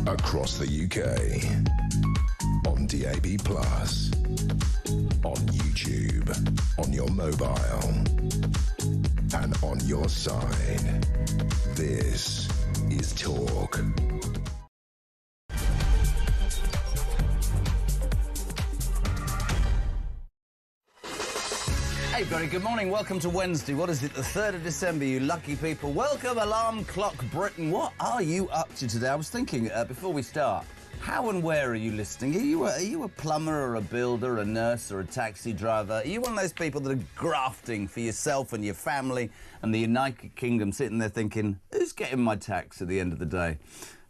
across the UK, on DAB+, on YouTube, on your mobile, and on your side. This is Talk. Hey, very good morning. Welcome to Wednesday. What is it? The 3rd of December, you lucky people. Welcome, Alarm Clock Britain. What are you up to today? I was thinking, before we start, how and where are you listening? Are you a plumber or a builder, a nurse or a taxi driver? Are you one of those people that are grafting for yourself and your family and the United Kingdom, sitting there thinking, who's getting my tax at the end of the day?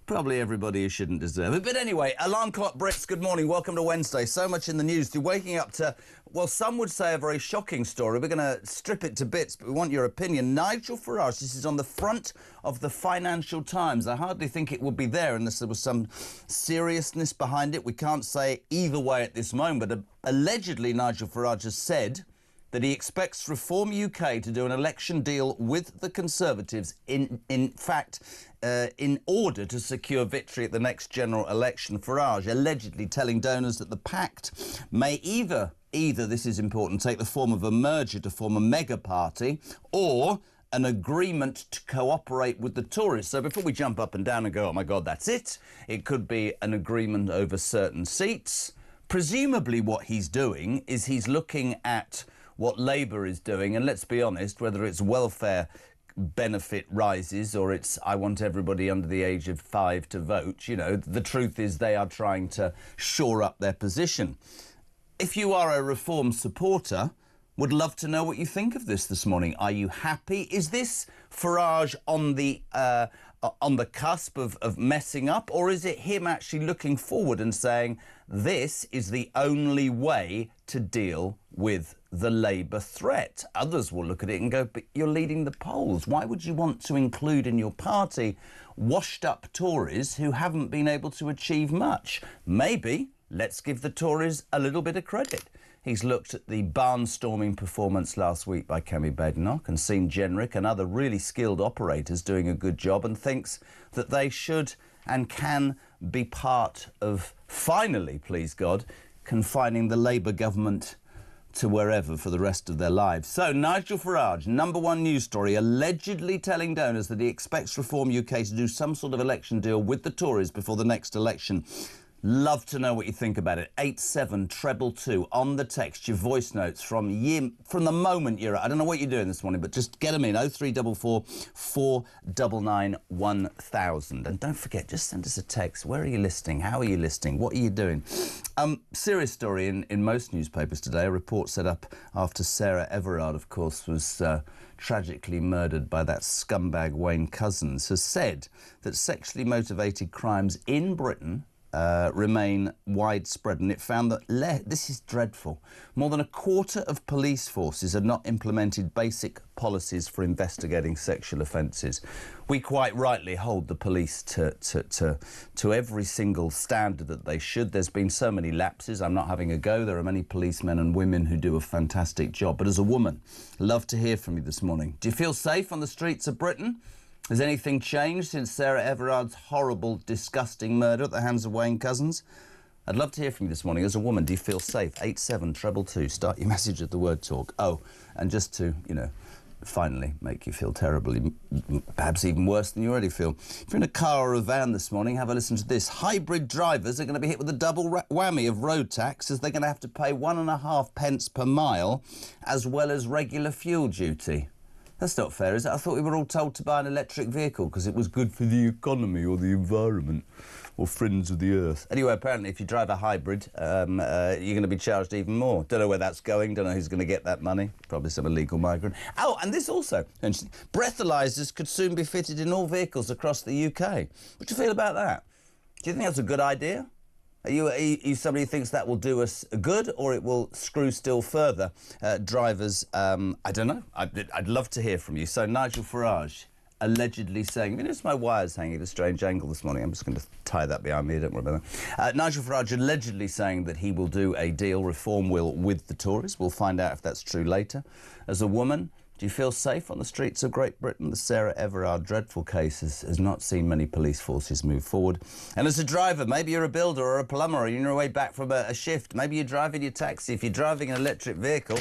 Probably everybody who shouldn't deserve it. But anyway, Alarm Clock Brits, good morning. Welcome to Wednesday. So much in the news. You're waking up to, well, some would say a very shocking story. We're going to strip it to bits, but we want your opinion. Nigel Farage, this is on the front of the Financial Times. I hardly think it would be there unless there was some seriousness behind it. We can't say either way at this moment, but allegedly Nigel Farage has said that he expects Reform UK to do an election deal with the Conservatives in fact, in order to secure victory at the next general election. Farage allegedly telling donors that the pact may either, this is important, take the form of a merger to form a mega party or an agreement to cooperate with the Tories. So before we jump up and down and go, oh my God, that's it, it could be an agreement over certain seats. Presumably what he's doing is he's looking at what Labour is doing, and let's be honest, whether it's welfare benefit rises or it's I want everybody under the age of 5 to vote, you know, the truth is they are trying to shore up their position. If you are a Reform supporter, would love to know what you think of this morning. Are you happy? Is this Farage on the cusp of messing up, or is it him actually looking forward and saying this is the only way to deal with the Labour threat? Others will look at it and go, but you're leading the polls. Why would you want to include in your party washed-up Tories who haven't been able to achieve much? Maybe let's give the Tories a little bit of credit. He's looked at the barnstorming performance last week by Kemi Badenoch and seen Jenrick and other really skilled operators doing a good job and thinks that they should and can be part of, finally, please God, confining the Labour government to wherever for the rest of their lives. So Nigel Farage, number one news story, allegedly telling donors that he expects Reform UK to do some sort of election deal with the Tories before the next election. Love to know what you think about it. 87222 on the text, your voice notes from the moment you're... I don't know what you're doing this morning, but just get them in. 0344 499 1000. And don't forget, just send us a text. Where are you listening? How are you listening? What are you doing? Serious story in most newspapers today. A report set up after Sarah Everard, of course, was tragically murdered by that scumbag Wayne Couzens, has said that sexually motivated crimes in Britain remain widespread, and it found that this is dreadful. More than a quarter of police forces have not implemented basic policies for investigating sexual offences. We quite rightly hold the police to every single standard that they should. There's been so many lapses. I'm not having a go. There are many policemen and women who do a fantastic job. But as a woman, love to hear from you this morning. Do you feel safe on the streets of Britain? Has anything changed since Sarah Everard's horrible, disgusting murder at the hands of Wayne Couzens? I'd love to hear from you this morning. As a woman, do you feel safe? 87222. Start your message at the word talk. Oh, and just to, you know, finally make you feel terribly, perhaps even worse than you already feel. If you're in a car or a van this morning, have a listen to this. Hybrid drivers are going to be hit with a double whammy of road tax, as they're going to have to pay 1.5 pence per mile, as well as regular fuel duty. That's not fair, is it? I thought we were all told to buy an electric vehicle because it was good for the economy or the environment or friends of the earth. Anyway, apparently if you drive a hybrid, you're going to be charged even more. Don't know where that's going, don't know who's going to get that money. Probably some illegal migrant. Oh, and this also, breathalyzers could soon be fitted in all vehicles across the UK. What do you feel about that? Do you think that's a good idea? Are you somebody who thinks that will do us good, or it will screw still further drivers? I don't know. I'd love to hear from you. So Nigel Farage allegedly saying, you notice my wires hanging at a strange angle this morning. I'm just going to tie that behind me. Don't worry about that. Nigel Farage allegedly saying that he will do a deal, Reform will, with the Tories. We'll find out if that's true later. As a woman, Do you feel safe on the streets of Great Britain? The Sarah Everard dreadful case has not seen many police forces move forward. And as a driver, maybe you're a builder or a plumber, or you're on your way back from a shift. Maybe you're driving your taxi. If you're driving an electric vehicle,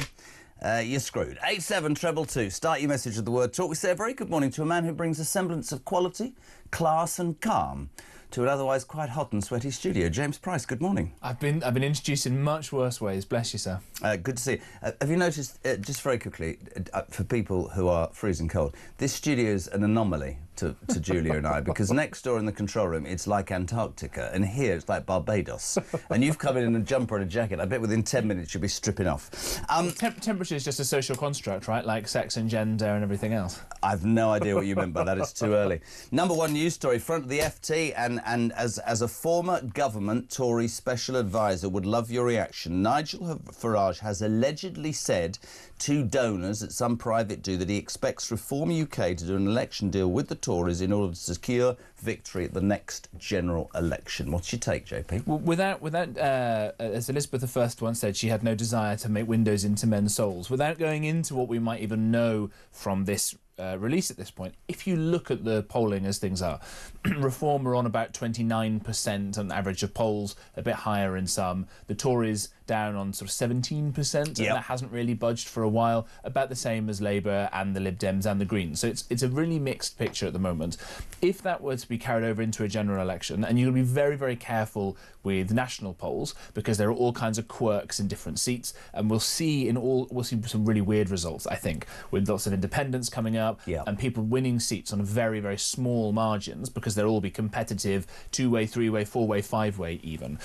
you're screwed. 87222. Start your message with the word talk. We say a very good morning to a man who brings a semblance of quality, class and calm to an otherwise quite hot and sweaty studio. James Price, good morning. I've been introduced in much worse ways. Bless you, sir. Good to see you. Have you noticed, just very quickly, for people who are freezing cold, this studio is an anomaly to Julia and I, because next door in the control room it's like Antarctica, and here it's like Barbados. And you've come in a jumper and a jacket. I bet within 10 minutes you'll be stripping off. Temperature is just a social construct, right? Like sex and gender and everything else. I've no idea what you meant by that. It's too early. Number one news story, front of the FT, and as a former government Tory special advisor, would love your reaction. Nigel Farage has allegedly said to donors at some private do that he expects Reform UK to do an election deal with the Tories in order to secure victory at the next general election. What's your take, JP? Well, without as Elizabeth I once said, she had no desire to make windows into men's souls. Without going into what we might even know from this release at this point, if you look at the polling as things are, Reform are on about 29% on average of polls, a bit higher in some. The Tories down on sort of 17%, and that hasn't really budged for a while, about the same as Labour and the Lib Dems and the Greens. So it's a really mixed picture at the moment. If that were to be carried over into a general election, and you'll be very, very careful with national polls, because there are all kinds of quirks in different seats, and we'll see some really weird results, I think, with lots of independents coming up and people winning seats on very, very small margins, because they'll all be competitive, two-way, three-way, four-way, five-way even.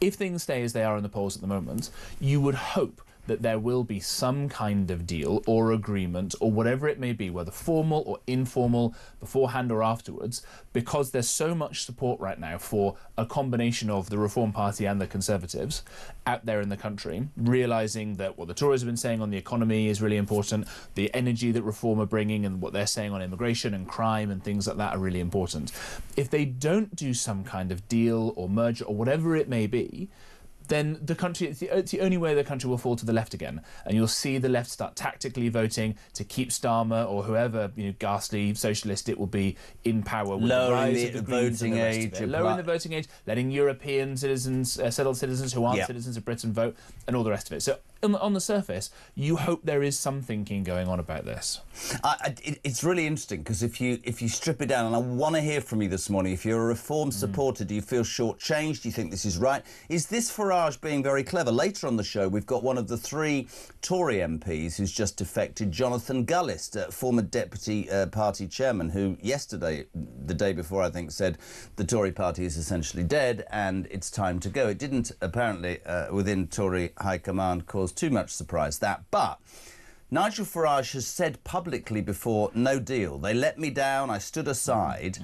If things stay as they are in the polls at the moment, you would hope that there will be some kind of deal or agreement or whatever it may be, whether formal or informal, beforehand or afterwards, because there's so much support right now for a combination of the Reform Party and the Conservatives out there in the country, realising that what the Tories have been saying on the economy is really important, the energy that Reform are bringing and what they're saying on immigration and crime and things like that are really important. If they don't do some kind of deal or merger or whatever it may be, then the country, it's the only way the country will fall to the left again. And you'll see the left start tactically voting to keep Starmer or whoever, ghastly socialist it will be in power. With lowering the voting age. Lowering the voting age, letting European citizens, settled citizens who aren't citizens of Britain vote, and all the rest of it. So on the surface, you hope there is some thinking going on about this. It's really interesting, because if you strip it down, and I want to hear from you this morning, if you're a Reform supporter, do you feel shortchanged? Do you think this is right? Is this Farage being very clever? Later on the show, we've got one of the three Tory MPs who's just defected, Jonathan Gullis, former Deputy Party Chairman, who yesterday, the day before, I think, said the Tory party is essentially dead and it's time to go. It didn't, apparently, within Tory High Command, cause too much surprise, that. But Nigel Farage has said publicly before, no deal. They let me down, I stood aside.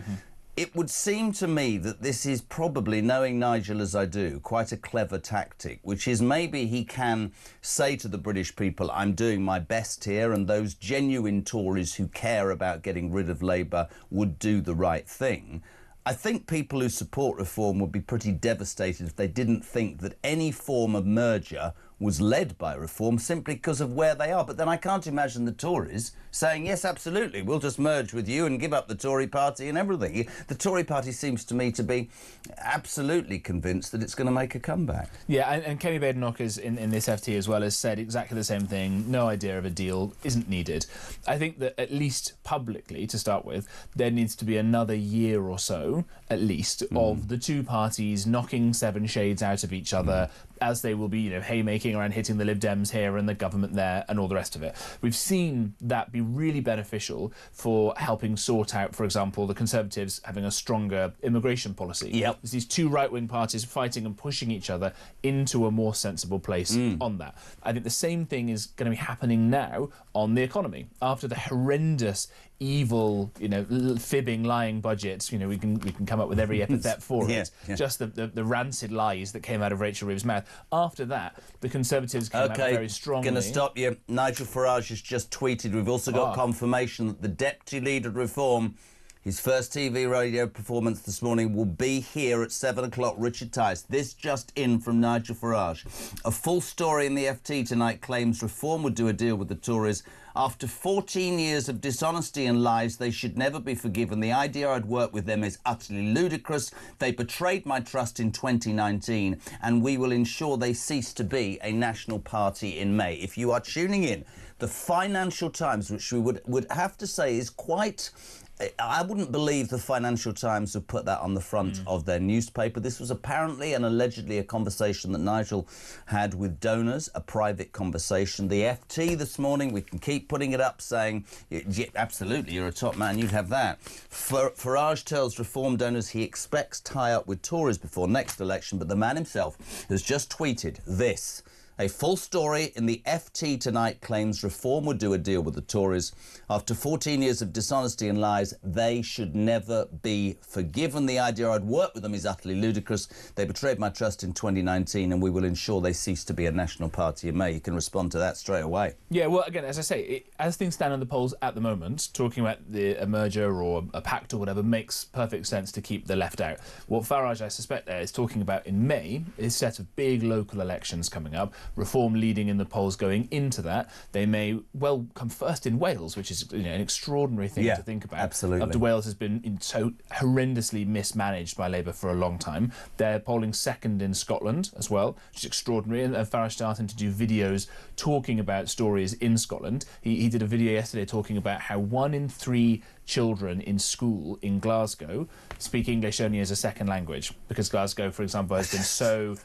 It would seem to me that this is probably, knowing Nigel as I do, quite a clever tactic, which is maybe he can say to the British people, I'm doing my best here, and those genuine Tories who care about getting rid of Labour would do the right thing. I think people who support Reform would be pretty devastated if they didn't think that any form of merger was led by Reform simply because of where they are. But then I can't imagine the Tories saying, yes, absolutely, we'll just merge with you and give up the Tory party and everything. The Tory party seems to me to be absolutely convinced that it's going to make a comeback. Yeah, and Kemi Badenoch is in this FT as well has said exactly the same thing. No idea of a deal isn't needed. I think that at least publicly, to start with, there needs to be another year or so, at least, of the two parties knocking seven shades out of each other, as they will be, haymaking around hitting the Lib Dems here and the government there and all the rest of it. We've seen that be really beneficial for helping sort out, for example, the Conservatives having a stronger immigration policy. There's these two right-wing parties fighting and pushing each other into a more sensible place on that. I think the same thing is going to be happening now on the economy. After the horrendous, evil, fibbing, lying budgets, we can come up with every epithet for it. Just the rancid lies that came out of Rachel Reeves' mouth. After that, the Conservatives came out very strongly. Going to stop you. Nigel Farage has just tweeted. We've also got confirmation that the Deputy Leader of Reform, his first TV radio performance this morning, will be here at 7 o'clock. Richard Tice. This just in from Nigel Farage. A full story in the FT tonight claims Reform would do a deal with the Tories After 14 years of dishonesty and lies, they should never be forgiven. The idea I'd work with them is utterly ludicrous. They betrayed my trust in 2019, and we will ensure they cease to be a national party in May. If you are tuning in, the Financial Times, which we would have to say is quite... I wouldn't believe the Financial Times would put that on the front of their newspaper. This was apparently and allegedly a conversation that Nigel had with donors, a private conversation. The FT this morning, we can keep putting it up saying, yeah, absolutely, you're a top man, you'd have that. Farage tells Reform donors he expects tie-up with Tories before next election, but the man himself has just tweeted this. A full story in the FT tonight claims Reform would do a deal with the Tories. After 14 years of dishonesty and lies, they should never be forgiven. The idea I'd work with them is utterly ludicrous. They betrayed my trust in 2019 and we will ensure they cease to be a national party in May. You can respond to that straight away. Yeah, well, again, as I say, as things stand in the polls at the moment, talking about a merger or a pact or whatever makes perfect sense to keep the left out. What Farage, I suspect, there is talking about in May is a set of big local elections coming up. Reform leading in the polls going into that. They may well come first in Wales, which is an extraordinary thing to think about. Absolutely. After Wales has been so horrendously mismanaged by Labour for a long time. They're polling second in Scotland as well, which is extraordinary. And Farage starting to do videos talking about stories in Scotland. He did a video yesterday talking about how 1 in 3 children in school in Glasgow speak English only as a second language, because Glasgow, for example, has been so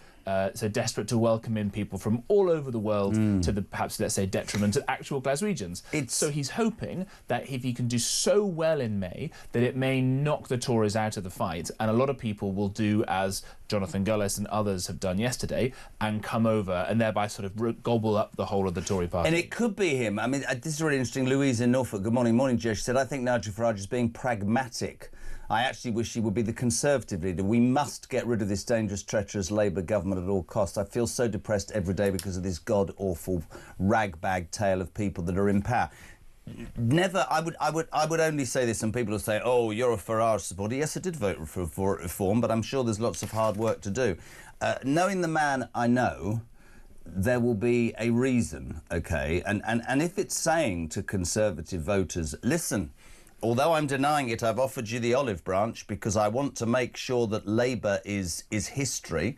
desperate to welcome in people from all over the world to the, perhaps, let's say, detriment of actual Glaswegians. So he's hoping that if he can do so well in May, that it may knock the Tories out of the fight, and a lot of people will do as Jonathan Gullis and others have done yesterday and come over and thereby sort of gobble up the whole of the Tory party. And it could be him. I mean, this is really interesting. Louise in Norfolk, good morning, Joe. She said, I think Nigel Farage is being pragmatic. I actually wish he would be the Conservative leader. We must get rid of this dangerous, treacherous Labour government at all costs. I feel so depressed every day because of this god-awful ragbag tale of people that are in power. Never, I would only say this, and people will say, oh, you're a Farage supporter. Yes, I did vote for Reform, but I'm sure there's lots of hard work to do. Knowing the man I know, there will be a reason, OK? And if it's saying to Conservative voters, listen, although I'm denying it, I've offered you the olive branch because I want to make sure that Labour is history.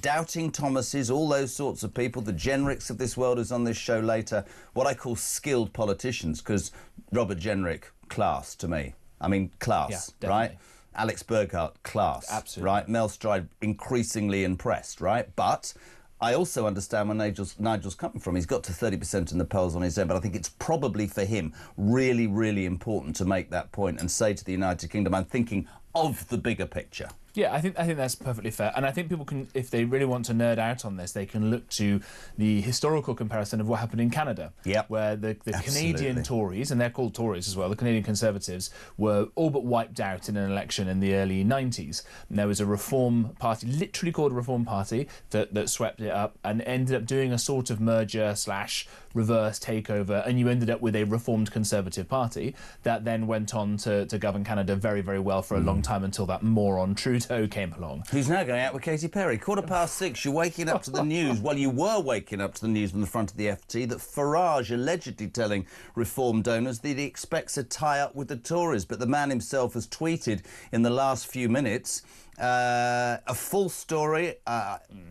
Doubting Thomases, all those sorts of people, the Jenricks of this world, who's on this show later, what I call skilled politicians, because Robert Jenrick, class to me. I mean, class, yeah, right? Alex Burghardt, class. Absolutely. Right? Mel Stride, increasingly impressed, right? But I also understand where Nigel's coming from. He's got to 30% in the polls on his own, but I think it's probably for him really, really important to make that point and say to the United Kingdom, I'm thinking of the bigger picture. Yeah, I think that's perfectly fair. And I think people can, if they really want to nerd out on this, they can look to the historical comparison of what happened in Canada, where the Canadian Tories, and they're called Tories as well, the Canadian Conservatives, were all but wiped out in an election in the early 90s. And there was a Reform Party, literally called a Reform Party, that swept it up and ended up doing a sort of merger / reverse takeover, and you ended up with a reformed Conservative Party that then went on to govern Canada very, very well for a long time until that moron Trudeau came along. Who's now going out with Katy Perry. 6:15, you're waking up to the news. Well, you were waking up to the news from the front of the FT that Farage allegedly telling Reform donors that he expects a tie-up with the Tories, but the man himself has tweeted in the last few minutes a full story,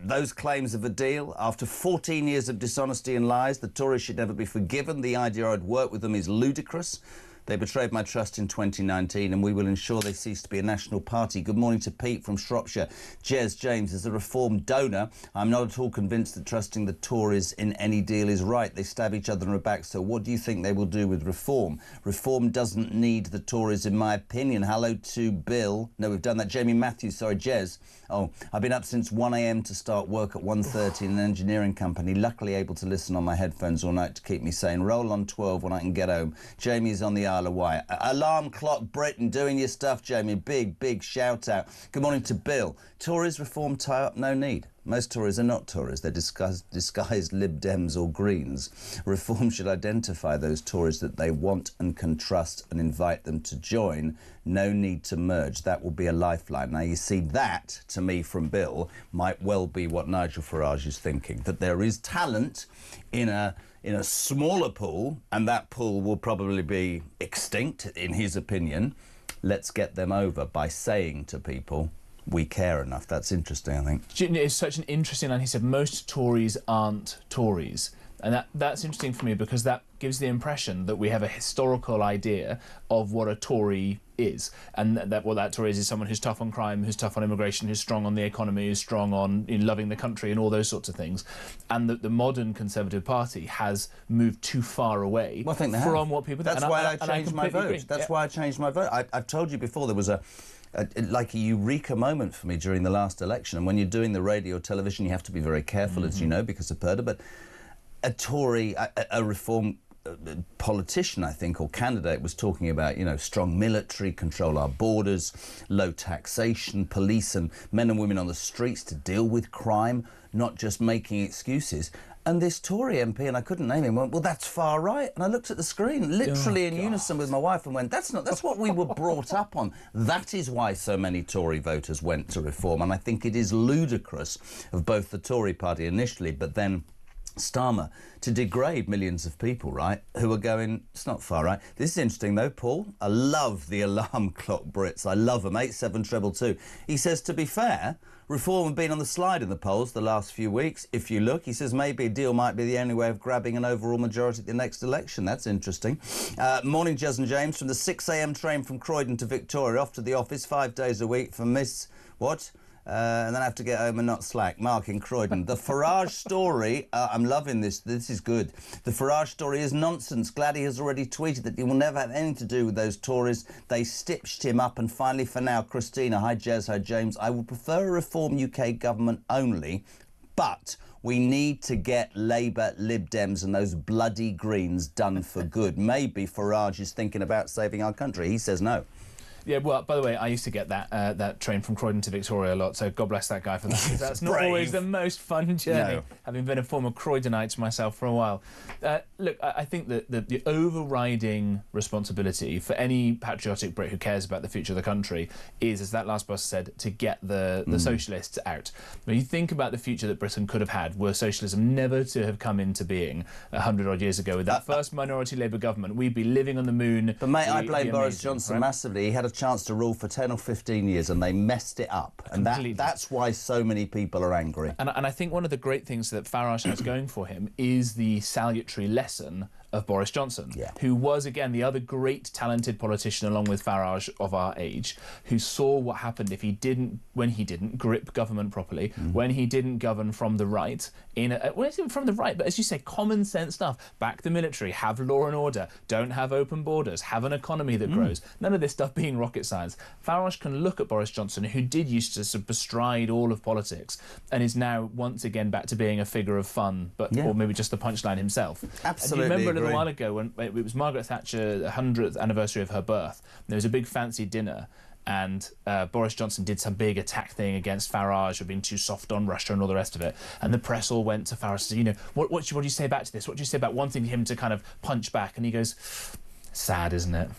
those claims of a deal. After 14 years of dishonesty and lies, the Tories should never be forgiven. The idea I'd work with them is ludicrous. They betrayed my trust in 2019 and we will ensure they cease to be a national party. Good morning to Pete from Shropshire. Jez James, as a Reform donor, I'm not at all convinced that trusting the Tories in any deal is right. They stab each other in the back, so what do you think they will do with Reform? Reform doesn't need the Tories, in my opinion. Hello to Bill. No, we've done that. Jamie Matthews, sorry, Jez. Oh, I've been up since 1 a.m. to start work at 1:30 in an engineering company, luckily able to listen on my headphones all night to keep me sane. Roll on 12 when I can get home. Jamie's on the Isle of Wight. Alarm Clock Britain, doing your stuff, Jamie. Big shout out. Good morning to Bill. Tories, Reform, tie-up, no need. Most Tories are not Tories. They're disguised Lib Dems or Greens. Reform should identify those Tories that they want and can trust and invite them to join. No need to merge. That will be a lifeline. Now, you see, that, to me, from Bill, might well be what Nigel Farage is thinking, that there is talent in a in a smaller pool, and that pool will probably be extinct, in his opinion. Let's get them over by saying to people, we care enough. That's interesting, I think. It's such an interesting line. He said, most Tories aren't Tories. And that's interesting for me because that gives the impression that we have a historical idea of what a Tory is. And that what that Tory is someone who's tough on crime, who's tough on immigration, who's strong on the economy, who's strong on loving the country and all those sorts of things. And that the modern Conservative Party has moved too far away from what people think. That's why I changed my vote. That's why I changed my vote. I've told you before, there was like a eureka moment for me during the last election. And when you're doing the radio or television, you have to be very careful, as you know, because of Purda. But a Tory, a Reform politician, I think, or candidate was talking about, strong military, control our borders, low taxation, police and men and women on the streets to deal with crime, not just making excuses. And this Tory MP, and I couldn't name him, went, well, that's far right. And I looked at the screen, literally in unison with my wife, and went, that's what we were brought up on. That is why so many Tory voters went to Reform. And I think it is ludicrous of both the Tory party initially, but then Starmer, to degrade millions of people, right, who are going, it's not far right. This is interesting, though, Paul. I love the alarm clock Brits. I love them. 87222. He says, to be fair, Reform have been on the slide in the polls the last few weeks. If you look, he says, maybe a deal might be the only way of grabbing an overall majority at the next election. That's interesting. Morning, Jez and James. From the 6 a.m. train from Croydon to Victoria, off to the office 5 days a week for Miss... What? And then I have to get home and not slack. Mark in Croydon. The Farage story, I'm loving this. This is good. The Farage story is nonsense. Glad he has already tweeted that he will never have anything to do with those Tories. They stitched him up. And finally, for now, Christina. Hi, Jez. Hi, James. I would prefer a Reform UK government only, but we need to get Labour, Lib Dems and those bloody Greens done for good. Maybe Farage is thinking about saving our country. He says no. Yeah, well, by the way, I used to get that train from Croydon to Victoria a lot, so God bless that guy for that. 'Cause that's not always the most fun journey, having been a former Croydonite myself for a while. Look, I think that the overriding responsibility for any patriotic Brit who cares about the future of the country is, as that last boss said, to get the socialists out. When you think about the future that Britain could have had, were socialism never to have come into being 100-odd years ago, with that first minority Labour government, we'd be living on the moon. But, mate, I blame Boris Johnson massively. He had a chance to rule for 10 or 15 years and they messed it up. And that's why so many people are angry. And I think one of the great things that Farage has going for him is the salutary lesson of Boris Johnson, who was, again, the other great talented politician along with Farage of our age, who saw what happened if he didn't, when he didn't grip government properly, when he didn't govern from the right, well, it's even from the right, but as you say, common sense stuff. Back the military, have law and order, don't have open borders, have an economy that grows. None of this stuff being rocket science. Farage can look at Boris Johnson, who did used to sort of bestride all of politics, and is now once again back to being a figure of fun, but or maybe just the punchline himself. Absolutely. And you remember a while ago when it was Margaret Thatcher, the 100th anniversary of her birth, there was a big fancy dinner and Boris Johnson did some big attack thing against Farage for being too soft on Russia and all the rest of it, and the press all went to Farage and said, what do you say back to this? What do you say about wanting him to kind of punch back? And he goes, sad, isn't it?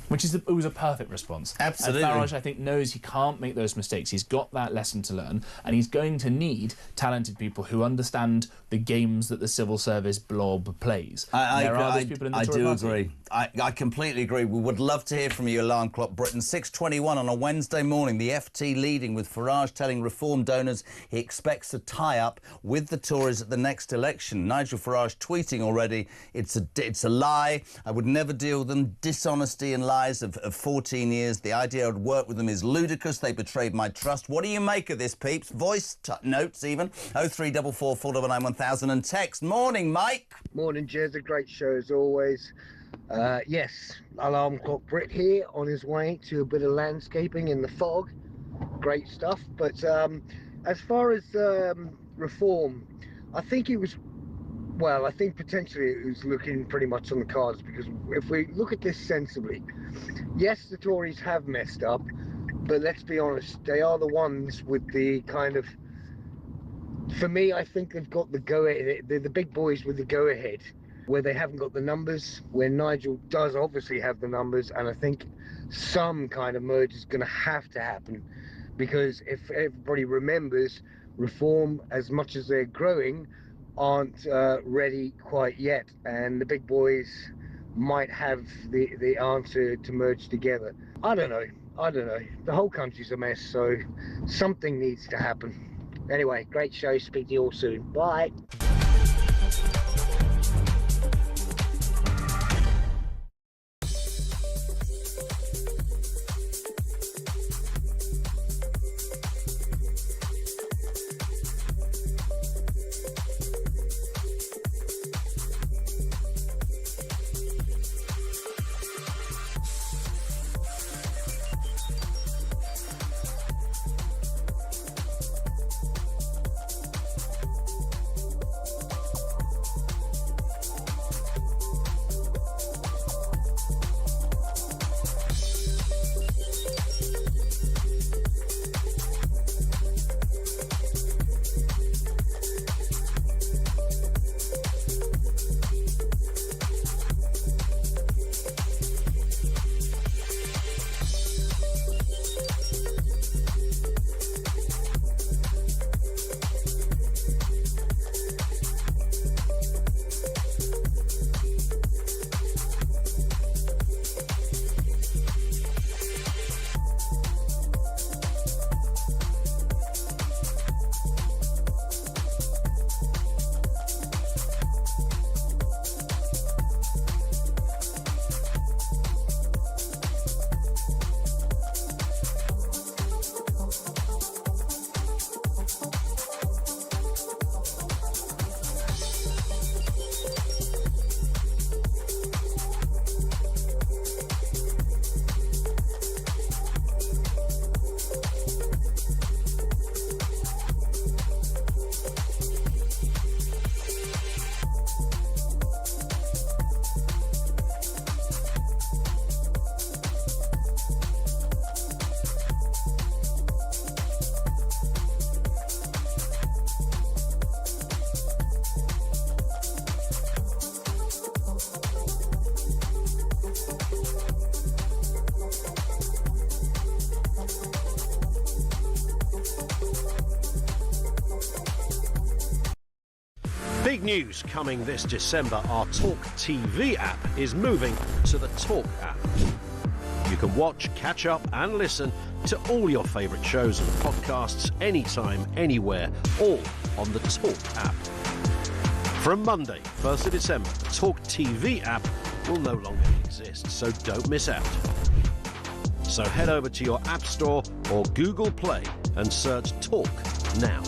It was a perfect response. Absolutely. And Farage, I think, knows he can't make those mistakes. He's got that lesson to learn, and he's going to need talented people who understand the games that the civil service blob plays. I do agree. I completely agree. We would love to hear from you, Alarm Clock Britain. 6:21 on a Wednesday morning. The FT leading with Farage telling Reform donors he expects a tie-up with the Tories at the next election. Nigel Farage tweeting already, it's a lie. I would never deal with them. Dishonesty and lies of 14 years. The idea I'd work with them is ludicrous. They betrayed my trust. What do you make of this, peeps? Voice notes even. 0344 499 1000 and text. Morning, Mike. Morning, Jez. A great show as always. Yes, Alarm Clock Brit here on his way to a bit of landscaping in the fog. Great stuff. But as far as Reform, I think potentially it was looking pretty much on the cards, because if we look at this sensibly, yes, the Tories have messed up, but let's be honest, they are the ones with the kind of, for me, I think they've got the go-ahead. They're the big boys with the go-ahead, where they haven't got the numbers, where Nigel does obviously have the numbers, and I think some kind of merge is going to have to happen, because if everybody remembers, Reform, as much as they're growing, aren't ready quite yet, and the big boys might have the answer to merge together. I don't know. The whole country's a mess, so something needs to happen. Anyway, great show. Speak to you all soon. Bye. Big news coming this December. Our talkTV app is moving to the Talk app. You can watch, catch up and listen to all your favourite shows and podcasts anytime, anywhere, all on the Talk app. From Monday, 1st of December, the talkTV app will no longer exist, so don't miss out. So head over to your App Store or Google Play and search Talk now.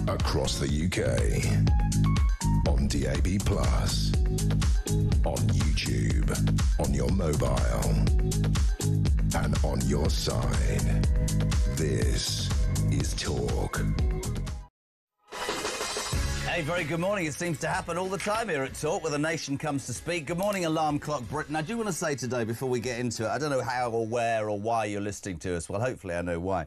Across the UK, on DAB+, on YouTube, on your mobile, and on your side. This is Talk. Hey, very good morning. It seems to happen all the time here at Talk, where the nation comes to speak. Good morning, Alarm Clock Britain. I do want to say today, before we get into it, I don't know how or where or why you're listening to us. Well, hopefully I know why.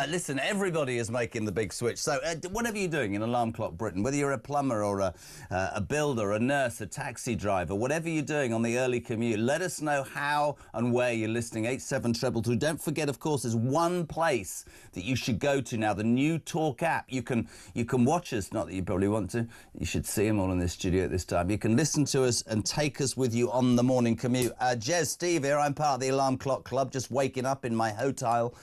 Listen, everybody is making the big switch. So whatever you're doing in Alarm Clock Britain, whether you're a plumber or a builder, a nurse, a taxi driver, whatever you're doing on the early commute, let us know how and where you're listening. 87222. Don't forget, of course, there's one place that you should go to now, the new Talk app. You can watch us, not that you probably want to. You should see them all in this studio at this time. You can listen to us and take us with you on the morning commute. Jez, Steve here. I'm part of the Alarm Clock Club, just waking up in my hotel,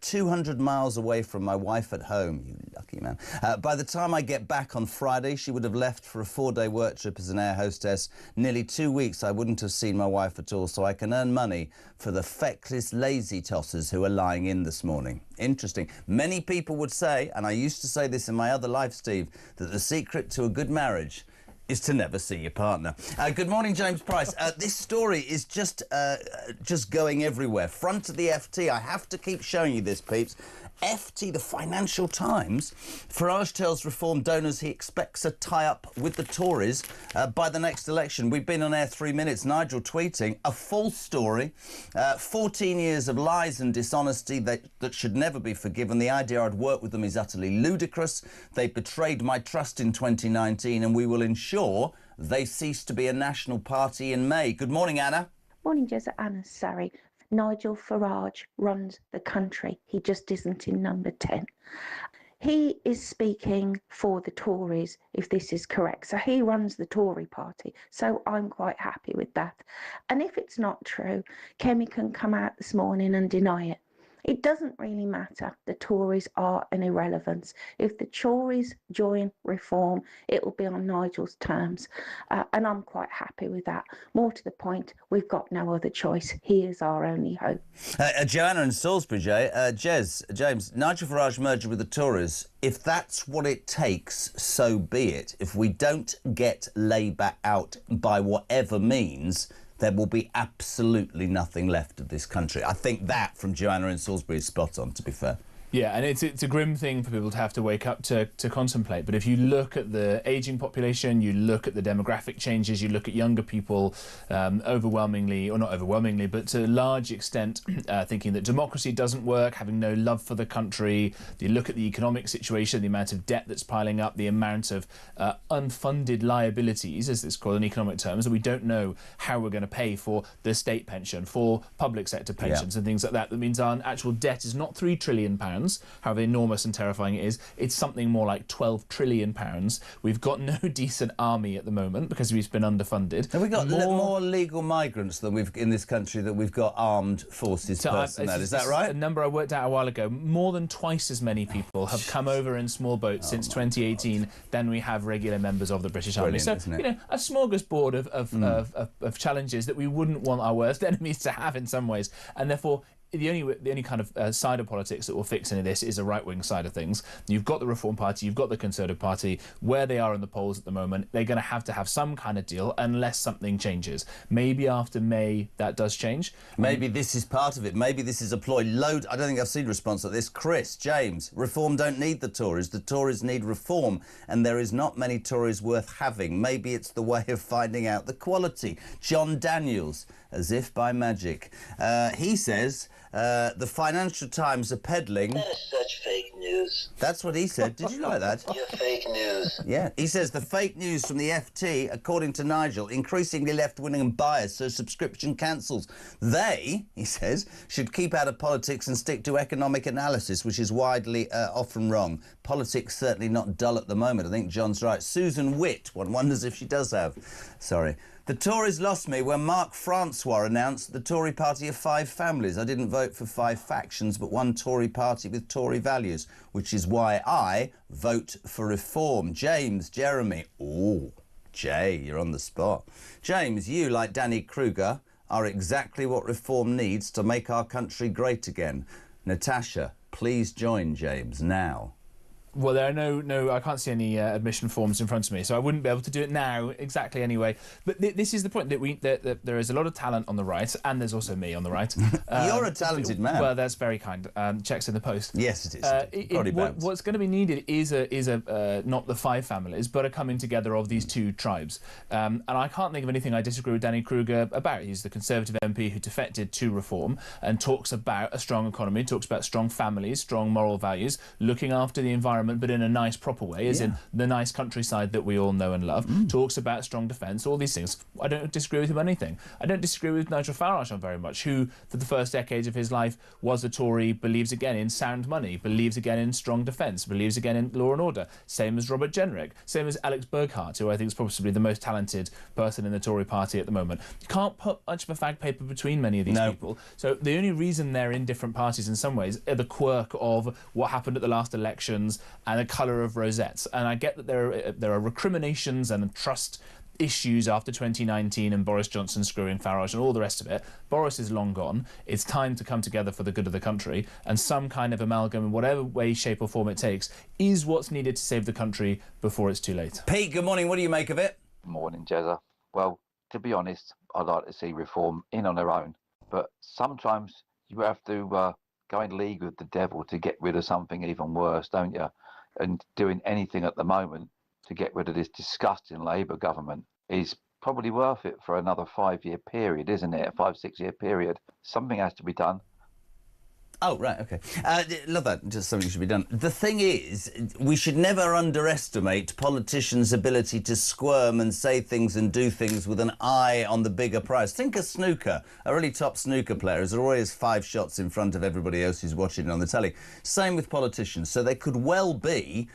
200 miles away from my wife at home. You lucky man. By the time I get back on Friday, she would have left for a 4-day work trip as an air hostess. Nearly 2 weeks I wouldn't have seen my wife at all, so I can earn money for the feckless lazy tossers who are lying in this morning. Interesting. Many people would say, and I used to say this in my other life, Steve, that the secret to a good marriage is to never see your partner. Good morning, James Price. This story is just going everywhere. Front of the FT. I have to keep showing you this, peeps. FT, the Financial Times. Farage tells Reform donors he expects a tie-up with the Tories by the next election. We've been on air 3 minutes. Nigel tweeting a false story. 14 years of lies and dishonesty that should never be forgiven. The idea I'd work with them is utterly ludicrous. They betrayed my trust in 2019 and we will ensure they cease to be a national party in May. Good morning, Anna. Morning, Jez. Anna, sorry. Nigel Farage runs the country. He just isn't in number 10. He is speaking for the Tories, if this is correct. So he runs the Tory party. So I'm quite happy with that. And if it's not true, Kemi can come out this morning and deny it. It doesn't really matter. The Tories are an irrelevance. If the Tories join Reform, it will be on Nigel's terms. And I'm quite happy with that. More to the point, we've got no other choice. He is our only hope. Joanna in Salisbury, James, Nigel Farage merger with the Tories, if that's what it takes, so be it. If we don't get Labour out by whatever means, there will be absolutely nothing left of this country. I think that from Joanna in Salisbury is spot on, to be fair. Yeah, and it's a grim thing for people to have to wake up to contemplate. But if you look at the ageing population, you look at the demographic changes, you look at younger people overwhelmingly, or not overwhelmingly, but to a large extent thinking that democracy doesn't work, having no love for the country. You look at the economic situation, the amount of debt that's piling up, the amount of unfunded liabilities, as it's called in economic terms, that we don't know how we're going to pay for the state pension, for public sector pensions and things like that. That means our actual debt is not £3 trillion, however enormous and terrifying it is. It's something more like £12 trillion. We've got no decent army at the moment because we've been underfunded. Have we got more legal migrants than we've in this country that we've got armed forces personnel? Is that right? A number I worked out a while ago. More than twice as many people have come over in small boats since 2018 than we have regular members of the British Army. So, you know, a smorgasbord of challenges that we wouldn't want our worst enemies to have in some ways, and therefore the only kind of side of politics that will fix any of this is a right-wing side of things. You've got the Reform Party, you've got the Conservative Party. Where they are in the polls at the moment, they're going to have some kind of deal unless something changes. Maybe after May that does change. Maybe this is part of it. Maybe this is a ploy. I don't think I've seen a response like this. Chris, James, Reform don't need the Tories. The Tories need Reform, and there is not many Tories worth having. Maybe it's the way of finding out the quality. John Daniels, as if by magic. He says the Financial Times are peddling... That is such fake news. That's what he said. Did you like that? You're fake news. Yeah. He says the fake news from the FT, according to Nigel, increasingly left-wing and biased, so subscription cancels. They, he says, should keep out of politics and stick to economic analysis, which is widely often wrong. Politics certainly not dull at the moment. I think John's right. Susan Witt, one wonders if she does have. Sorry. The Tories lost me when Mark Francois announced the Tory party of 5 families. I didn't vote for 5 factions, but one Tory party with Tory values, which is why I vote for Reform. James, Jeremy. Oh, Jay, you're on the spot. James, you, like Danny Kruger, are exactly what Reform needs to make our country great again. Natasha, please join James now. Well, there are no. I can't see any admission forms in front of me, so I wouldn't be able to do it now exactly anyway. But this is the point that there is a lot of talent on the right, and there's also me on the right. You're a talented man. Well, that's very kind. Checks in the post. Yes, it is. What's going to be needed is a not the 5 families, but a coming together of these 2 tribes. And I can't think of anything I disagree with Danny Kruger about. He's the Conservative MP who defected to Reform and talks about a strong economy, talks about strong families, strong moral values, looking after the environment, but in a nice, proper way, as in the nice countryside that we all know and love. Talks about strong defence, all these things. I don't disagree with him on anything. I don't disagree with Nigel Farage on very much, who, for the first decades of his life, was a Tory, believes again in sound money, believes again in strong defence, believes again in law and order. Same as Robert Jenrick, same as Alex Burghardt, who I think is possibly the most talented person in the Tory party at the moment. You can't put much of a fag paper between many of these people. So the only reason they're in different parties in some ways are the quirk of what happened at the last elections and the colour of rosettes. And I get that there are recriminations and trust issues after 2019 and Boris Johnson screwing Farage and all the rest of it. Boris is long gone. It's time to come together for the good of the country, and some kind of amalgam, in whatever way, shape or form it takes, is what's needed to save the country before it's too late. Pete, good morning. What do you make of it? Morning, Jezza. Well, to be honest, I'd like to see reform in on their own, but sometimes you have to go in league with the devil to get rid of something even worse, don't you? And doing anything at the moment to get rid of this disgusting Labour government is probably worth it for another 5-year period, isn't it? A 5-6 year period. Something has to be done. Oh, right, OK. Love that. Just something should be done. The thing is, we should never underestimate politicians' ability to squirm and say things and do things with an eye on the bigger prize. Think of snooker. A really top snooker player is always 5 shots in front of everybody else who's watching it on the telly. Same with politicians. So there could well be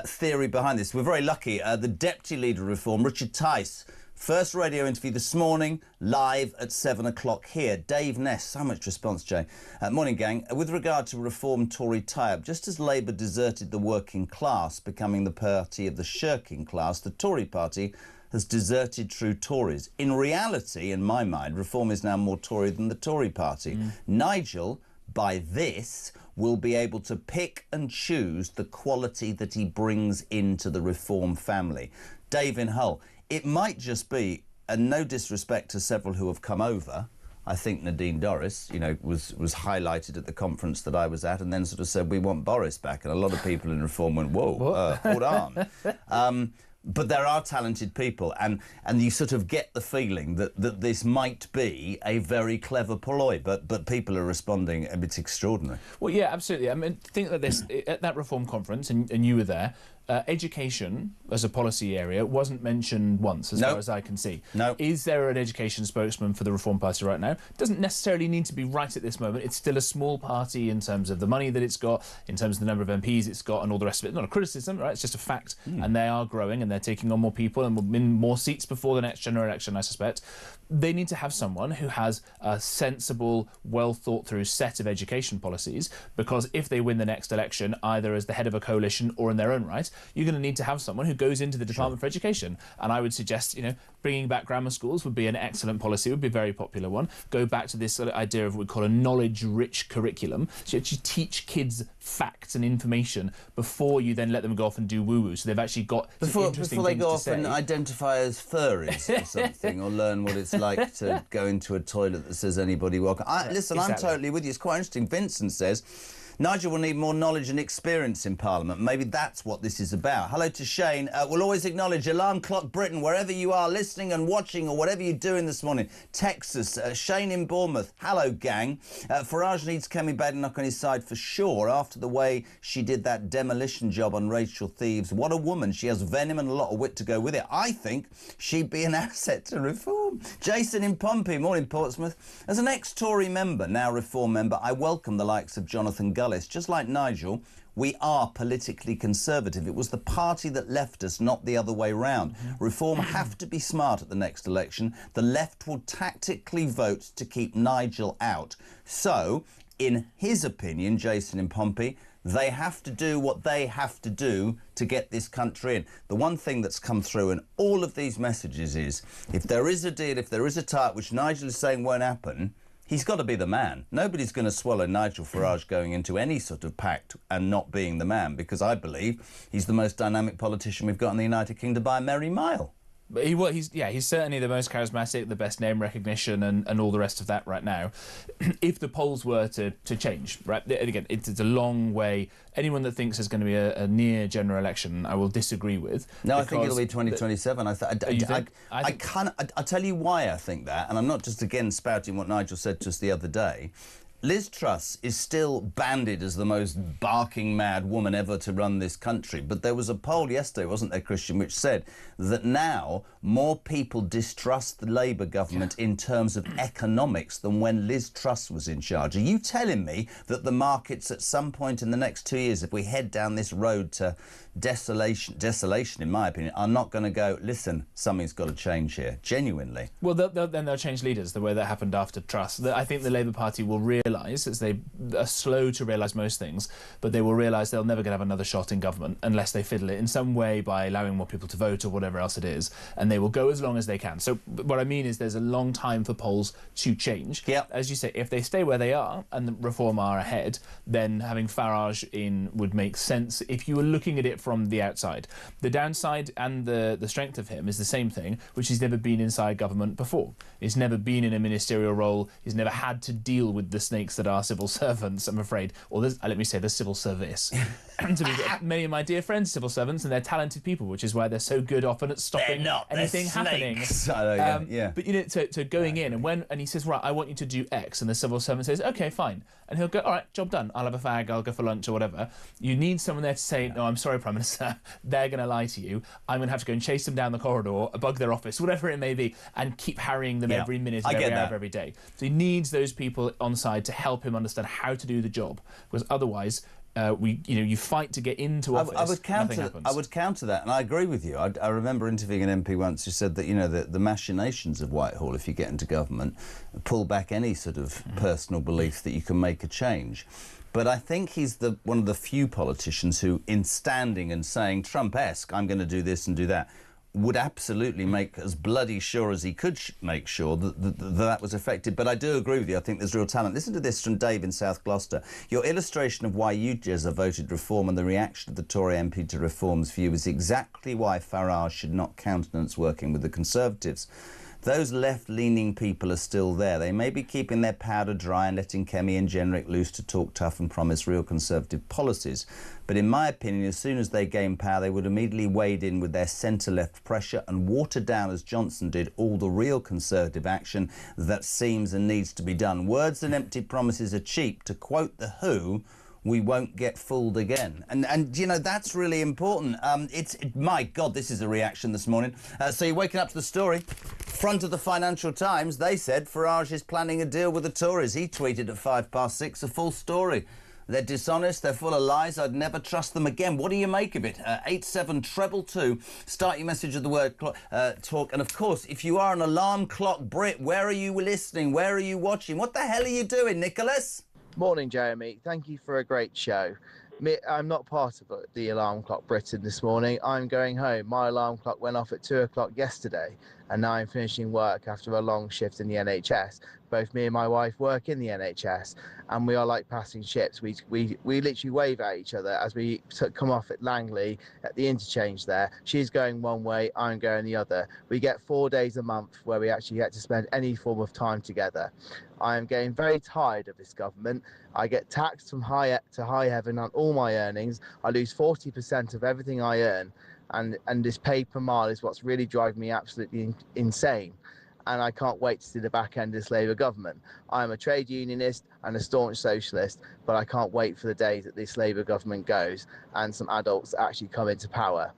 theory behind this. We're very lucky. The Deputy Leader of Reform, Richard Tice, first radio interview this morning, live at 7 o'clock here. Dave Ness, so much response, Jay. Morning, gang. With regard to Reform Tory tie-up, just as Labour deserted the working class, becoming the party of the shirking class, the Tory party has deserted true Tories. In reality, in my mind, Reform is now more Tory than the Tory party. Nigel, by this, will be able to pick and choose the quality that he brings into the Reform family. Dave in Hull, it might just be, and no disrespect to several who have come over, I think Nadine Dorries, you know, was highlighted at the conference that I was at and then sort of said, we want Boris back. And a lot of people in Reform went, whoa, hold on. But there are talented people, and you sort of get the feeling that this might be a very clever ploy, but people are responding, and it's extraordinary. Well, yeah, absolutely. I mean, think that this, at that Reform conference, and you were there, education as a policy area wasn't mentioned once, as far as I can see. No. Is there an education spokesman for the Reform Party right now? Doesn't necessarily need to be right at this moment. It's still a small party in terms of the money that it's got, in terms of the number of MPs it's got, and all the rest of it. Not a criticism, right? It's just a fact. And they are growing, and they're taking on more people, and will win more seats before the next general election, I suspect. They need to have someone who has a sensible, well-thought-through set of education policies, because if they win the next election, either as the head of a coalition or in their own right, you're going to need to have someone who goes into the Department for Education. And I would suggest, you know, bringing back grammar schools would be an excellent policy, would be a very popular one. Go back to this sort of idea of what we call a knowledge-rich curriculum. So you actually teach kids facts and information before you then let them go off and do woo-woo. So they've actually got before they go off and and identify as furries or something, or learn what it's like to go into a toilet that says anybody welcome. Listen, exactly. I'm totally with you. It's quite interesting. Vincent says Nigel will need more knowledge and experience in Parliament. Maybe that's what this is about. Hello to Shane. We'll always acknowledge Alarm Clock Britain, wherever you are listening and watching or whatever you're doing this morning. Texas, Shane in Bournemouth. Hello, gang. Farage needs Kemi Badenoch on his side for sure after the way she did that demolition job on Rachel Thieves. What a woman. She has venom and a lot of wit to go with it. I think she'd be an asset to Reform. Jason in Pompey. Morning, Portsmouth. As an ex-Tory member, now Reform member, I welcome the likes of Jonathan Gullis. Just like Nigel, we are politically conservative. It was the party that left us, not the other way round. Reform have to be smart at the next election. The left will tactically vote to keep Nigel out. So, in his opinion, Jason in Pompey, they have to do what they have to do to get this country in. The one thing that's come through in all of these messages is, if there is a deal, if there is a tie-up, which Nigel is saying won't happen, he's got to be the man. Nobody's going to swallow Nigel Farage going into any sort of pact and not being the man, because I believe he's the most dynamic politician we've got in the United Kingdom by a merry mile. But he's certainly the most charismatic, the best name recognition, and all the rest of that right now. If the polls were to change, right, again, it's a long way. Anyone that thinks there's going to be a near general election, I will disagree with. No, I think it'll be 2027. I'll tell you why I think that, and I'm not just again spouting what Nigel said to us the other day. Liz Truss is still banded as the most barking mad woman ever to run this country. But there was a poll yesterday, wasn't there, Christian, which said that now more people distrust the Labour government in terms of economics than when Liz Truss was in charge. Are you telling me that the markets at some point in the next 2 years, if we head down this road to desolation in my opinion, are not going to go, listen, something's got to change here, genuinely? Well, then they'll change leaders the way that happened after Truss. I think the Labour Party will realise, as they are slow to realise most things, but they will realise they're never going to have another shot in government unless they fiddle it in some way by allowing more people to vote or whatever else it is, and they will go as long as they can. So what I mean is there's a long time for polls to change. Yep. As you say, if they stay where they are and the Reform are ahead, then having Farage in would make sense if you were looking at it from the outside. The downside and the strength of him is the same thing, which he's never been inside government before. He's never been in a ministerial role. He's never had to deal with the snakes that are civil servants, I'm afraid. Or let me say the civil service. To be, many of my dear friends, civil servants, and they're talented people, which is why they're so good often at stopping anything happening. But to going in and he says, right, I want you to do X, and the civil servant says, okay, fine, and he'll go, all right, job done. I'll have a fag. I'll go for lunch or whatever. You need someone there to say, no, I'm sorry, Prime Minister, they're going to lie to you. I'm going to have to go and chase them down the corridor, bug their office, whatever it may be, and keep harrying them every minute of every hour of every day. So he needs those people on side to help him understand how to do the job, because otherwise, you fight to get into office. I would counter that, and I agree with you. I remember interviewing an MP once who said that the machinations of Whitehall, if you get into government, pull back any sort of personal belief that you can make a change. But I think he's one of the few politicians who, in standing and saying Trump-esque, I'm going to do this and do that, would absolutely make as bloody sure as he could make sure that was effective. But I do agree with you. I think there's real talent. Listen to this from Dave in South Gloucester. Your illustration of why you, Jezza, voted reform and the reaction of the Tory MP to reform's view is exactly why Farage should not countenance working with the Conservatives. Those left-leaning people are still there. They may be keeping their powder dry and letting Kemi and Jenrick loose to talk tough and promise real Conservative policies. But in my opinion, as soon as they gain power, they would immediately wade in with their centre-left pressure and water down, as Johnson did, all the real Conservative action that seems and needs to be done. Words and empty promises are cheap. To quote The Who, we won't get fooled again. And you know, that's really important. My God, this is a reaction this morning. So you're waking up to the story. Front of the Financial Times, they said Farage is planning a deal with the Tories. He tweeted at 6:05, a full story. They're dishonest, they're full of lies, I'd never trust them again. What do you make of it? 87222, start your message with the word talk. And of course, if you are an alarm clock Brit, where are you listening? Where are you watching? What the hell are you doing, Nicholas? Morning, Jeremy. Thank you for a great show. I'm not part of the Alarm Clock Britain this morning. I'm going home. My alarm clock went off at 2 o'clock yesterday, and now I'm finishing work after a long shift in the NHS. Both me and my wife work in the NHS, and we are like passing ships. We literally wave at each other as we come off at Langley at the interchange there. She's going one way, I'm going the other. We get 4 days a month where we actually get to spend any form of time together. I am getting very tired of this government. I get taxed from high to high heaven on all my earnings. I lose 40% of everything I earn, and this pay per mile is what's really driving me absolutely insane. And I can't wait to see the back end of this Labour government. I'm a trade unionist and a staunch socialist, but I can't wait for the day that this Labour government goes and some adults actually come into power.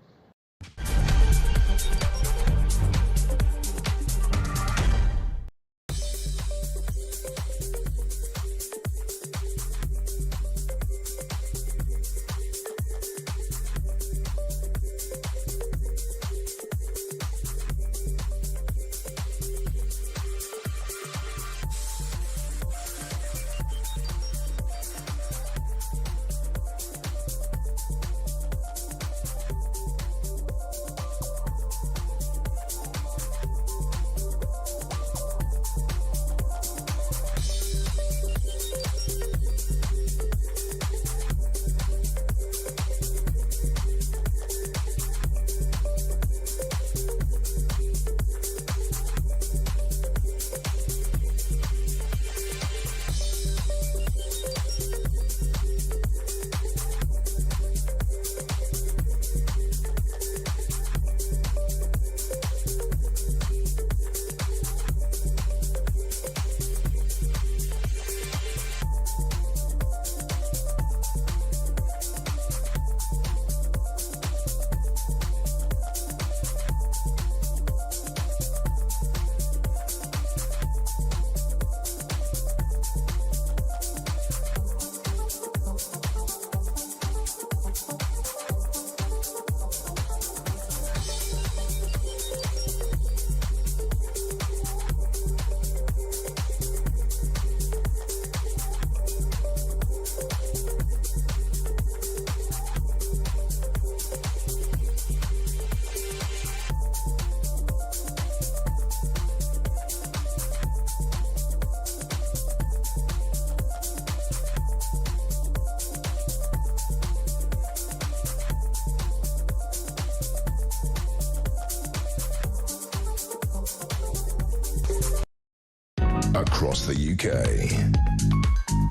across the UK.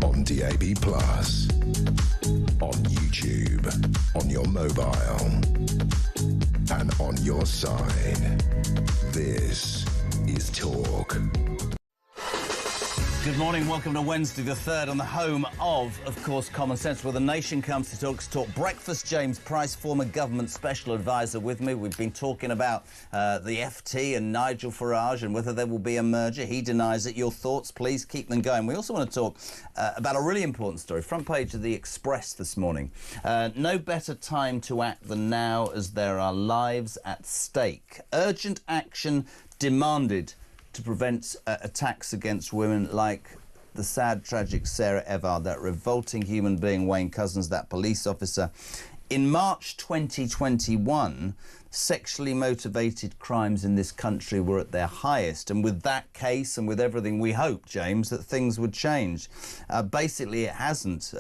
On DAB+, on YouTube, on your mobile, and on your side. This is Talk. Good morning, welcome to Wednesday the 3rd on the home of course, Common Sense, where the nation comes to talk breakfast. James Price, former government special advisor with me. We've been talking about the FT and Nigel Farage and whether there will be a merger. He denies it. Your thoughts, please keep them going. We also want to talk about a really important story. Front page of the Express this morning. No better time to act than now as there are lives at stake. Urgent action demanded to prevent attacks against women like the sad, tragic Sarah Everard, that revolting human being Wayne Couzens, that police officer. In March 2021, sexually motivated crimes in this country were at their highest, and with that case and with everything, we hope, James, that things would change. Basically, it hasn't.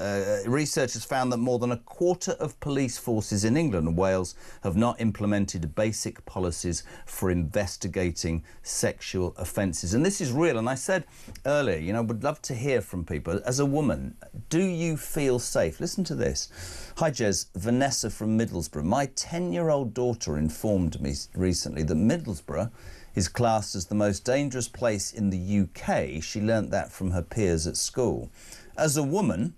Researchers found that more than a quarter of police forces in England and Wales have not implemented basic policies for investigating sexual offences. And this is real. And I said earlier, you know, would love to hear from people. As a woman, do you feel safe? Listen to this. Hi, Jez. Vanessa from Middlesbrough. My 10-year-old daughter informed me recently that Middlesbrough is classed as the most dangerous place in the UK. She learnt that from her peers at school. As a woman,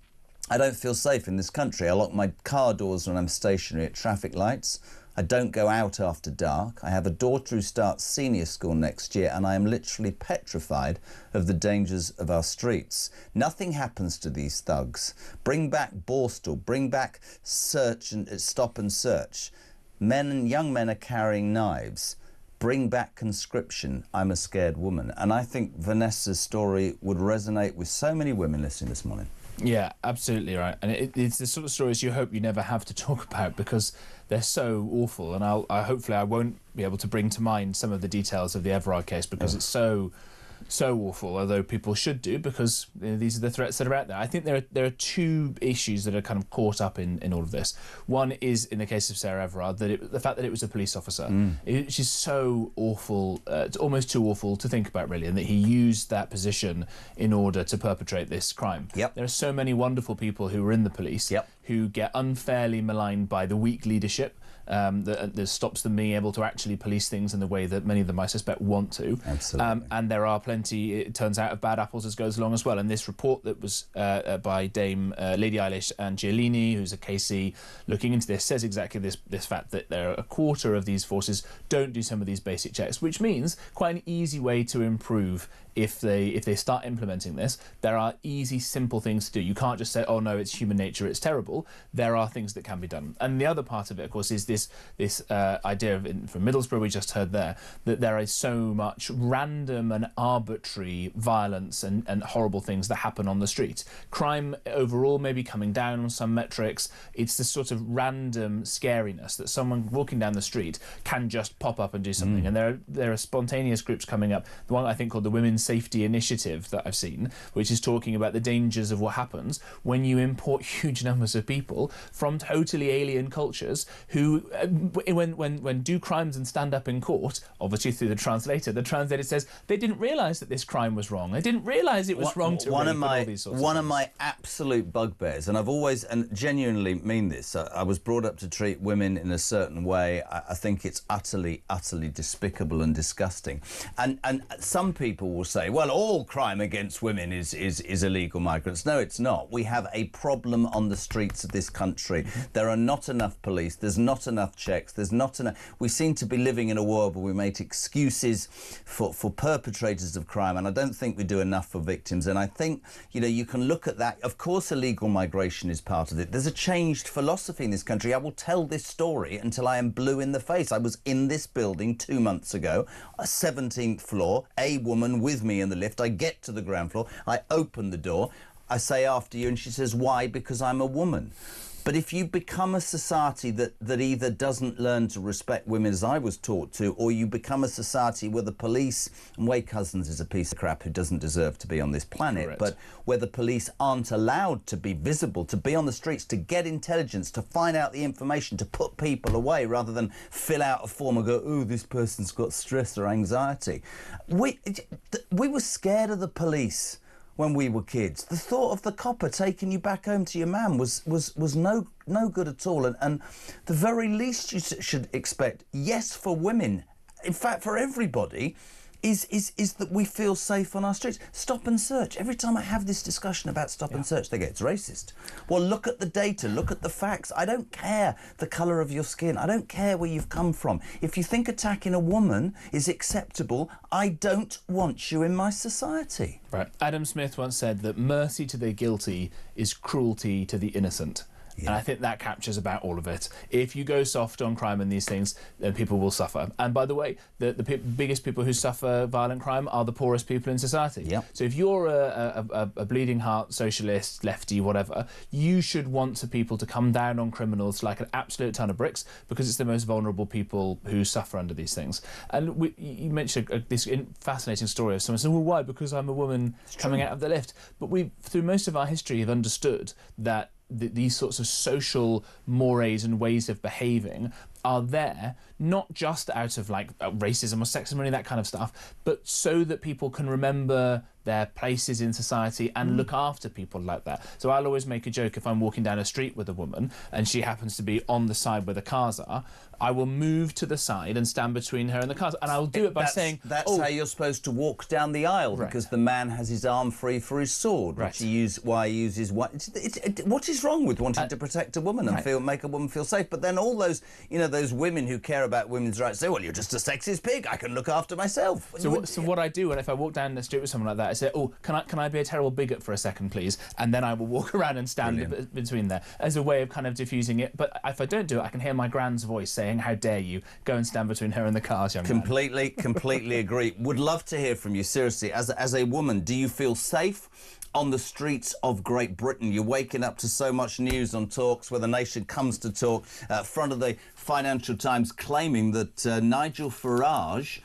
I don't feel safe in this country. I lock my car doors when I'm stationary at traffic lights. I don't go out after dark. I have a daughter who starts senior school next year, and I am literally petrified of the dangers of our streets. Nothing happens to these thugs. Bring back Borstal. Bring back search and stop and search. Men and young men are carrying knives. Bring back conscription. I'm a scared woman. And I think Vanessa's story would resonate with so many women listening this morning. Yeah, absolutely right. And it's the sort of stories you hope you never have to talk about because they're so awful. And hopefully I won't be able to bring to mind some of the details of the Everard case because it's so awful, although people should do, because these are the threats that are out there. I think there are two issues that are kind of caught up in all of this. One is, in the case of Sarah Everard, the fact that it was a police officer, which is so awful, it's almost too awful to think about, really, and that he used that position in order to perpetrate this crime. Yep. There are so many wonderful people who are in the police who get unfairly maligned by the weak leadership, that stops them being able to actually police things in the way that many of them, I suspect, want to. Absolutely. And there are plenty, it turns out, of bad apples as goes along as well. And this report that was by Dame Lady Eilish and Giolini, who's a KC looking into this, says exactly this fact, that there are a quarter of these forces don't do some of these basic checks, which means quite an easy way to improve. If they start implementing this, there are easy, simple things to do. You can't just say, oh no, it's human nature, it's terrible. There are things that can be done. And the other part of it, of course, is this idea of, from Middlesbrough we just heard there, that there is so much random and arbitrary violence and horrible things that happen on the street. Crime overall may be coming down on some metrics. It's the sort of random scariness that someone walking down the street can just pop up and do something. And there are spontaneous groups coming up. The one I think called the Women's Safety Initiative that I've seen, which is talking about the dangers of what happens when you import huge numbers of people from totally alien cultures who, when do crimes and stand up in court, obviously through the translator says they didn't realise that this crime was wrong. They didn't realise it was wrong to all these sorts of One of things. my absolute bugbears, and I've always, and genuinely mean this, I was brought up to treat women in a certain way. I think it's utterly, utterly despicable and disgusting. And some people will say, well, all crime against women is illegal migrants. No, it's not. We have a problem on the streets of this country. There are not enough police. There's not enough checks. There's not enough. We seem to be living in a world where we make excuses for perpetrators of crime, and I don't think we do enough for victims. And I think, you know, you can look at that. Of course, illegal migration is part of it. There's a changed philosophy in this country. I will tell this story until I am blue in the face. I was in this building 2 months ago, a 17th floor, a woman with me in the lift. I get to the ground floor. I open the door. I say, after you, and she says, why? Because I'm a woman. But if you become a society that either doesn't learn to respect women as I was taught to, or you become a society where the police, and Wade Cousins is a piece of crap who doesn't deserve to be on this planet, Correct. but where the police aren't allowed to be visible, to be on the streets, to get intelligence, to find out the information, to put people away rather than fill out a form and go, oh, this person's got stress or anxiety. We were scared of the police when we were kids. The thought of the copper taking you back home to your man was no good at all. And the very least you should expect, yes, for women, in fact, for everybody, is that we feel safe on our streets. Stop and search. Every time I have this discussion about stop and search, they go, it's racist. Well, look at the data, look at the facts. I don't care the colour of your skin. I don't care where you've come from. If you think attacking a woman is acceptable, I don't want you in my society. Right. Adam Smith once said that mercy to the guilty is cruelty to the innocent. Yeah. And I think that captures about all of it. If you go soft on crime and these things, then people will suffer. And by the way, the biggest people who suffer violent crime are the poorest people in society. Yep. So if you're a bleeding heart socialist, lefty, whatever, you should want people to come down on criminals like an absolute ton of bricks, because it's the most vulnerable people who suffer under these things. And you mentioned this fascinating story of someone saying, well, why? Because I'm a woman coming out of the lift. But we, through most of our history, have understood that these sorts of social mores and ways of behaving are there not just out of like racism or sexism or any of that kind of stuff, but so that people can remember their places in society and look after people like that. So I'll always make a joke if I'm walking down a street with a woman and she happens to be on the side where the cars are, I will move to the side and stand between her and the cars, and I'll do it by saying... That's how you're supposed to walk down the aisle, because the man has his arm free for his sword, which he uses... What is wrong with wanting to protect a woman and make a woman feel safe? But then all those, those women who care about women's rights say, well, you're just a sexist pig, I can look after myself. So what I do, and if I walk down the street with someone like that, I say, oh, can I be a terrible bigot for a second, please? And then I will walk around and stand between there as a way of kind of diffusing it. But if I don't do it, I can hear my grand's voice saying, how dare you go and stand between her and the cars, young man. Completely agree. Would love to hear from you, seriously. As a woman, do you feel safe on the streets of Great Britain? You're waking up to so much news on Talks, where the nation comes to talk. Front of the Financial Times claiming that Nigel Farage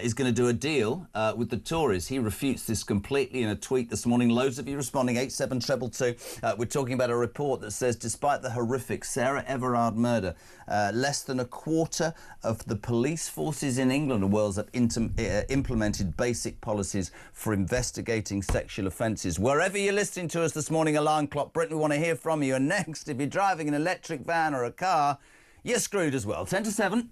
is going to do a deal with the Tories. He refutes this completely in a tweet this morning. Loads of you responding, 87222. We're talking about a report that says, despite the horrific Sarah Everard murder, less than a quarter of the police forces in England and Wales have implemented basic policies for investigating sexual offences. Wherever you're listening to us this morning, Alarm Clock Britain, we want to hear from you. And next, if you're driving an electric van or a car, you're screwed as well. 10 to 7.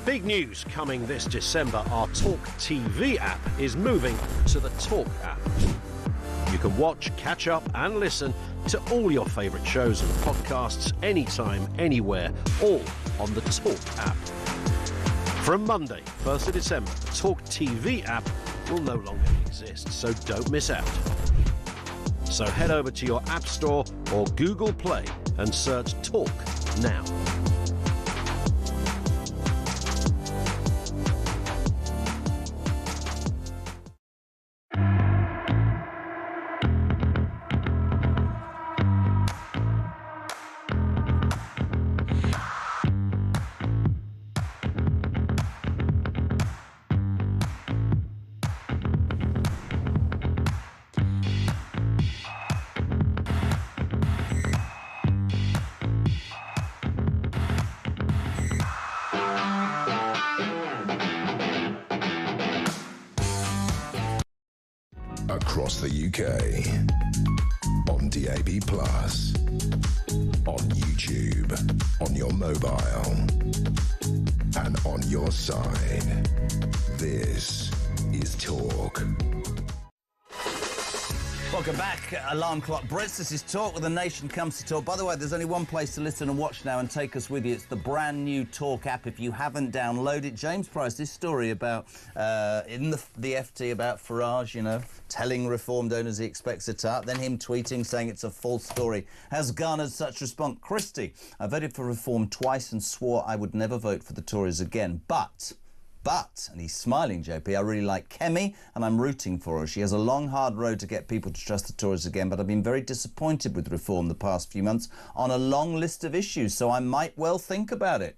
Big news coming this December. Our talkTV app is moving to the Talk app. You can watch, catch up and listen to all your favourite shows and podcasts anytime, anywhere, all on the Talk app. From Monday, 1st of December, the talkTV app will no longer exist, so don't miss out. So head over to your App Store or Google Play and search Talk now. Across the UK, on DAB+, on YouTube, on your mobile, and on your side. This is Talk. Welcome back, Alarm Clock Brits. This is Talk, where the nation comes to talk. By the way, there's only one place to listen and watch now and take us with you. It's the brand new Talk app. If you haven't downloaded it, James Price, this story about, in the FT about Farage, you know, telling Reform donors he expects a tart, then him tweeting saying it's a false story, has garnered such response. Christie, I voted for Reform twice and swore I would never vote for the Tories again, but, and he's smiling, JP, I really like Kemi and I'm rooting for her. She has a long, hard road to get people to trust the Tories again, but I've been very disappointed with Reform the past few months on a long list of issues, so I might well think about it.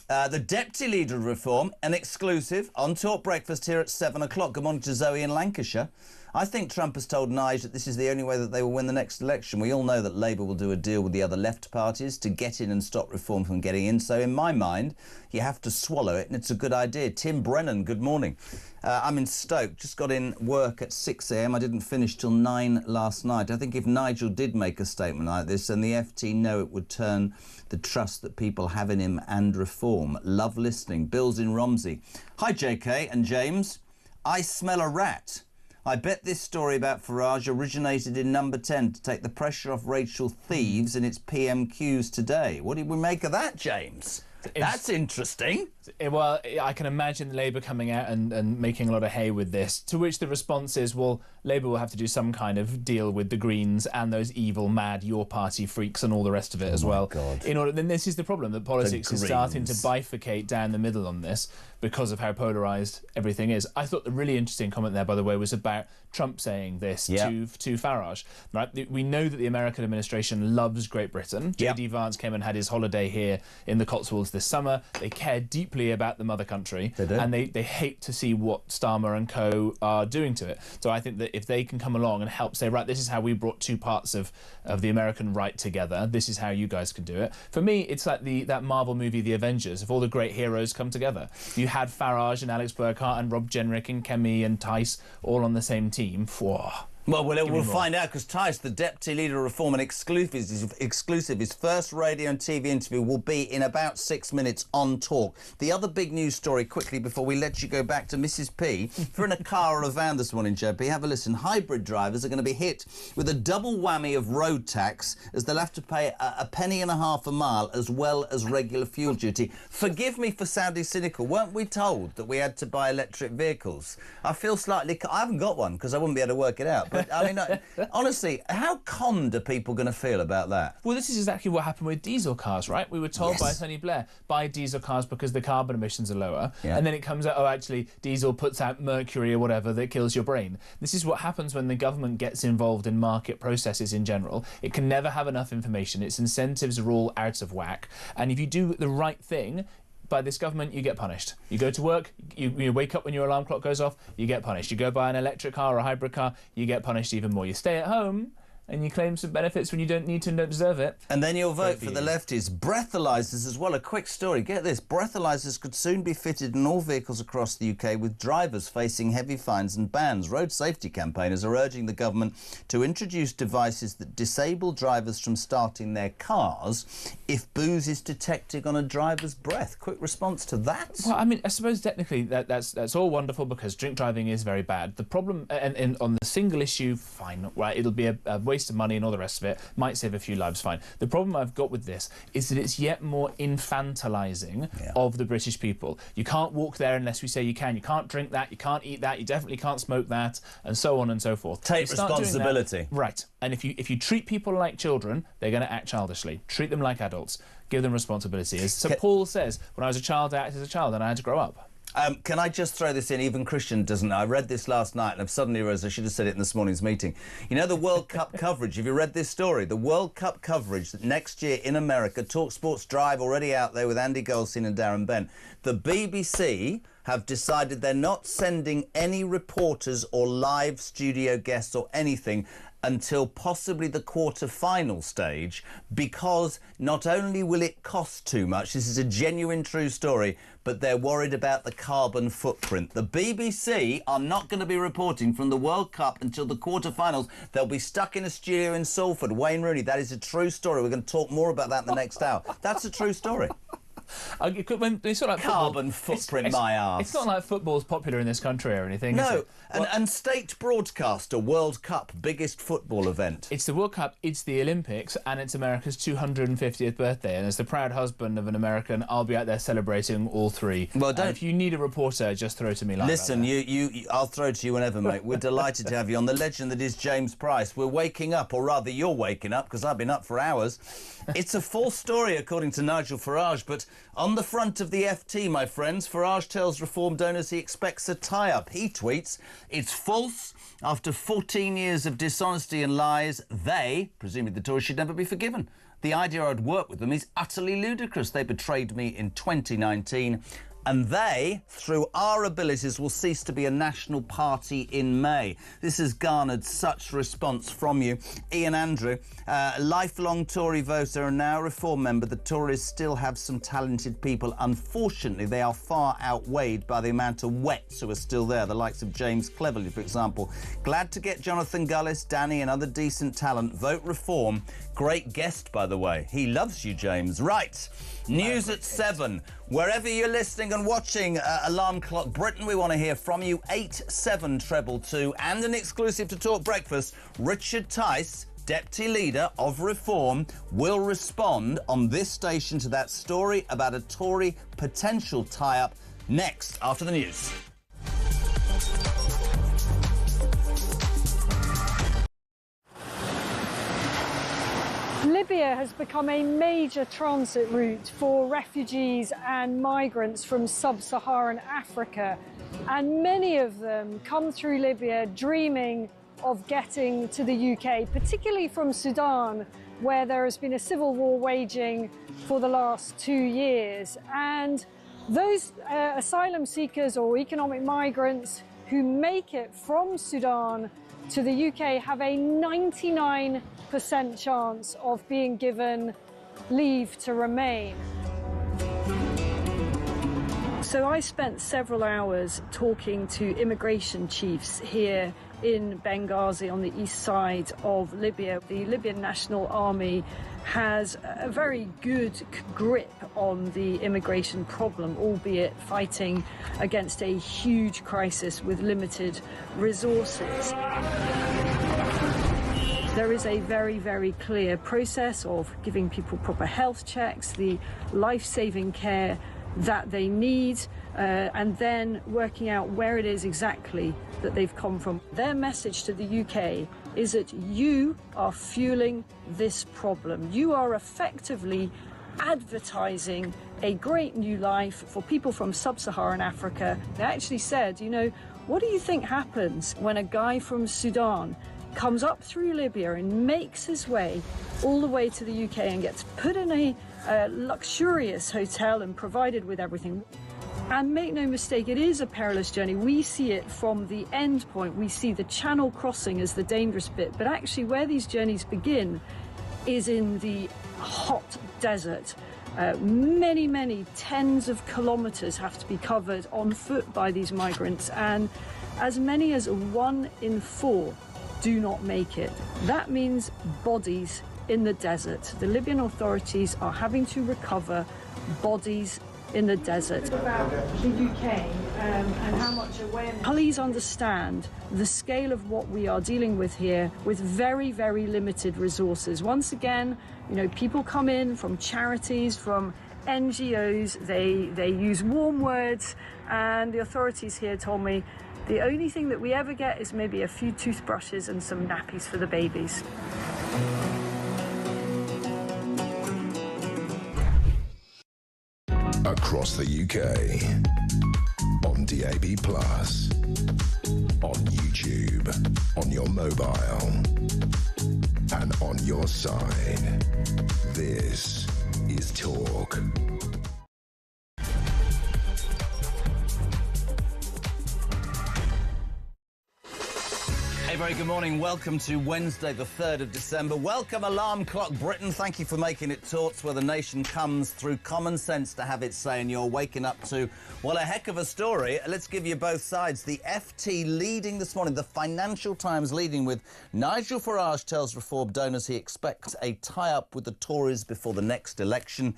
The Deputy Leader of Reform, an exclusive, on Talk Breakfast here at 7 o'clock. Good morning to Zoe in Lancashire. I think Trump has told Nige that this is the only way that they will win the next election. We all know that Labour will do a deal with the other left parties to get in and stop Reform from getting in. So in my mind, you have to swallow it, and it's a good idea. Tim Brennan, good morning. I'm in Stoke, just got in work at 6 a.m. I didn't finish till 9 last night. I think if Nigel did make a statement like this, and the FT know it would turn the trust that people have in him and Reform. Love listening. Bill's in Romsey. Hi, JK and James. I smell a rat. I bet this story about Farage originated in Number 10 to take the pressure off Rachel Thieves in its PMQs today. What did we make of that, James? That's interesting. Well, I can imagine Labour coming out and making a lot of hay with this, to which the response is, well, Labour will have to do some kind of deal with the Greens and those evil, mad, your party freaks and all the rest of it as well. God. Then this is the problem, that politics is starting to bifurcate down the middle on this because of how polarised everything is. I thought the really interesting comment there, by the way, was about Trump saying this to Farage. Right? We know that the American administration loves Great Britain. J.D. Vance came and had his holiday here in the Cotswolds this summer. They care deeply about the mother country, and they hate to see what Starmer and co are doing to it. So I think that if they can come along and help say, right, this is how we brought two parts of the American right together, this is how you guys can do it. For me, it's like that Marvel movie, The Avengers, if all the great heroes come together. You had Farage and Alex Burkhardt and Rob Jenrick and Kemi and Tice all on the same team. Whoa. Well, we'll find out, because Tice, the Deputy Leader of Reform, and exclusive, his first radio and TV interview will be in about 6 minutes on Talk. The other big news story, quickly, before we let you go back to Mrs P. If you're in a car or a van this morning, JP, have a listen. Hybrid drivers are going to be hit with a double whammy of road tax, as they'll have to pay a penny and a half a mile as well as regular fuel duty. Forgive me for sounding cynical. Weren't we told that we had to buy electric vehicles? I feel slightly... I haven't got one, because I wouldn't be able to work it out. But, I mean, honestly, how conned are people going to feel about that? Well, this is exactly what happened with diesel cars, right? We were told by Tony Blair, buy diesel cars because the carbon emissions are lower. Yeah. And then it comes out, oh, actually, diesel puts out mercury or whatever that kills your brain. This is what happens when the government gets involved in market processes in general. It can never have enough information. Its incentives are all out of whack. And if you do the right thing, by this government, you get punished. You go to work, you wake up when your alarm clock goes off, you get punished. You go buy an electric car or a hybrid car, you get punished even more. You stay at home, and you claim some benefits when you don't need to and don't deserve it. And then you'll vote for the lefties. Breathalyzers as well. A quick story. Get this. Breathalyzers could soon be fitted in all vehicles across the UK, with drivers facing heavy fines and bans. Road safety campaigners are urging the government to introduce devices that disable drivers from starting their cars if booze is detected on a driver's breath. Quick response to that? Well, I mean, I suppose technically that's all wonderful because drink driving is very bad. The problem, and on the single issue, fine, right, it'll be a waste of money and all the rest of it, might save a few lives, fine. The problem I've got with this is that it's yet more infantilizing of the British people. You can't walk there unless we say you can. You can't drink that, you can't eat that, you definitely can't smoke that, and so on and so forth. Take responsibility. Right. And if you treat people like children, they're going to act childishly. Treat them like adults. Give them responsibility. As St Paul says, when I was a child, I acted as a child and I had to grow up. Can I just throw this in? Even Christian doesn't. I read this last night and I've suddenly realised I should have said it in this morning's meeting. You know the World Cup coverage? Have you read this story? The World Cup coverage that next year in America, TalkSport's Drive already out there with Andy Goldstein and Darren Bent. The BBC have decided they're not sending any reporters or live studio guests or anything until possibly the quarter-final stage, because not only will it cost too much, this is a genuine true story, but they're worried about the carbon footprint. The BBC are not going to be reporting from the World Cup until the quarter-finals. They'll be stuck in a studio in Salford. Wayne Rooney, that is a true story. We're going to talk more about that in the next hour. That's a true story. When they sort of like carbon footprint, my arse. It's not like football's popular in this country or anything. No, is it? and state broadcaster, World Cup, biggest football event. It's the World Cup, it's the Olympics, and it's America's 250th birthday. And as the proud husband of an American, I'll be out there celebrating all three. Well, don't. If you need a reporter, just throw to me like that. Listen, I'll throw to you whenever, mate. We're delighted to have you on. The legend that is James Price. We're waking up, or rather, you're waking up, because I've been up for hours. It's a false story, according to Nigel Farage, but on the front of the FT, my friends, Farage tells Reform donors he expects a tie-up. He tweets, "It's false. After 14 years of dishonesty and lies, they, presumably the Tories, should never be forgiven. The idea I'd work with them is utterly ludicrous. They betrayed me in 2019. And they, through our abilities, will cease to be a national party in May." This has garnered such response from you. Ian Andrew, lifelong Tory voter and now Reform member. The Tories still have some talented people. Unfortunately, they are far outweighed by the amount of wets who are still there, the likes of James Cleverly, for example. Glad to get Jonathan Gullis, Danny and other decent talent. Vote Reform. Great guest, by the way. He loves you, James. Right. News at 7. Wherever you're listening and watching Alarm Clock Britain, we want to hear from you. 87222. And an exclusive to Talk Breakfast, Richard Tice, Deputy Leader of Reform, will respond on this station to that story about a Tory potential tie-up next after the news. Libya has become a major transit route for refugees and migrants from sub-Saharan Africa, and many of them come through Libya dreaming of getting to the UK, particularly from Sudan, where there has been a civil war waging for the last 2 years. And those asylum seekers or economic migrants who make it from Sudan to the UK have a 99% chance of being given leave to remain. So I spent several hours talking to immigration chiefs here in Benghazi on the east side of Libya. The Libyan National Army has a very good grip on the immigration problem, albeit fighting against a huge crisis with limited resources. There is a very, very clear process of giving people proper health checks, the life-saving care that they need, and then working out where it is exactly that they've come from. Their message to the UK is that you are fueling this problem. You are effectively advertising a great new life for people from sub-Saharan Africa. They actually said, you know, what do you think happens when a guy from Sudan comes up through Libya and makes his way all the way to the UK and gets put in a luxurious hotel and provided with everything? And make no mistake, it is a perilous journey. We see it from the end point. We see the channel crossing as the dangerous bit. But actually, where these journeys begin is in the hot desert. Many tens of kilometres have to be covered on foot by these migrants. And as many as 1 in 4 do not make it. That means bodies in the desert. The Libyan authorities are having to recover bodies in the desert. About the UK and how much awareness. Please understand the scale of what we are dealing with here with very limited resources. Once again, you know, people come in from charities, from NGOs, they use warm words, and the authorities here told me the only thing that we ever get is maybe a few toothbrushes and some nappies for the babies. Across the UK, on DAB+, on YouTube, on your mobile, and on your side. This is Talk. Hey, very good morning. Welcome to Wednesday, the 3rd of December. Welcome, Alarm Clock Britain. Thank you for making it Talks, where the nation comes through common sense to have its say, and you're waking up to, well, a heck of a story. Let's give you both sides. The FT leading this morning, the Financial Times leading with Nigel Farage tells Reform donors he expects a tie-up with the Tories before the next election.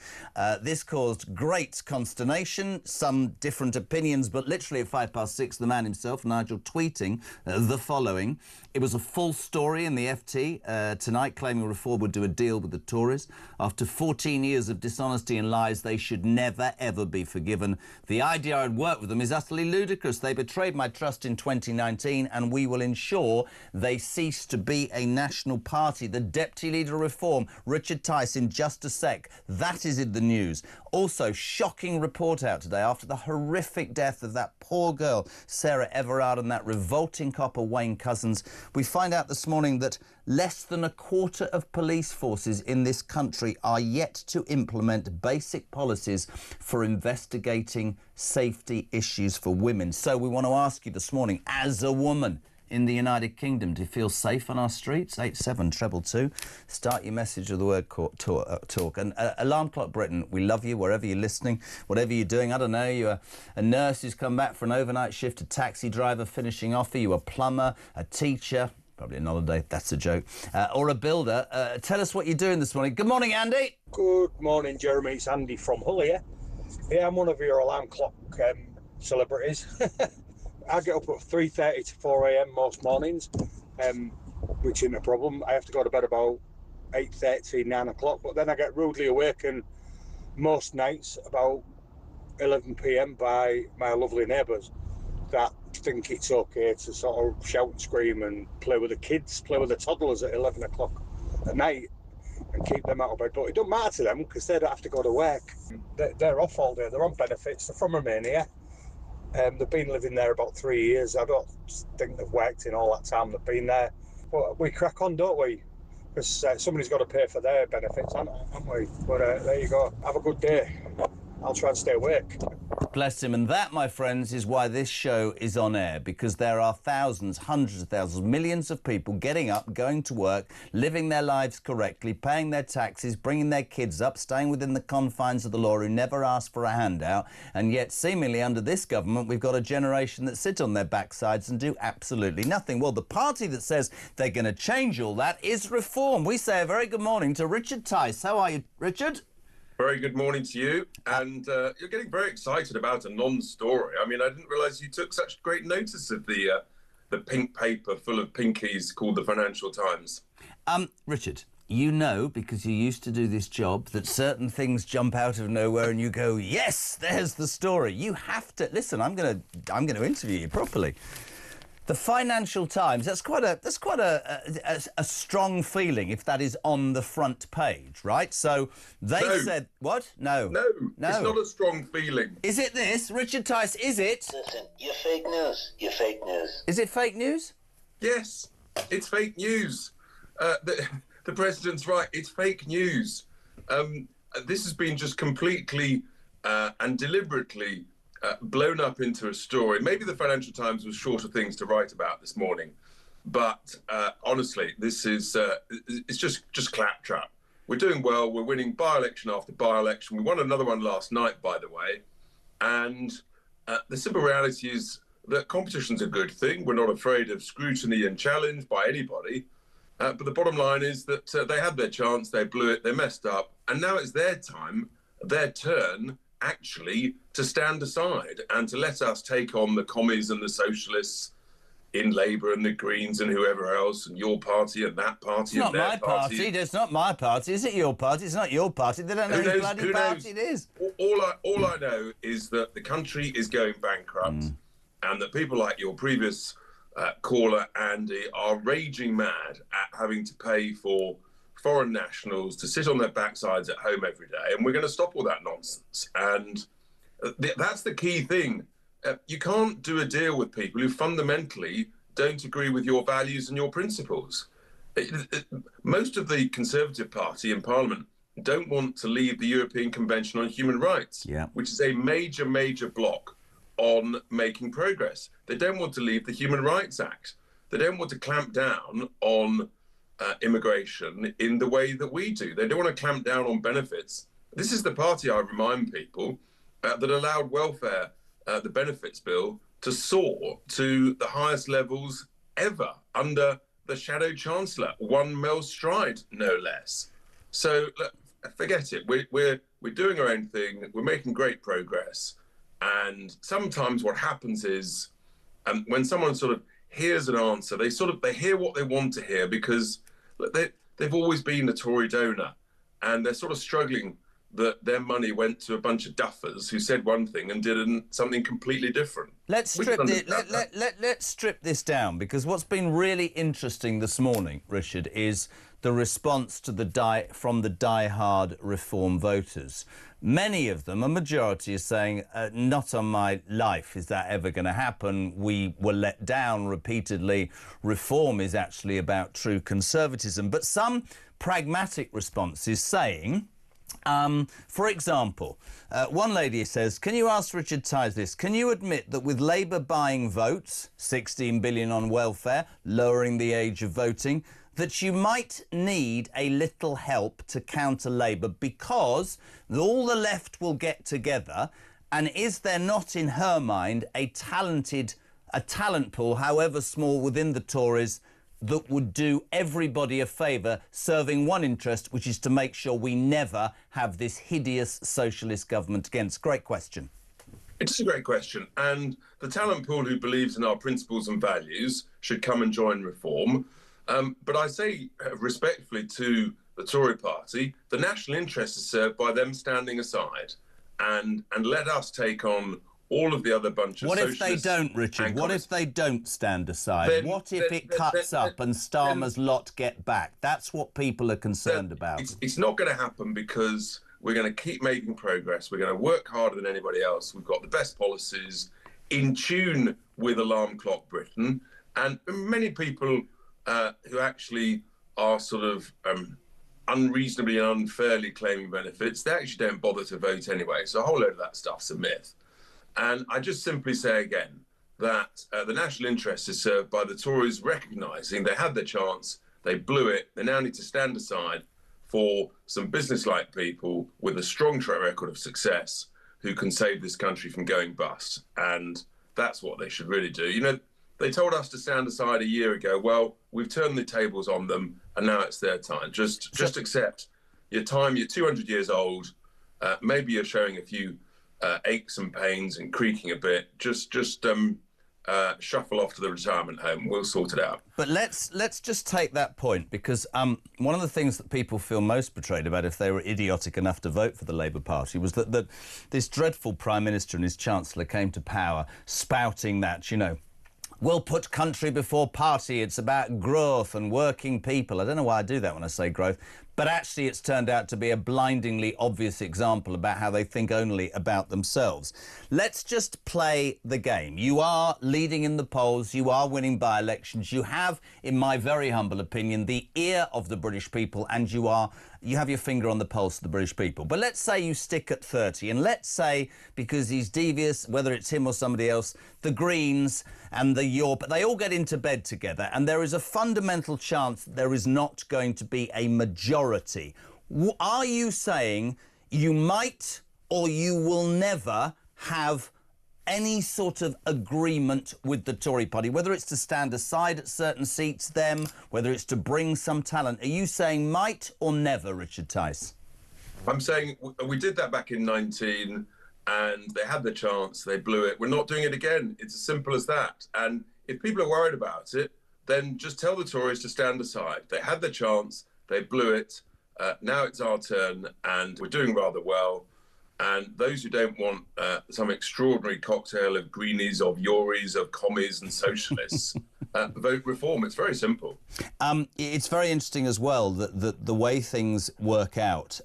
This caused great consternation, some different opinions, but literally at 6:05, the man himself, Nigel, tweeting the following. It was a full story in the FT tonight, claiming Reform would do a deal with the Tories. After 14 years of dishonesty and lies, they should never, ever be forgiven. The idea I'd work with them is utterly ludicrous. They betrayed my trust in 2019, and we will ensure they cease to be a national party. The Deputy Leader of Reform, Richard Tice, in just a sec. That is in the news. Also, shocking report out today after the horrific death of that poor girl, Sarah Everard, and that revolting copper, Wayne Cousins. We find out this morning that less than a quarter of police forces in this country are yet to implement basic policies for investigating safety issues for women. So we want to ask you this morning, as a woman in the United Kingdom, do you feel safe on our streets? 87222. Start your message with the word talk. And Alarm Clock Britain, we love you wherever you're listening, whatever you're doing. I don't know, you're a nurse who's come back for an overnight shift, a taxi driver finishing off, are you a plumber, a teacher, probably on holiday, that's a joke, or a builder. Tell us what you're doing this morning. Good morning, Andy. Good morning, Jeremy. It's Andy from Hull here. Yeah, I'm one of your alarm clock celebrities. I get up at 3:30 to 4 a.m. most mornings, which isn't a problem. I have to go to bed about 8:30, 9 o'clock, but then I get rudely awakened most nights about 11 p.m. by my lovely neighbours that think it's okay to sort of shout and scream and play with the kids, play with the toddlers at 11 o'clock at night and keep them out of bed. But it don't matter to them because they don't have to go to work. They're off all day. They're on benefits. They're from Romania. They've been living there about 3 years. I don't think they've worked in all that time they've been there. But we crack on, don't we? Because somebody's got to pay for their benefits, haven't we? But there you go. Have a good day. I'll try and stay awake. Bless him. And that, my friends, is why this show is on air, because there are thousands, hundreds of thousands, millions of people getting up, going to work, living their lives correctly, paying their taxes, bringing their kids up, staying within the confines of the law, who never ask for a handout. And yet, seemingly under this government, we've got a generation that sit on their backsides and do absolutely nothing. Well, the party that says they're going to change all that is Reform. We say a very good morning to Richard Tice. How are you, Richard? Very good morning to you. And you're getting very excited about a non-story. I mean, I didn't realise you took such great notice of the pink paper full of pinkies called the Financial Times. Richard, you know, because you used to do this job, that certain things jump out of nowhere and you go, yes, there's the story. You have to listen. I'm going to interview you properly. The Financial Times, that's quite a strong feeling if that is on the front page, right? So they said, what? No, it's not a strong feeling. Is it this? Richard Tice, is it? Listen, you're fake news. You're fake news. Is it fake news? Yes, it's fake news. The President's right, it's fake news. This has been just completely and deliberately blown up into a story. Maybe the Financial Times was short of things to write about this morning, but honestly, this is it's just claptrap. We're doing well. We're winning by-election after by-election. We won another one last night, by the way. And the simple reality is that competition's a good thing. We're not afraid of scrutiny and challenge by anybody. But the bottom line is that they had their chance, they blew it, they messed up, and now it's their time, their turn, actually, to stand aside and to let us take on the commies and the socialists in Labour and the Greens and whoever else, and your party and that party and their party. It's not my party. It's not my party. Is it your party? It's not your party. They don't know whose bloody party it is. All I know is that the country is going bankrupt, and that people like your previous caller, Andy, are raging mad at having to pay for foreign nationals to sit on their backsides at home every day, and we're going to stop all that nonsense. And that's the key thing. You can't do a deal with people who fundamentally don't agree with your values and your principles. Most of the Conservative Party in Parliament don't want to leave the European Convention on Human Rights, which is a major, major block on making progress. They don't want to leave the Human Rights Act. They don't want to clamp down on immigration in the way that we do. They don't want to clamp down on benefits. This is the party, I remind people, that allowed welfare, the benefits bill, to soar to the highest levels ever under the Shadow Chancellor, one Mel Stride, no less. So look, forget it. We're doing our own thing. We're making great progress. And sometimes what happens is when someone sort of hears an answer, they hear what they want to hear, because look, they've always been a Tory donor, and they're sort of struggling that their money went to a bunch of duffers who said one thing and did something completely different. Let's strip this down, because what's been really interesting this morning, Richard, is the response to from the die-hard reform voters. Many of them, a majority, are saying, not on my life is that ever going to happen. We were let down repeatedly. Reform is actually about true conservatism. But some pragmatic responses saying, for example, one lady says, can you ask Richard Tice this? Can you admit that with Labour buying votes, 16 billion on welfare, lowering the age of voting, that you might need a little help to counter Labour, because all the left will get together, and is there not in her mind a talent pool, however small, within the Tories that would do everybody a favour, serving one interest, which is to make sure we never have this hideous socialist government against? Great question. It's a great question. And the talent pool who believes in our principles and values should come and join reform. But I say respectfully to the Tory party, the national interest is served by them standing aside and let us take on all of the other bunch of socialists. What if they don't, Richard? What if they don't stand aside? What if it cuts up and Starmer's lot get back? That's what people are concerned about. It's not going to happen, because we're going to keep making progress. We're going to work harder than anybody else. We've got the best policies in tune with Alarm Clock Britain. And many people who actually are sort of unreasonably and unfairly claiming benefits, they actually don't bother to vote anyway. So a whole load of that stuff's a myth. And I just simply say again that the national interest is served by the Tories recognising they had their chance, they blew it, they now need to stand aside for some business-like people with a strong track record of success who can save this country from going bust. And that's what they should really do. You know, they told us to stand aside a year ago. Well, we've turned the tables on them, and now it's their time. Just accept your time. You're 200 years old. Maybe you're showing a few aches and pains and creaking a bit. Just shuffle off to the retirement home. We'll sort it out. But let's just take that point, because one of the things that people feel most betrayed about, if they were idiotic enough to vote for the Labour Party, was that this dreadful Prime Minister and his Chancellor came to power spouting that, you know, we'll put country before party. It's about growth and working people. I don't know why I do that when I say growth. But actually, it's turned out to be a blindingly obvious example about how they think only about themselves. Let's just play the game. You are leading in the polls. You are winning by-elections. You have, in my very humble opinion, the ear of the British people, and you have your finger on the pulse of the British people. But let's say you stick at 30, and let's say, because he's devious, whether it's him or somebody else, the Greens and the Yorp, they all get into bed together, and there is a fundamental chance that there is not going to be a majority. Are you saying you might or you will never have any sort of agreement with the Tory party, whether it's to stand aside at certain seats, whether it's to bring some talent? Are you saying might or never, Richard Tice? I'm saying we did that back in 19 and they had the chance, they blew it. We're not doing it again. It's as simple as that. And if people are worried about it, then just tell the Tories to stand aside. They had the chance, they blew it. Now it's our turn and we're doing rather well. And those who don't want some extraordinary cocktail of greenies, of Yoris, of commies and socialists, vote reform. It's very simple. It's very interesting as well that the way things work out.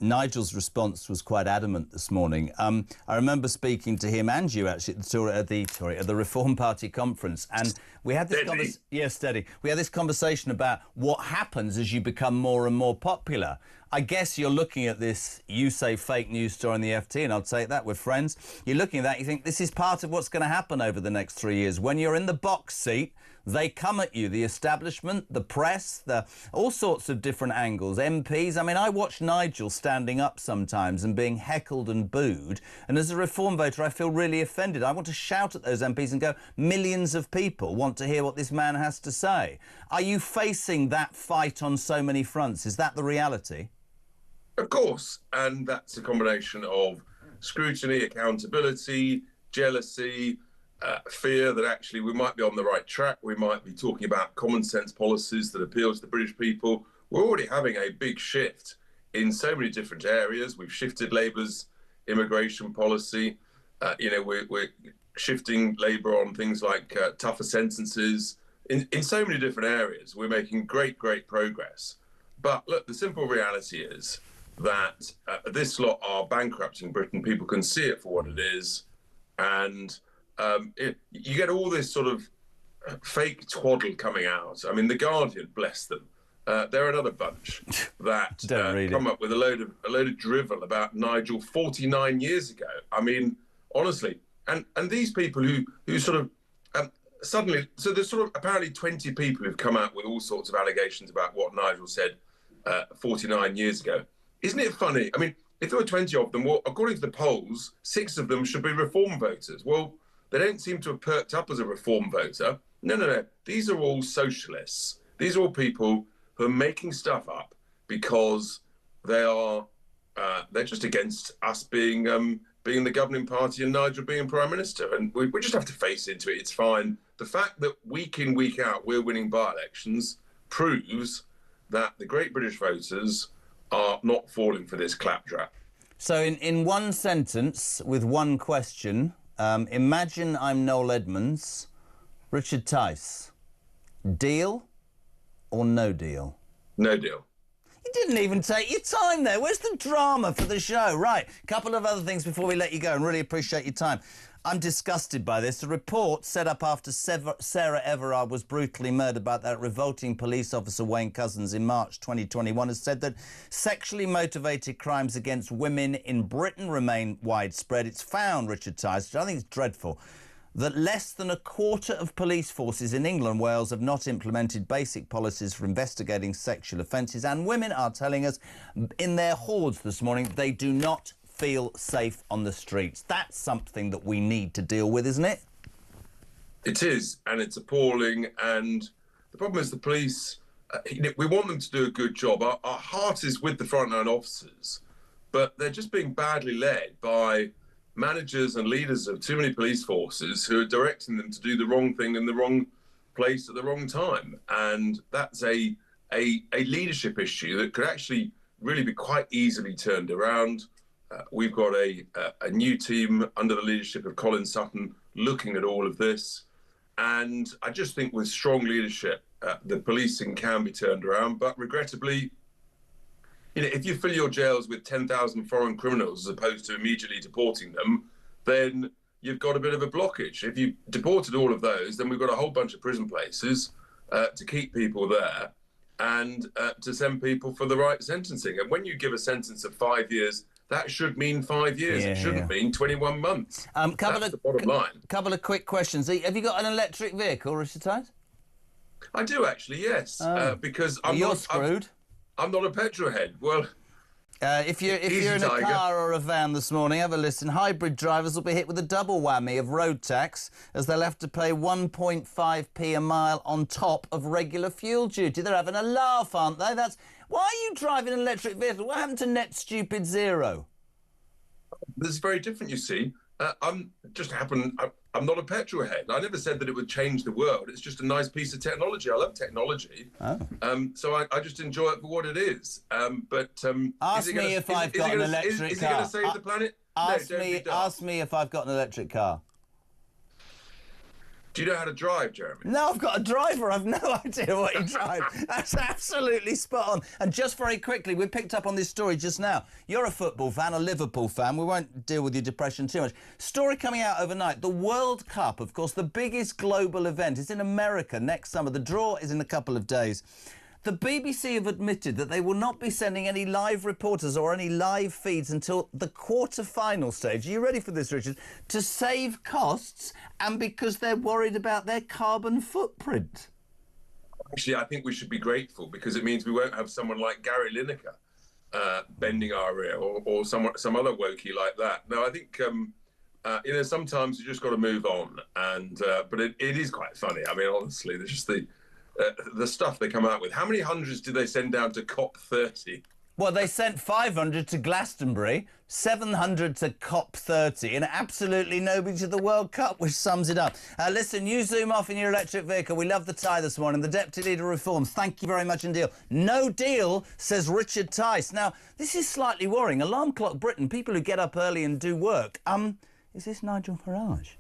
Nigel's response was quite adamant this morning. I remember speaking to him and you actually at the Reform Party conference, and we had this we had this conversation about what happens as you become more and more popular. I guess you're looking at this, you say fake news story in the FT, and I'll take that with friends. You're looking at that, you think this is part of what's going to happen over the next 3 years. When you're in the box seat, they come at you, the establishment, the press, all sorts of different angles, MPs. I mean, I watch Nigel standing up sometimes and being heckled and booed, and as a Reform voter, I feel really offended. I want to shout at those MPs and go, millions of people want to hear what this man has to say. Are you facing that fight on so many fronts? Is that the reality? Of course, and that's a combination of scrutiny, accountability, jealousy, fear that actually we might be on the right track. We might be talking about common sense policies that appeal to the British people. We're already having a big shift in so many different areas. We've shifted Labour's immigration policy. We're shifting Labour on things like tougher sentences. In so many different areas, we're making great progress. But look, the simple reality is that this lot are bankrupting Britain. People can see it for what it is. And you get all this sort of fake twaddle coming out. I mean, The Guardian, bless them, they're another bunch that come up with a load of drivel about Nigel 49 years ago. I mean, honestly, and these people who sort of suddenly, so there's sort of apparently 20 people who've come out with all sorts of allegations about what Nigel said 49 years ago. Isn't it funny? I mean, if there were 20 of them, well, according to the polls, 6 of them should be Reform voters. Well, they don't seem to have perked up as a Reform voter. No. These are all socialists. These are all people who are making stuff up because they're just against us being the governing party and Nigel being Prime Minister. And we just have to face into it. It's fine. The fact that week in, week out, we're winning by-elections proves that the great British voters are not falling for this claptrap. So in one sentence, with one question, imagine I'm Noel Edmonds, Richard Tice. Deal or no deal? No deal. You didn't even take your time there. Where's the drama for the show? Right, a couple of other things before we let you go, and really appreciate your time. I'm disgusted by this. A report set up after Sarah Everard was brutally murdered by that revolting police officer Wayne Couzens in March 2021 has said that sexually motivated crimes against women in Britain remain widespread. It's found, Richard Tice, which I think is dreadful, that less than a quarter of police forces in England and Wales have not implemented basic policies for investigating sexual offences, and women are telling us in their hordes this morning they do not feel safe on the streets. That's something that we need to deal with, isn't it? It is, and it's appalling. And the problem is the police, we want them to do a good job. Our heart is with the frontline officers, but they're just being badly led by managers and leaders of too many police forces who are directing them to do the wrong thing in the wrong place at the wrong time. And that's a leadership issue that could actually really be quite easily turned around. We've got a new team under the leadership of Colin Sutton looking at all of this. And I just think with strong leadership, the policing can be turned around. But regrettably, if you fill your jails with 10,000 foreign criminals as opposed to immediately deporting them, then you've got a bit of a blockage. If you deported all of those, then we've got a whole bunch of prison places to keep people there and to send people for the right sentencing. And when you give a sentence of 5 years, that should mean 5 years. It shouldn't mean 21 months. That's the bottom line. Couple of quick questions. Have you got an electric vehicle, Richard Tice? I do actually, yes, because you're screwed. I'm not a petrol head. Well, if you're in a car or a van this morning, have a listen. Hybrid drivers will be hit with a double whammy of road tax as they'll have to pay 1.5p a mile on top of regular fuel duty. They're having a laugh, aren't they? Why are you driving an electric vehicle? What happened to net stupid zero? This is very different, you see. I'm not a petrol head. I never said that it would change the world. It's just a nice piece of technology. I love technology. So I just enjoy it for what it is. Ask me if I've got an electric car. Is it going to save the planet? Ask me if I've got an electric car. Do you know how to drive, Jeremy? No, I've got a driver. I've no idea what he drives. That's absolutely spot on. And just very quickly, we picked up on this story just now. You're a football fan, a Liverpool fan. We won't deal with your depression too much. Story coming out overnight. The World Cup, of course, the biggest global event, is in America next summer. The draw is in a couple of days. The BBC have admitted that they will not be sending any live reporters or any live feeds until the quarter-final stage. Are you ready for this, Richard? To save costs and because they're worried about their carbon footprint. Actually, I think we should be grateful because it means we won't have someone like Gary Lineker bending our ear or some other wokey like that. No, I think, sometimes you just got to move on. But it is quite funny. I mean, honestly, there's just the stuff they come out with. How many hundreds did they send down to COP30? Well, they sent 500 to Glastonbury, 700 to COP30, and absolutely nobody to the World Cup, which sums it up. Listen, you zoom off in your electric vehicle. We love the tie this morning. The Deputy Leader of Reform, thank you very much indeed. No deal, says Richard Tice. Now, this is slightly worrying. Alarm Clock Britain, people who get up early and do work. Is this Nigel Farage?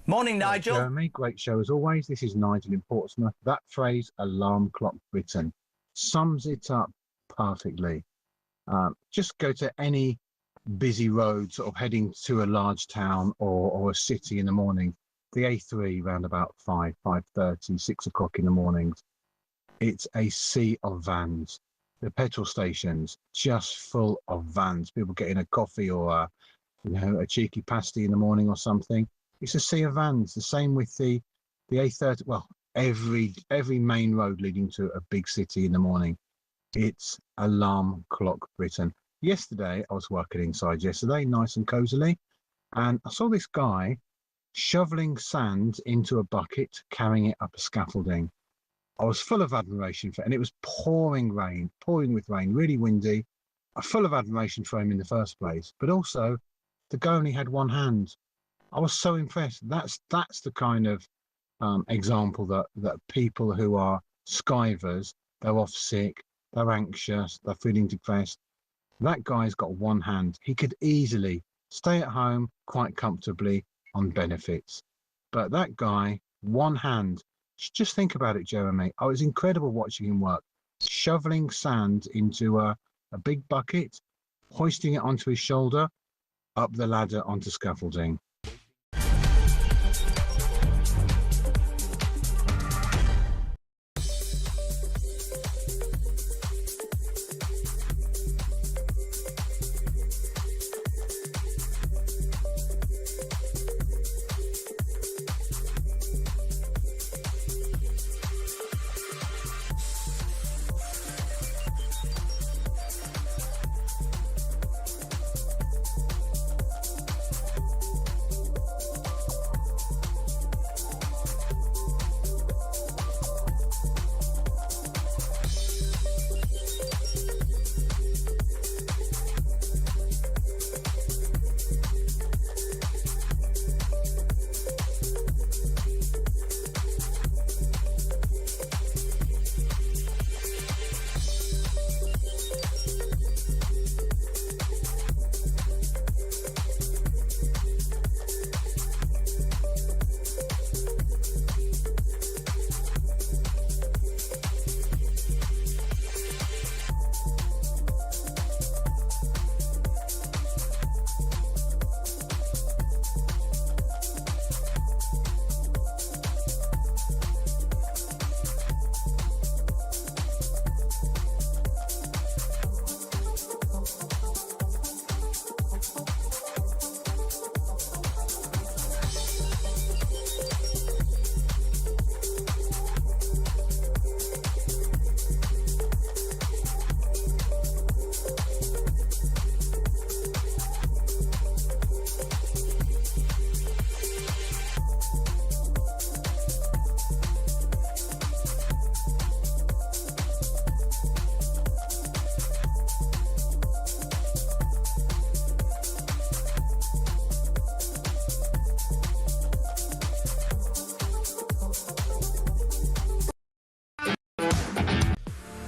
Morning, Nigel. Jeremy, great show as always. This is Nigel in Portsmouth. That phrase, alarm clock Britain, sums it up perfectly. Just go to any busy road sort of heading to a large town or a city in the morning. The A3 round about 5:30, 6 o'clock in the mornings. It's a sea of vans. The petrol stations just full of vans. People getting a coffee or a cheeky pasty in the morning or something. It's a sea of vans. The same with the A30. Well, every main road leading to a big city in the morning. It's alarm clock Britain. Yesterday, I was working inside nice and cosily, and I saw this guy shoveling sand into a bucket, carrying it up a scaffolding. I was full of admiration for it, and it was pouring with rain, really windy. I'm full of admiration for him in the first place, but also the guy only had one hand. I was so impressed. That's the kind of example that people who are skivers, they're off sick, they're anxious, they're feeling depressed. That guy's got one hand. He could easily stay at home quite comfortably on benefits. But that guy, one hand, just think about it, Jeremy. Oh, it was incredible watching him work, shoveling sand into a big bucket, hoisting it onto his shoulder, up the ladder onto scaffolding.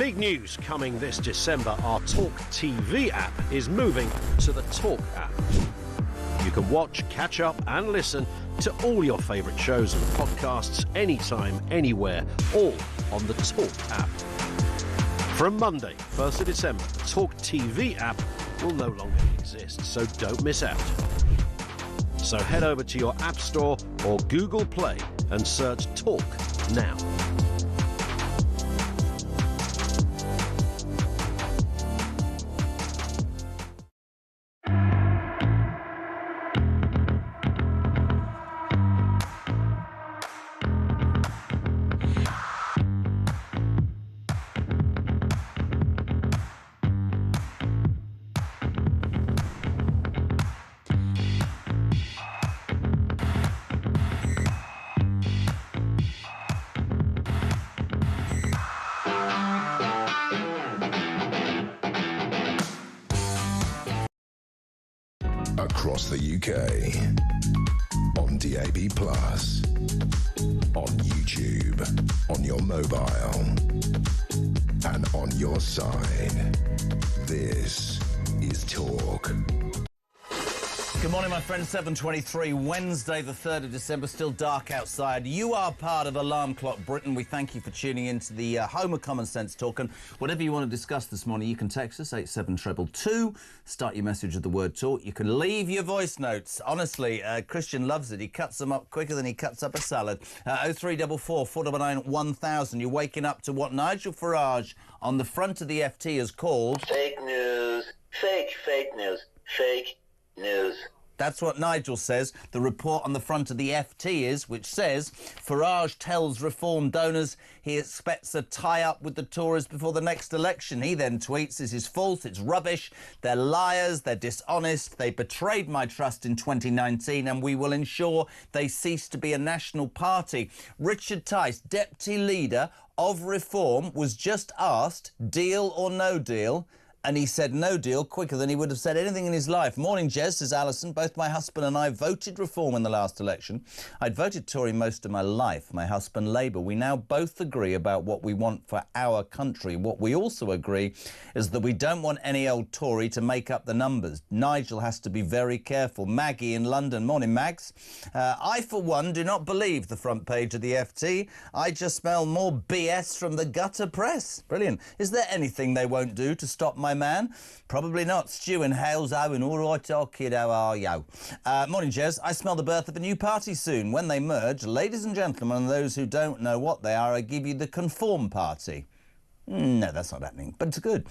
Big news coming this December. Our talkTV app is moving to the Talk app. You can watch, catch up and listen to all your favourite shows and podcasts anytime, anywhere, all on the Talk app. From Monday, 1st of December, the talkTV app will no longer exist, so don't miss out. So head over to your App Store or Google Play and search Talk now. Across the UK, on DAB+, on YouTube, on your mobile, and on your side. This is Talk. Good morning, my friends. 7:23, Wednesday, the 3rd of December. Still dark outside. You are part of Alarm Clock Britain. We thank you for tuning in to the home of Common Sense Talk. And whatever you want to discuss this morning, you can text us, 87222. Start your message with the word talk. You can leave your voice notes. Honestly, Christian loves it. He cuts them up quicker than he cuts up a salad. 0344 499 1000. You're waking up to what Nigel Farage on the front of the FT has called... Fake news. Fake news. Fake news. That's what Nigel says. The report on the front of the FT is, which says, Farage tells Reform donors he expects a tie-up with the Tories before the next election. He then tweets, this is false, it's rubbish, they're liars, they're dishonest, they betrayed my trust in 2019 and we will ensure they cease to be a national party. Richard Tice, deputy leader of Reform, was just asked, deal or no deal? And he said no deal quicker than he would have said anything in his life. Morning, Jez, says Alison. Both my husband and I voted Reform in the last election. I'd voted Tory most of my life, my husband Labour. We now both agree about what we want for our country. What we also agree is that we don't want any old Tory to make up the numbers. Nigel has to be very careful. Maggie in London. Morning, Mags. I, for one, do not believe the front page of the FT. I just smell more BS from the gutter press. Brilliant. Is there anything they won't do to stop my man? Probably not. Stu in Hales, Owen. All right, old kid, how are you? Morning, Jez. I smell the birth of a new party soon. When they merge, ladies and gentlemen, and those who don't know what they are, I give you the Conform Party. No, that's not happening, but it's good.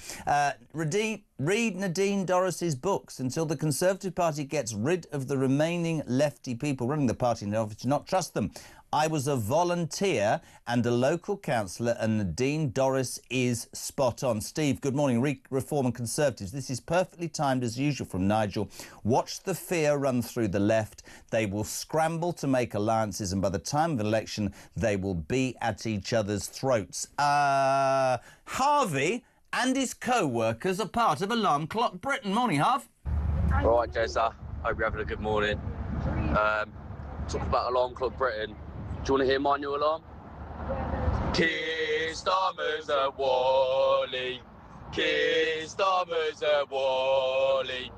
Read Nadine Dorris's books until the Conservative Party gets rid of the remaining lefty people running the party and to not trust them. I was a volunteer and a local councillor, and Nadine Dorris is spot on. Steve, good morning. Reform and Conservatives. This is perfectly timed as usual from Nigel. Watch the fear run through the left. They will scramble to make alliances, and by the time of the election, they will be at each other's throats. Harvey and his co-workers are part of Alarm Clock Britain. Morning, Harv. All right, Jezza. Hope you're having a good morning. Talking about Alarm Clock Britain. Do you want to hear my new alarm? Keir Starmer's a Wally. Keir Starmer's a Wally.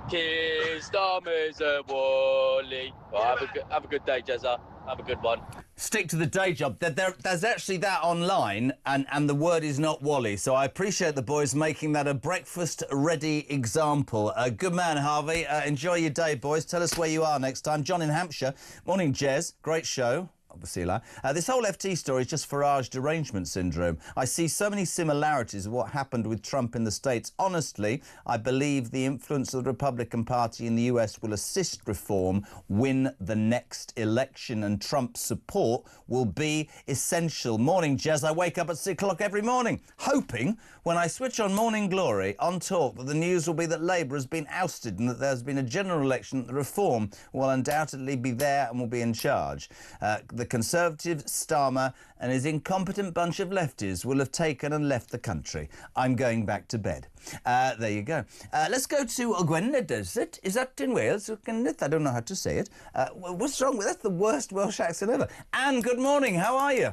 Keir Starmer's a Wally. Well, have a good day, Jezza. Have a good one. Stick to the day job. There's actually that online, and the word is not Wally. So I appreciate the boys making that a breakfast-ready example. Good man, Harvey. Enjoy your day, boys. Tell us where you are next time. John in Hampshire. Morning, Jez. Great show. Obviously, this whole FT story is just Farage derangement syndrome. I see so many similarities of what happened with Trump in the States. Honestly, I believe the influence of the Republican Party in the US will assist Reform win the next election, and Trump's support will be essential. Morning, Jez. I wake up at 6 o'clock every morning, hoping when I switch on Morning Glory on Talk that the news will be that Labour has been ousted and that there's been a general election, that the Reform will undoubtedly be there and will be in charge. The Conservative Starmer and his incompetent bunch of lefties will have taken and left the country. I'm going back to bed. There you go. Let's go to Gwynedd, is it? Is that in Wales? Gwynedd? I don't know how to say it. What's wrong with that? That's the worst Welsh accent ever. Anne, good morning. How are you?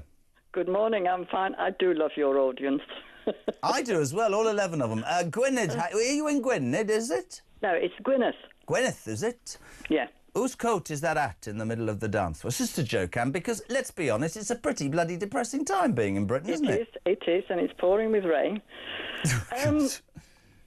Good morning. I'm fine. I do love your audience. I do as well, all 11 of them. Gwynedd, are you in Gwynedd, is it? No, it's Gwynedd. Gwynedd, is it? Yeah. Whose coat is that at in the middle of the dance? Well, it's just a joke, Anne, because, let's be honest, it's a pretty bloody depressing time being in Britain, isn't it? It is, and it's pouring with rain.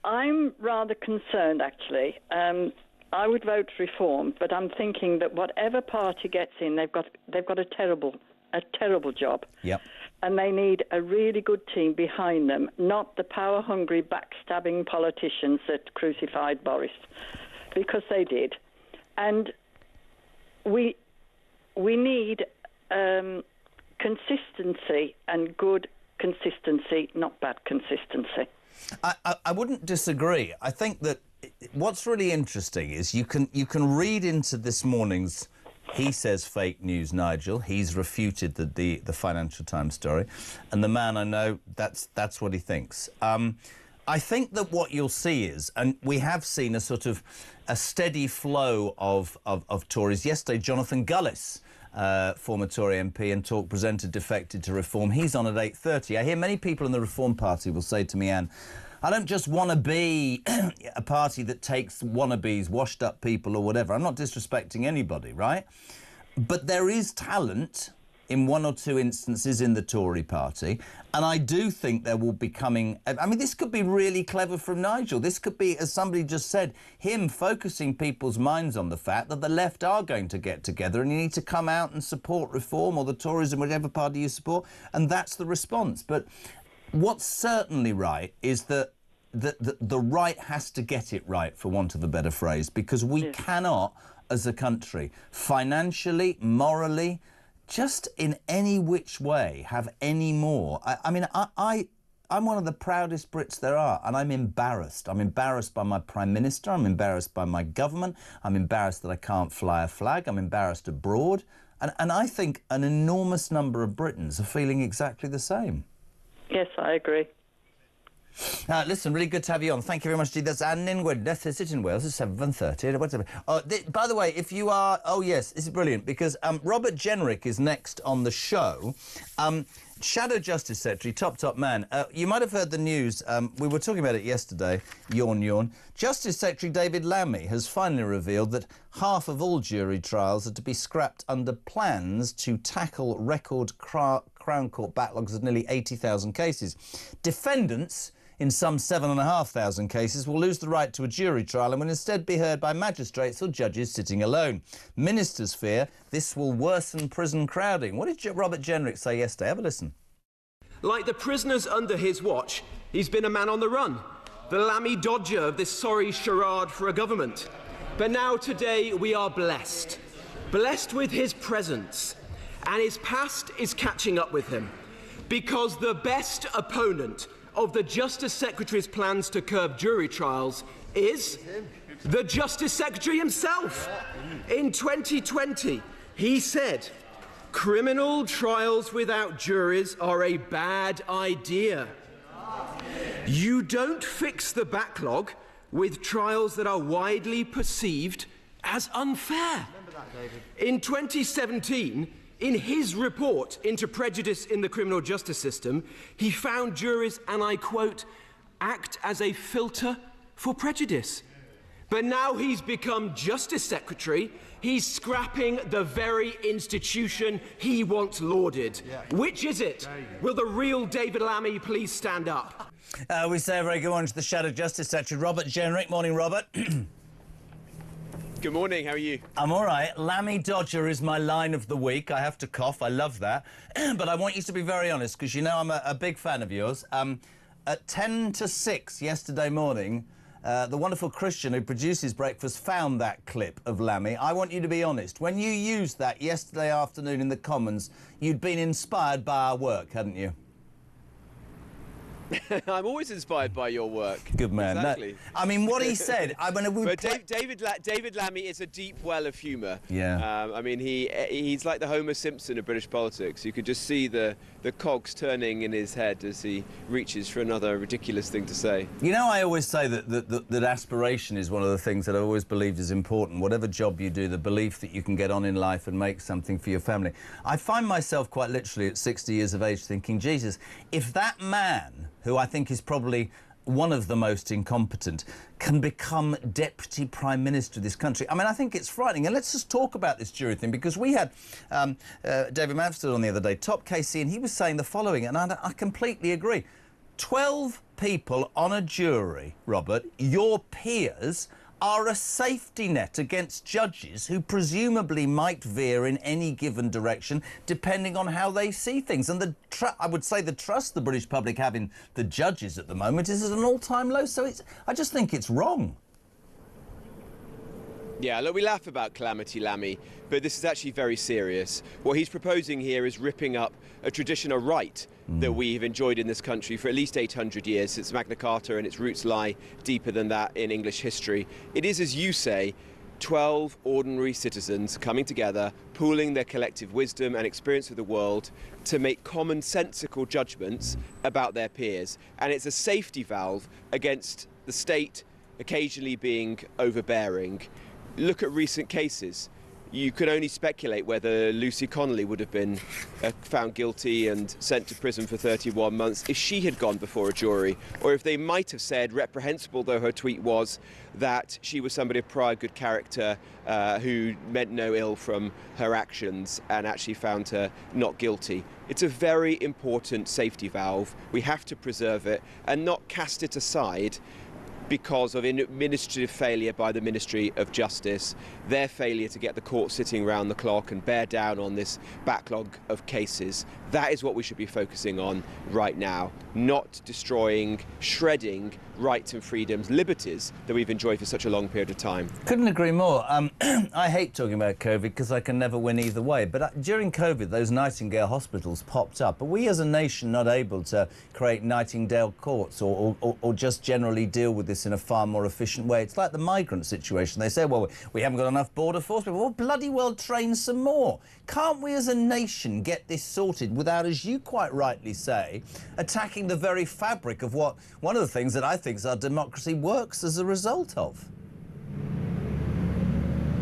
I'm rather concerned, actually. I would vote Reform, but I'm thinking that whatever party gets in, they've got a terrible job. Yep. And they need a really good team behind them, not the power-hungry, backstabbing politicians that crucified Boris, because they did. And we need consistency, and good consistency, not bad consistency. I wouldn't disagree. I think that what's really interesting is you can read into this morning's He Says Fake News, Nigel. He's refuted the Financial Times story. And the man I know, that's what he thinks. I think that what you'll see is, and we have seen a sort of a steady flow of Tories. Yesterday, Jonathan Gullis, former Tory MP and talk presenter, defected to Reform. He's on at 8:30. I hear many people in the Reform Party will say to me, Anne, I don't just want to be a party that takes wannabes, washed-up people or whatever. I'm not disrespecting anybody, right? But there is talent in one or two instances in the Tory party, and I do think there will be coming... I mean, this could be really clever from Nigel. This could be, as somebody just said, him focusing people's minds on the fact that the left are going to get together and you need to come out and support Reform or the Tories in whatever party you support, and that's the response. But what's certainly right is that the right has to get it right, for want of a better phrase, because we cannot, as a country, financially, morally, just in any which way, have any more. I mean, I'm one of the proudest Brits there are, and I'm embarrassed. I'm embarrassed by my Prime Minister, I'm embarrassed by my government, I'm embarrassed that I can't fly a flag, I'm embarrassed abroad, and I think an enormous number of Britons are feeling exactly the same. Yes, I agree. Listen, really good to have you on. Thank you very much, G. That's Anne in Gwynedd. Is it in Wales? It's 7:30. Whatever. By the way, if you are... Oh, yes, this is brilliant, because Robert Jenrick is next on the show. Shadow Justice Secretary, top man. You might have heard the news. We were talking about it yesterday. Yawn, yawn. Justice Secretary David Lammy has finally revealed that half of all jury trials are to be scrapped under plans to tackle record Crown Court backlogs of nearly 80,000 cases. Defendants in some 7,500 cases will lose the right to a jury trial and will instead be heard by magistrates or judges sitting alone. Ministers fear this will worsen prison crowding. What did Robert Jenrick say yesterday? Have a listen. Like the prisoners under his watch, he's been a man on the run, the Lammy Dodger of this sorry charade for a government. But now today we are blessed with his presence, and his past is catching up with him, because the best opponent of the Justice Secretary's plans to curb jury trials is the Justice Secretary himself. In 2020, he said, criminal trials without juries are a bad idea. You don't fix the backlog with trials that are widely perceived as unfair. In 2017, in his report into prejudice in the criminal justice system, he found juries, and I quote, act as a filter for prejudice. But now he's become Justice Secretary, he's scrapping the very institution he once lauded. Which is it? Will the real David Lammy please stand up? We say a very good morning to the Shadow Justice Secretary, Robert Jenrick. Morning, Robert. Good morning, how are you? I'm all right. Lammy Dodger is my line of the week. I have to cough, I love that. But I want you to be very honest, because you know I'm a big fan of yours. At 10 to 6 yesterday morning, the wonderful Christian who produces Breakfast found that clip of Lammy. I want you to be honest. When you used that yesterday afternoon in the Commons, you'd been inspired by our work, hadn't you? I'm always inspired by your work. Good man. Exactly. No, I mean, what he said... David Lammy is a deep well of humour. Yeah. I mean, he's like the Homer Simpson of British politics. You could just see the cogs turning in his head as he reaches for another ridiculous thing to say. You know, I always say that aspiration is one of the things that I always believed is important. Whatever job you do, the belief that you can get on in life and make something for your family. I find myself quite literally at 60 years of age thinking, Jesus, if that man who I think is probably one of the most incompetent, can become Deputy Prime Minister of this country. I mean, I think it's frightening. And let's just talk about this jury thing, because we had David Manford on the other day, top KC, and he was saying the following, and I completely agree. 12 people on a jury, Robert, your peers, are a safety net against judges who presumably might veer in any given direction depending on how they see things. And I would say the trust the British public have in the judges at the moment is at an all-time low. So I just think it's wrong. Yeah, look, we laugh about Calamity Lammy, but this is actually very serious. What he's proposing here is ripping up a tradition, a right that we've enjoyed in this country for at least 800 years, since Magna Carta, and its roots lie deeper than that in English history. It is, as you say, 12 ordinary citizens coming together, pooling their collective wisdom and experience of the world to make commonsensical judgments about their peers. And it's a safety valve against the state occasionally being overbearing. Look at recent cases. You can only speculate whether Lucy Connolly would have been found guilty and sent to prison for 31 months if she had gone before a jury, or if they might have said, reprehensible though her tweet was, that she was somebody of prior good character who meant no ill from her actions, and actually found her not guilty. It's a very important safety valve. We have to preserve it and not cast it aside because of administrative failure by the Ministry of Justice, their failure to get the court sitting round the clock and bear down on this backlog of cases. That is what we should be focusing on right now, not destroying, shredding rights and freedoms, liberties that we've enjoyed for such a long period of time. Couldn't agree more. I hate talking about COVID because I can never win either way, but during COVID those Nightingale hospitals popped up. Are we as a nation not able to create Nightingale courts or just generally deal with this in a far more efficient way? It's like the migrant situation. They say, well, we haven't got enough border force, but we'll bloody well train some more. Can't we as a nation get this sorted without, as you quite rightly say, attacking the very fabric of what one of the things that I think our democracy works as a result of?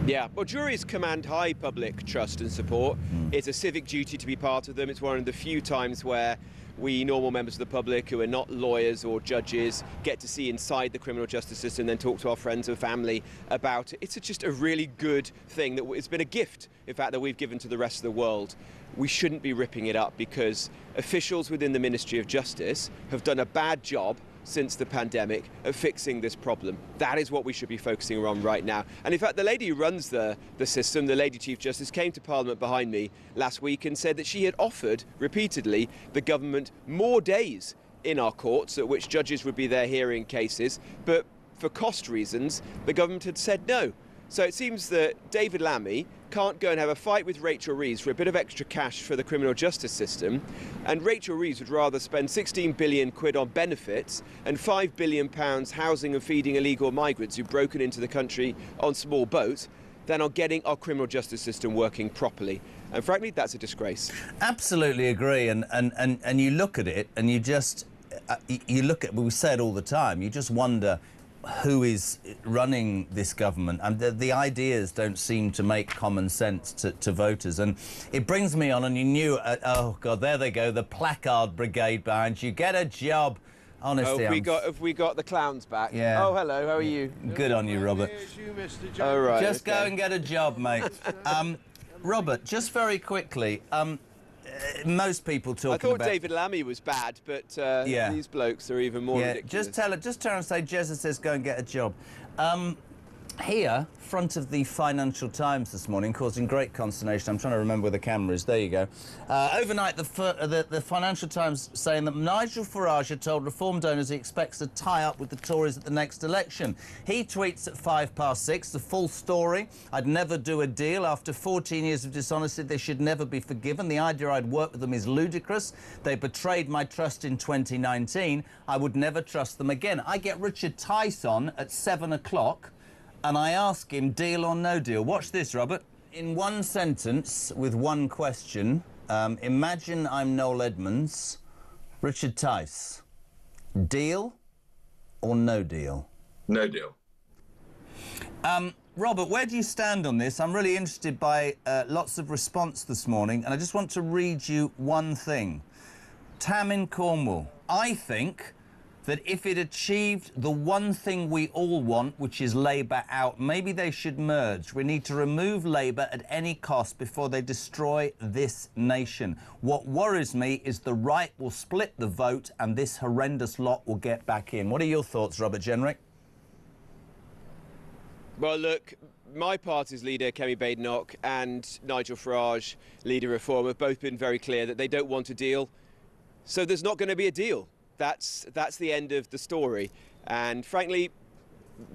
Yeah, well, juries command high public trust and support. It's a civic duty to be part of them. It's one of the few times where we normal members of the public who are not lawyers or judges get to see inside the criminal justice system and then talk to our friends and family about it. It's just a really good thing that it's been a gift, in fact, that we've given to the rest of the world. We shouldn't be ripping it up because officials within the Ministry of Justice have done a bad job since the pandemic of fixing this problem. That is what we should be focusing on right now. And in fact, the lady who runs the system, the Lady Chief Justice, came to Parliament behind me last week and said that she had offered repeatedly the government more days in our courts at which judges would be there hearing cases, but for cost reasons, the government had said no. So it seems that David Lammy can't go and have a fight with Rachel Reeves for a bit of extra cash for the criminal justice system, and Rachel Reeves would rather spend 16 billion quid on benefits and 5 billion pounds housing and feeding illegal migrants who've broken into the country on small boats than on getting our criminal justice system working properly. And frankly, that's a disgrace. Absolutely agree. And you look at it and you just, you look at, we say it all the time, you just wonder who is running this government, and the ideas don't seem to make common sense to voters. And it brings me on, and you knew, oh God, there they go, the placard brigade behind you. Get a job. Honestly, have we got the clowns back? Yeah. Oh, hello, how are you? Good on you, Robert. All right. Just go and get a job, mate. Robert, just very quickly, most people talking about... I thought David Lammy was bad, but these blokes are even more ridiculous. Just tell and say, Jezza says go and get a job. Here, front of the Financial Times this morning, causing great consternation. I'm trying to remember where the camera is. There you go. Overnight, the Financial Times saying that Nigel Farage had told Reform donors he expects to tie up with the Tories at the next election. He tweets at 6:05, the full story. I'd never do a deal. After 14 years of dishonesty, they should never be forgiven. The idea I'd work with them is ludicrous. They betrayed my trust in 2019. I would never trust them again. I get Richard Tice on at 7 o'clock. And I ask him, deal or no deal? Watch this, Robert. In one sentence, with one question, imagine I'm Noel Edmonds. Richard Tice, deal or no deal? No deal. Robert, where do you stand on this? I'm really interested by lots of response this morning, and I just want to read you one thing. Tam in Cornwall. I think that if it achieved the one thing we all want, which is Labour out, maybe they should merge. We need to remove Labour at any cost before they destroy this nation. What worries me is the right will split the vote and this horrendous lot will get back in. What are your thoughts, Robert Jenrick? Well, look, my party's leader, Kemi Badenoch, and Nigel Farage, leader Reform, have both been very clear that they don't want a deal. So there's not going to be a deal. That's the end of the story. And frankly,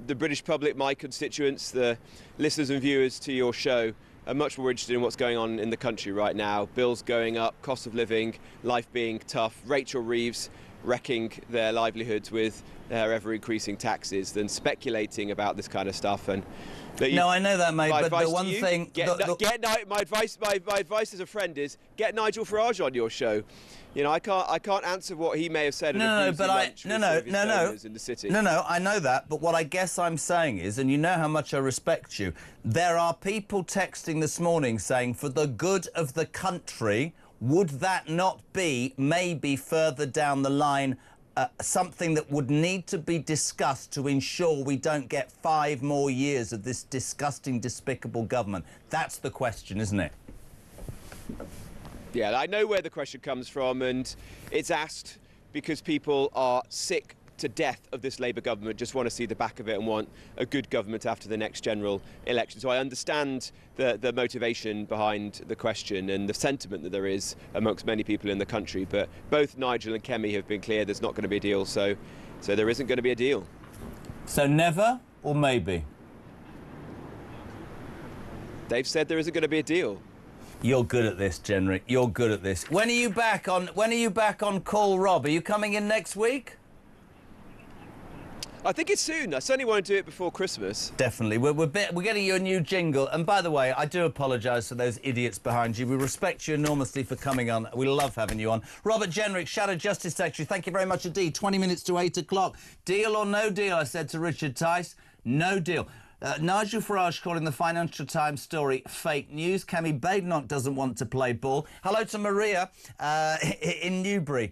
the British public, my constituents, the listeners and viewers to your show, are much more interested in what's going on in the country right now. Bills going up, cost of living, life being tough, Rachel Reeves wrecking their livelihoods with their ever-increasing taxes than speculating about this kind of stuff. And no, I know that, mate, but the one thing... My advice as a friend is get Nigel Farage on your show. You know, I can't answer what he may have said. No, I know that. But what I guess I'm saying is, and you know how much I respect you, there are people texting this morning saying, for the good of the country, would that not be maybe further down the line something that would need to be discussed to ensure we don't get 5 more years of this disgusting, despicable government? That's the question, isn't it? Yeah, I know where the question comes from, and it's asked because people are sick to death of this Labour government, just want to see the back of it and want a good government after the next general election. So I understand the motivation behind the question and the sentiment that there is amongst many people in the country, but both Nigel and Kemi have been clear there's not going to be a deal, so there isn't going to be a deal. So never or maybe? They've said there isn't going to be a deal. You're good at this, Jenrick. You're good at this. When are you back on Call Rob? Are you coming in next week? I think it's soon. I certainly won't do it before Christmas. Definitely. We're getting you a new jingle. And by the way, I do apologise for those idiots behind you. We respect you enormously for coming on. We love having you on. Robert Jenrick, Shadow Justice Secretary, thank you very much indeed. 20 minutes to 8 o'clock. Deal or no deal, I said to Richard Tice. No deal. Nigel Farage calling the Financial Times story fake news. Kemi Badenoch doesn't want to play ball. Hello to Maria in Newbury.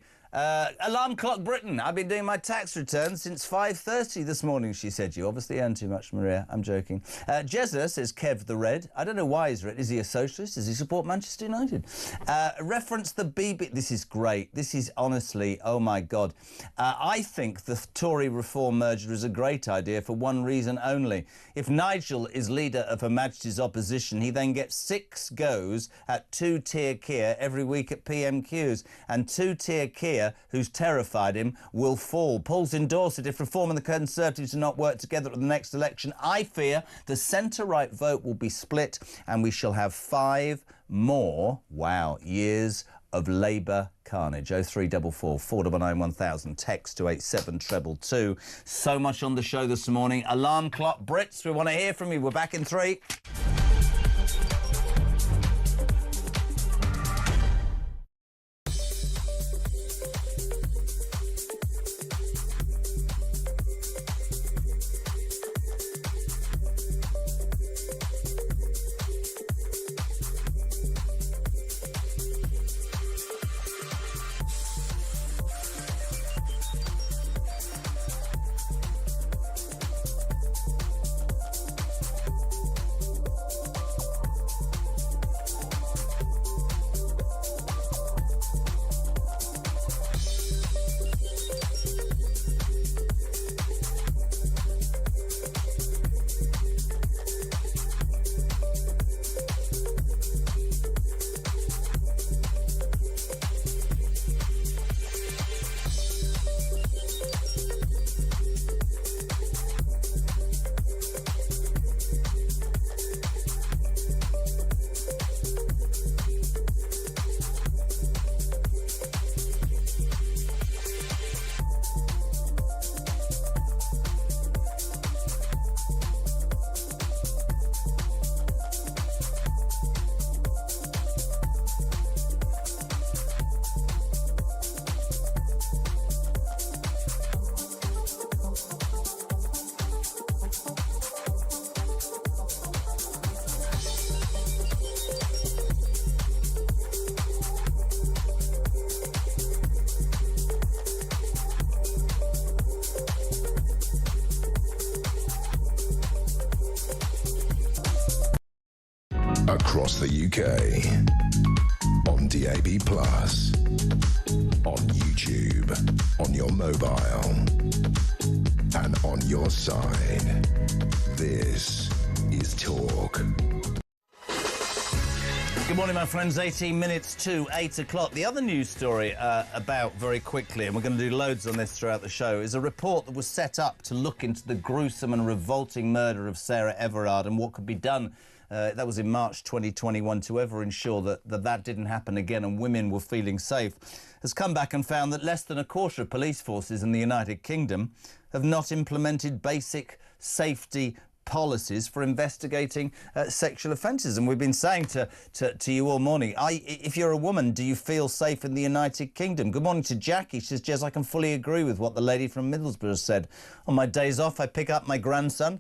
Alarm Clock Britain. I've been doing my tax return since 5:30 this morning, she said. You obviously earn too much, Maria. I'm joking. Jezza says Kev the Red. I don't know why he's red. Is he a socialist? Does he support Manchester United? Reference the BB... This is great. This is honestly, oh my God. I think the Tory reform merger is a great idea for one reason only. If Nigel is leader of Her Majesty's opposition, he then gets 6 goes at 2-tier Keir every week at PMQs. And 2-tier Keir, who's terrified him, will fall. Polls endorse it. If Reform and the Conservatives do not work together at the next election, I fear the centre-right vote will be split and we shall have 5 more, wow, years of Labour carnage. 0344 499 1000. Text to 87222. So much on the show this morning. Alarm Clock Brits, we want to hear from you. We're back in 3. across the UK. On DAB+, on YouTube, on your mobile, and on your side. This is Talk. Good morning, my friends. 18 minutes to 8 o'clock. The other news story about, very quickly, and we're going to do loads on this throughout the show, is a report that was set up to look into the gruesome and revolting murder of Sarah Everard and what could be done. That was in March 2021 to ever ensure that didn't happen again and women were feeling safe. Has come back and found that less than a quarter of police forces in the United Kingdom have not implemented basic safety policies for investigating sexual offences. And we've been saying to you all morning, if you're a woman, do you feel safe in the United Kingdom? Good morning to Jackie. She says, Jez, I can fully agree with what the lady from Middlesbrough said. On my days off, I pick up my grandson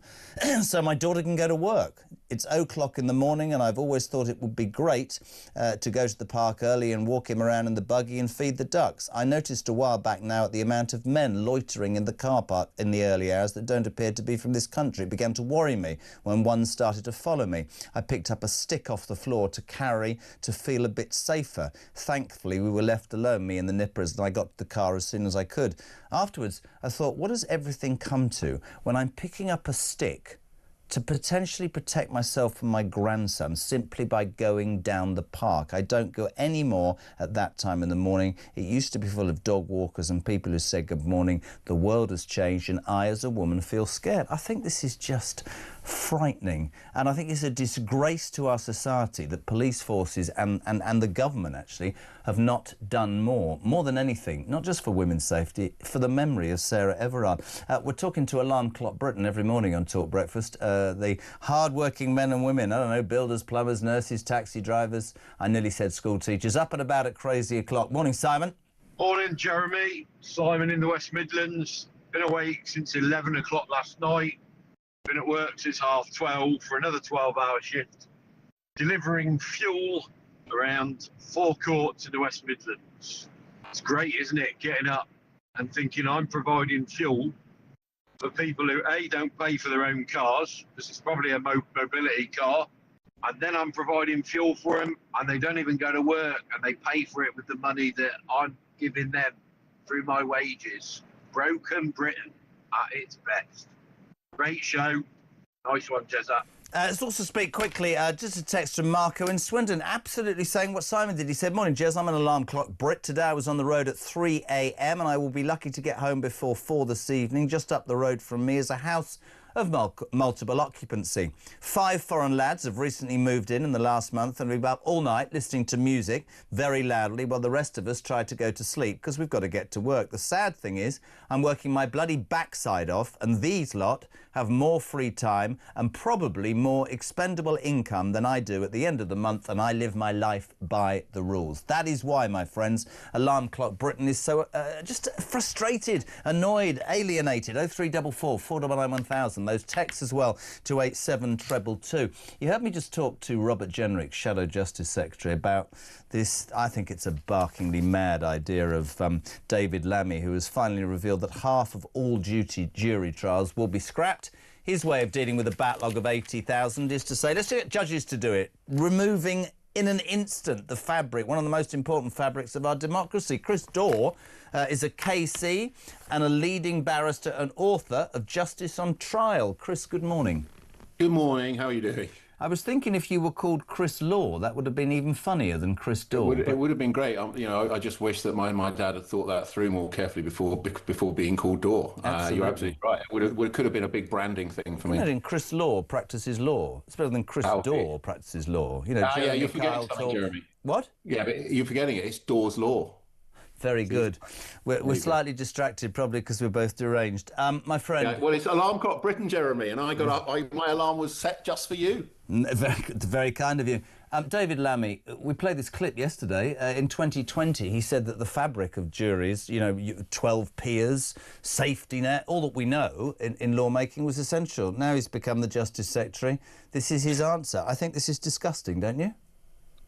so my daughter can go to work. It's 0:00 in the morning and I've always thought it would be great to go to the park early and walk him around in the buggy and feed the ducks. I noticed a while back now at the amount of men loitering in the car park in the early hours that don't appear to be from this country. It began to worry me when one started to follow me. I picked up a stick off the floor to carry to feel a bit safer. Thankfully, we were left alone, me and the nippers, and I got to the car as soon as I could. Afterwards, I thought, what does everything come to when I'm picking up a stick to potentially protect myself and my grandson simply by going down the park? I don't go anymore at that time in the morning. It used to be full of dog walkers and people who said good morning. The world has changed and I, as a woman, feel scared. I think this is just frightening, and I think it's a disgrace to our society that police forces and the government actually have not done more than anything, not just for women's safety, for the memory of Sarah Everard. We're talking to Alarm Clock Britain every morning on Talk Breakfast. The hard-working men and women, I don't know, builders, plumbers, nurses, taxi drivers, I nearly said school teachers, up and about at crazy o'clock. Morning, Simon. Morning, Jeremy. Simon in the West Midlands. Been awake since 11 o'clock last night. Been at work since 12:30 for another 12-hour shift. Delivering fuel around 4 courts in the West Midlands. It's great, isn't it? Getting up and thinking I'm providing fuel for people who, A, don't pay for their own cars, because it's probably a mobility car, and then I'm providing fuel for them, and they don't even go to work, and they pay for it with the money that I'm giving them through my wages. Broken Britain at its best. Great show. Nice one, Jezza. Let's also speak quickly, just a text from Marco in Swindon, absolutely saying what Simon did. He said, morning, Jez, I'm an alarm clock Brit. Today I was on the road at 3 a.m. and I will be lucky to get home before 4 this evening. Just up the road from me is a house of multiple occupancy. 5 foreign lads have recently moved in the last month and we've been up all night listening to music very loudly while the rest of us try to go to sleep because we've got to get to work. The sad thing is I'm working my bloody backside off and these lot have more free time and probably more expendable income than I do at the end of the month, and I live my life by the rules. That is why, my friends, Alarm Clock Britain is so just frustrated, annoyed, alienated. 0344 499 1000. Those texts as well to 87222. You heard me just talk to Robert Jenrick, Shadow Justice Secretary, about this, I think it's a barkingly mad idea of David Lammy, who has finally revealed that half of all jury trials will be scrapped. His way of dealing with a backlog of 80,000 is to say, let's get judges to do it, removing in an instant the fabric, one of the most important fabrics of our democracy. Chris Daw is a KC and a leading barrister and author of Justice on Trial. Chris, good morning. Good morning. How are you doing? I was thinking if you were called Chris Law, that would have been even funnier than Chris Daw. It would have been great. You know, I just wish that my dad had thought that through more carefully before being called Daw. You're absolutely right. It could have been a big branding thing for me. You know, Chris Law practices law. It's better than Chris Daw practices law. You know, yeah, you're forgetting something, Jeremy. What? Yeah, but you're forgetting it. It's Daw's Law. Very good. We're slightly distracted, probably because we're both deranged. My friend... Yeah, well, it's Alarm Clock Britain, Jeremy, and I got up. My alarm was set just for you. Very kind of you. David Lammy, we played this clip yesterday. In 2020, he said that the fabric of juries, you know, 12 peers, safety net, all that we know in lawmaking was essential. Now he's become the Justice Secretary. This is his answer. I think this is disgusting, don't you?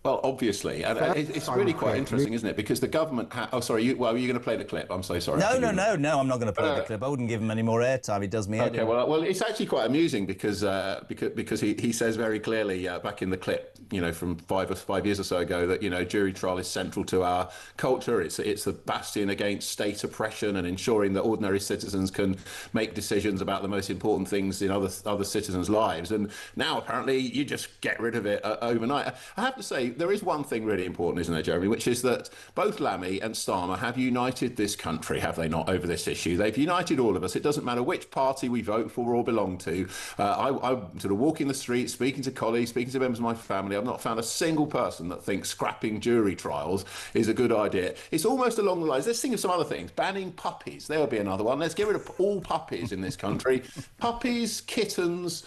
Well, obviously, and it's really quite interesting, isn't it? Because the government... were you going to play the clip? I'm so sorry. No, I'm not going to play the clip. I wouldn't give him any more airtime. He does me head in. Okay, well, it's actually quite amusing because he says very clearly back in the clip, from 5 years or so ago, that jury trial is central to our culture. It's the bastion against state oppression and ensuring that ordinary citizens can make decisions about the most important things in other citizens' lives. And now apparently you just get rid of it overnight. I have to say, there is one thing really important, isn't there, Jeremy, which is that both Lammy and Starmer have united this country, have they not, over this issue? They've united all of us. It doesn't matter which party we vote for or belong to. I'm sort of walking the streets, speaking to colleagues, speaking to members of my family. I've not found a single person that thinks scrapping jury trials is a good idea. It's almost along the lines, let's think of some other things. Banning puppies, there would be another one. Let's get rid of all puppies in this country. Puppies, kittens,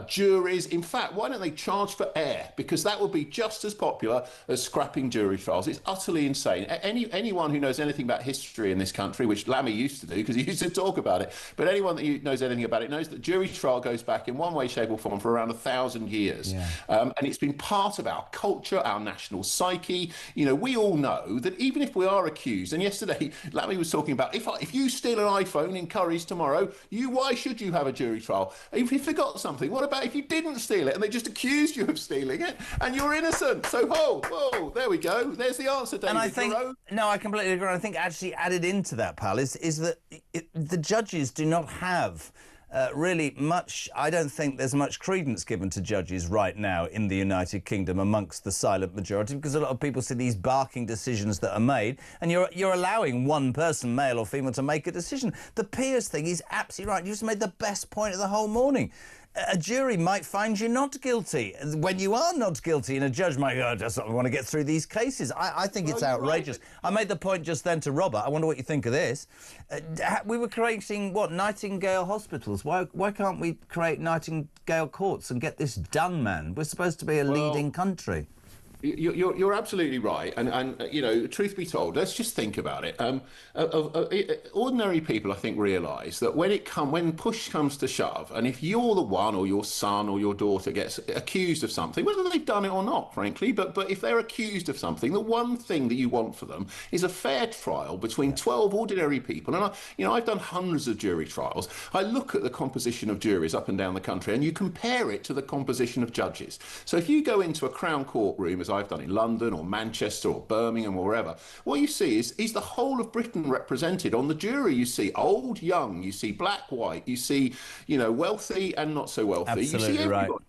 juries. In fact, why don't they charge for air? Because that would be just as popular as scrapping jury trials. It's utterly insane. Anyone who knows anything about history in this country, which Lammy used to do because he used to talk about it, but anyone that knows anything about it knows that jury trial goes back in one way, shape or form for around 1,000 years. Yeah. And it's been part of our culture, our national psyche. We all know that even if we are accused, and yesterday Lammy was talking about, if you steal an iPhone in Curry's tomorrow, why should you have a jury trial? If you forgot something, what about if you didn't steal it and they just accused you of stealing it and you're innocent? So, whoa, there we go. There's the answer, David. And I think, I completely agree. I think actually added into that, pal, is that the judges do not have really much. I don't think there's much credence given to judges right now in the United Kingdom amongst the silent majority, because a lot of people see these barking decisions that are made, and you're allowing one person, male or female, to make a decision. The Piers thing is absolutely right. You just made the best point of the whole morning. A jury might find you not guilty when you are not guilty, and a judge might go, I just don't want to get through these cases. I think it's outrageous. Right. I made the point just then to Robert. I wonder what you think of this. We were creating, Nightingale hospitals. Why can't we create Nightingale courts and get this done, man? We're supposed to be a leading country. You're absolutely right, and truth be told, let's just think about it. Ordinary people, I think, realise that when push comes to shove, and if you're the one, or your son or your daughter gets accused of something, whether they've done it or not, frankly, but if they're accused of something, the one thing that you want for them is a fair trial between 12 ordinary people. And I've done hundreds of jury trials. I look at the composition of juries up and down the country, and you compare it to the composition of judges. So if you go into a Crown courtroom, as I've done in London or Manchester or Birmingham or wherever, what you see is the whole of Britain represented on the jury. You see old, young, you see black, white, you see, wealthy and not so wealthy. Absolutely, you see everybody. Right.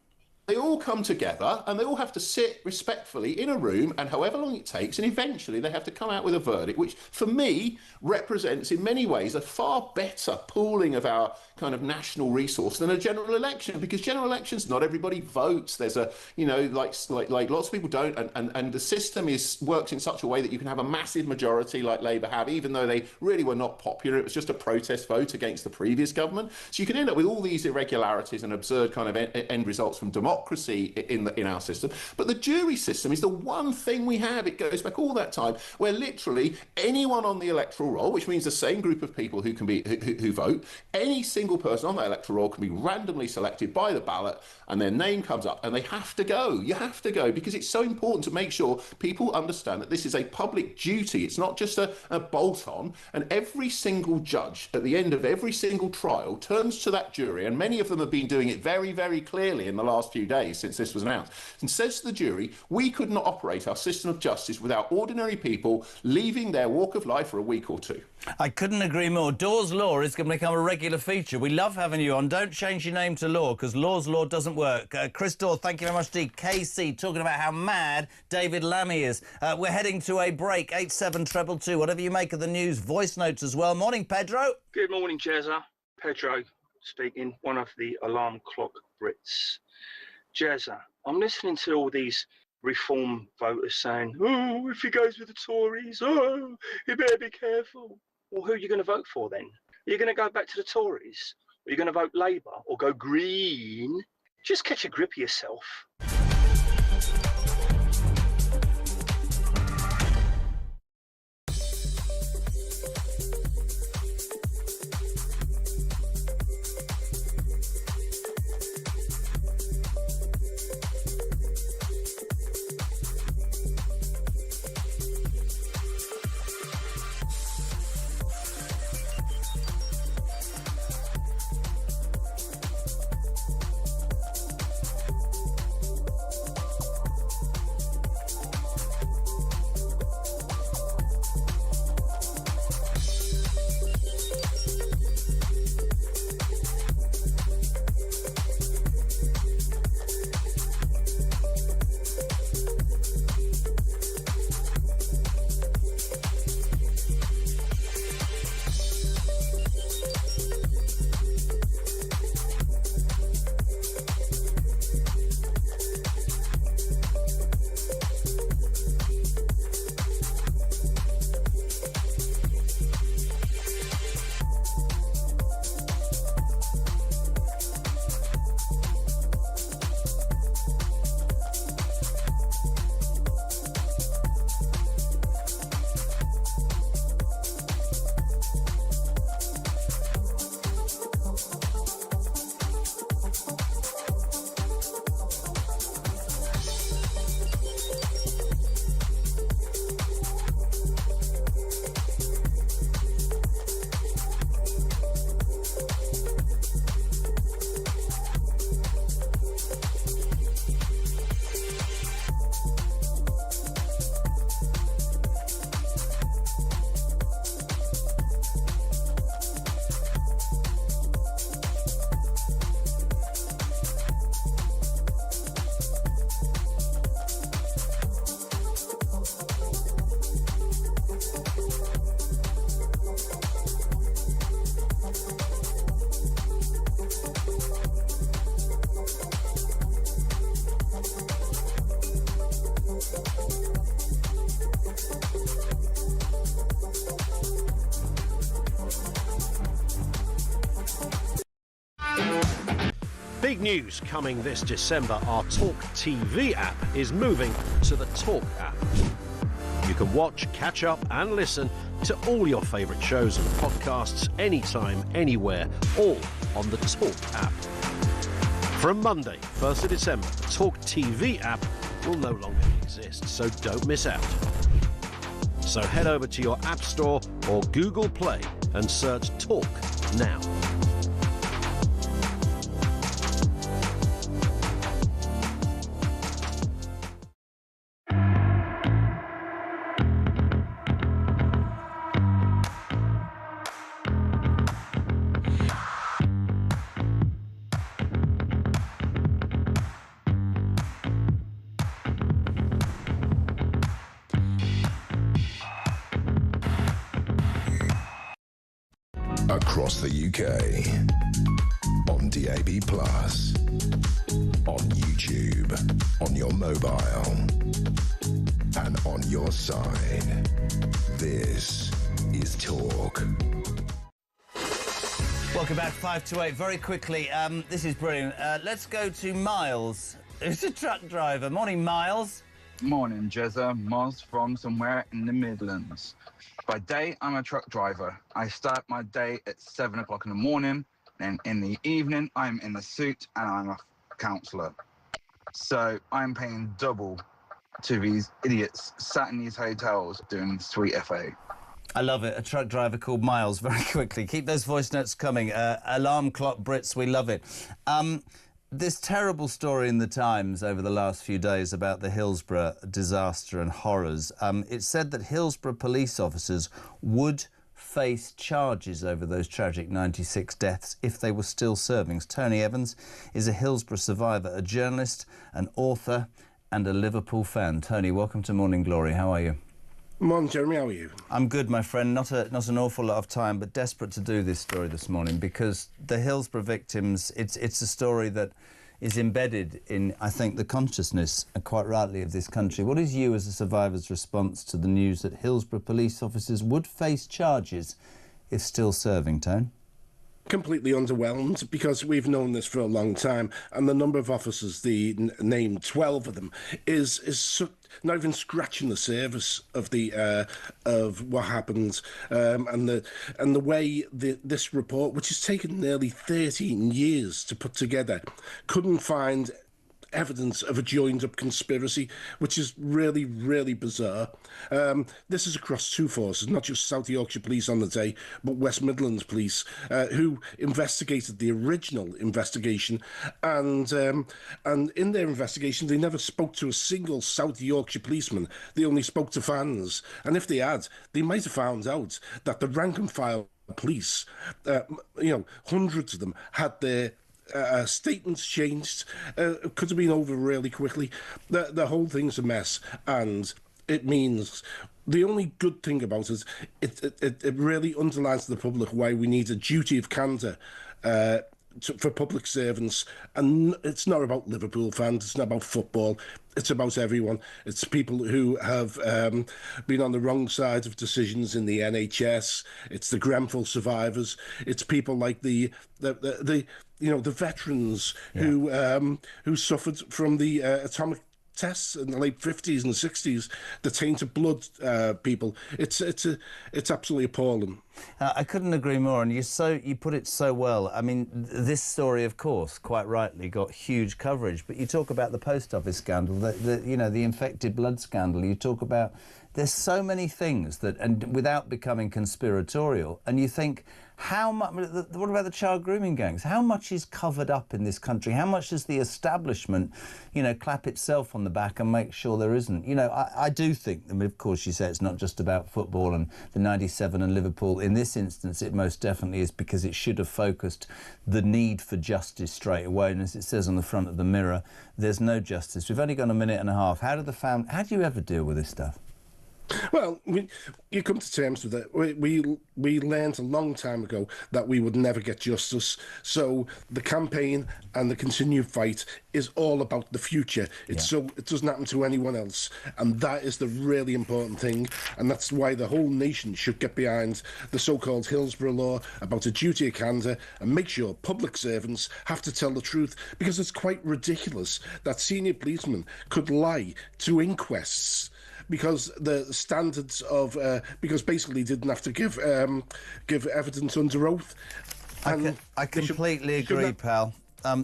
They all come together and they all have to sit respectfully in a room, and however long it takes, and eventually they have to come out with a verdict, which for me represents in many ways a far better pooling of our kind of national resource than a general election, because general elections, not everybody votes. There's like lots of people don't, and the system works in such a way that you can have a massive majority like Labour have, even though they really were not popular. It was just a protest vote against the previous government. So you can end up with all these irregularities and absurd kind of end results from democracy in our system. But the jury system is the one thing we have. It goes back all that time where literally anyone on the electoral roll, which means the same group of people who vote, any single person on that electoral roll can be randomly selected by the ballot, and their name comes up, and they have to go. You have to go, because it's so important to make sure people understand that this is a public duty. It's not just a bolt-on, and every single judge at the end of every single trial turns to that jury, and many of them have been doing it very, very clearly in the last few days since this was announced, and says to the jury, we could not operate our system of justice without ordinary people leaving their walk of life for a week or two. I couldn't agree more. Dawes Law is going to become a regular feature. We love having you on. Don't change your name to Law, because Law's Law doesn't work. Chris Daw, thank you very much indeed. KC, talking about how mad David Lammy is. We're heading to a break. 87222. Whatever you make of the news, voice notes as well. Morning, Pedro. Good morning, Jezza. Pedro speaking, one of the alarm clock Brits. Jezza, I'm listening to all these reform voters saying, oh, if he goes with the Tories, oh, you better be careful. Well, who are you going to vote for then? Are you going to go back to the Tories? Are you going to vote Labour or go Green? Just catch a grip of yourself. Big news coming this December. Our Talk TV app is moving to the Talk app. You can watch, catch up and listen to all your favourite shows and podcasts anytime, anywhere, all on the Talk app. From Monday, 1st of December, the Talk TV app will no longer exist, so don't miss out. So head over to your App Store or Google Play and search Talk now. Across the UK, on DAB+, on YouTube, on your mobile, and on your side. This is Talk. Welcome back, 5 to 8. Very quickly, this is brilliant. Let's go to Miles, who's a truck driver. Morning, Miles. Morning, Jezza. Miles from somewhere in the Midlands. By day, I'm a truck driver. I start my day at 7 o'clock in the morning, and in the evening, I'm in a suit and I'm a counsellor. So I'm paying double to these idiots sat in these hotels doing sweet FA. I love it. A truck driver called Miles. Very quickly. Keep those voice notes coming. Alarm clock Brits, we love it. This terrible story in the Times over the last few days about the Hillsborough disaster and horrors. It said that Hillsborough police officers would face charges over those tragic 96 deaths if they were still serving. Tony Evans is a Hillsborough survivor, a journalist, an author and a Liverpool fan. Tony, welcome to Morning Glory. How are you? Morning, Jeremy. How are you? I'm good, my friend. Not an awful lot of time, but desperate to do this story this morning because the Hillsborough victims, it's a story that is embedded in, I think, the consciousness, quite rightly, of this country. What is you, as a survivor's response to the news that Hillsborough police officers would face charges if still serving, Tone? Completely underwhelmed, because we've known this for a long time, and the number of officers, the name 12 of them, is not even scratching the surface of the of what happened, and the way this report, which has taken nearly 13 years to put together, couldn't find evidence of a joined-up conspiracy, which is really, really bizarre. This is across two forces, not just South Yorkshire Police on the day, but West Midlands Police, who investigated the original investigation, and in their investigation, they never spoke to a single South Yorkshire policeman. They only spoke to fans, and if they had, they might have found out that the rank-and-file police, hundreds of them, had their statements changed. Could have been over really quickly. The whole thing's a mess, and it means the only good thing about it really underlines to the public why we need a duty of candour for public servants. And it's not about Liverpool fans, it's not about football, it's about everyone. It's people who have been on the wrong side of decisions in the NHS. It's the Grenfell survivors. It's people like the veterans who suffered from the atomic tests in the late 50s and 60s, the tainted blood people. It's absolutely appalling. I couldn't agree more, and you put it so well. I mean, this story, of course, quite rightly got huge coverage, but you talk about the post office scandal, the infected blood scandal. You talk about, there's so many things that, and without becoming conspiratorial, and you think, how much? What about the child grooming gangs? How much is covered up in this country? How much does the establishment, clap itself on the back and make sure there isn't? I do think, I mean, of course, you say it's not just about football and the 97 and Liverpool. In this instance, it most definitely is, because it should have focused the need for justice straight away. And as it says on the front of the Mirror, there's no justice. We've only got a minute and a half. How do you ever deal with this stuff? Well, you come to terms with it. We learned a long time ago that we would never get justice. So the campaign and the continued fight is all about the future. So it doesn't happen to anyone else, and that is the really important thing. And that's why the whole nation should get behind the so-called Hillsborough Law about a duty of candour and make sure public servants have to tell the truth, because it's quite ridiculous that senior policemen could lie to inquests because the standards of because basically didn't have to give evidence under oath. I completely agree, pal.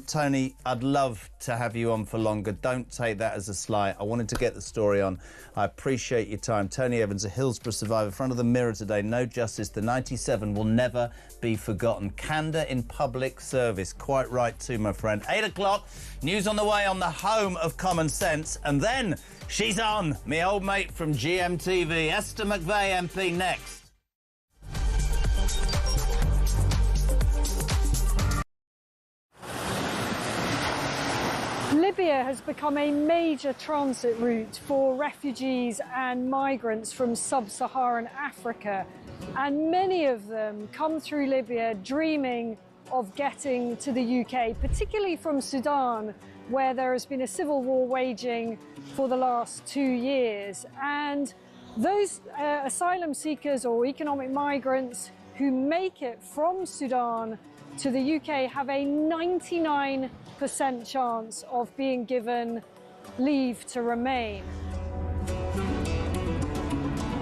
Tony, I'd love to have you on for longer. Don't take that as a slight. I wanted to get the story on. I appreciate your time. Tony Evans, a Hillsborough survivor, front of the Mirror today. No justice. The 97 will never be forgotten. Candour in public service. Quite right too, my friend. 8 o'clock. News on the way on the home of common sense. And then she's on. Me old mate from GMTV, Esther McVeigh MP, next. Libya has become a major transit route for refugees and migrants from sub-Saharan Africa, and many of them come through Libya dreaming of getting to the UK, particularly from Sudan, where there has been a civil war waging for the last 2 years. And those asylum seekers or economic migrants who make it from Sudan to the UK have a 99% chance of being given leave to remain.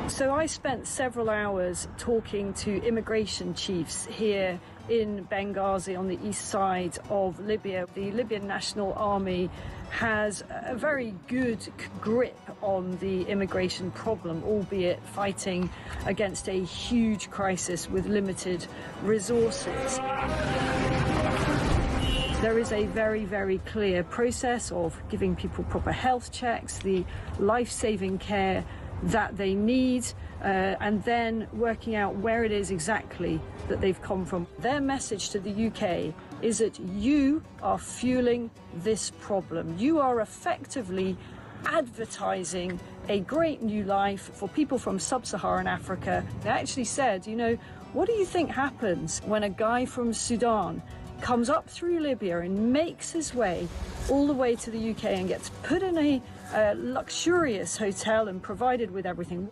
So I spent several hours talking to immigration chiefs here in Benghazi on the east side of Libya. The Libyan National Army has a very good grip on the immigration problem, albeit fighting against a huge crisis with limited resources. There is a very, very clear process of giving people proper health checks, the life-saving care that they need, and then working out where it is exactly that they've come from. Their message to the UK is that you are fueling this problem. You are effectively advertising a great new life for people from sub-Saharan Africa. They actually said, you know, what do you think happens when a guy from Sudan comes up through Libya and makes his way all the way to the UK and gets put in a luxurious hotel and provided with everything?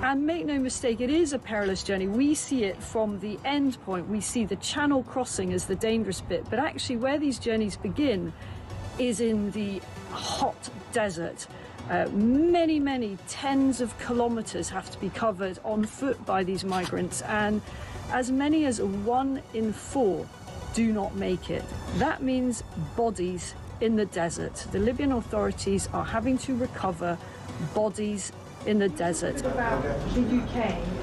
And make no mistake, it is a perilous journey. We see it from the end point. We see the channel crossing as the dangerous bit, but actually where these journeys begin is in the hot desert. Many, many tens of kilometres have to be covered on foot by these migrants, and as many as 1 in 4 do not make it. That means bodies in the desert. The Libyan authorities are having to recover bodies in the desert. About the UK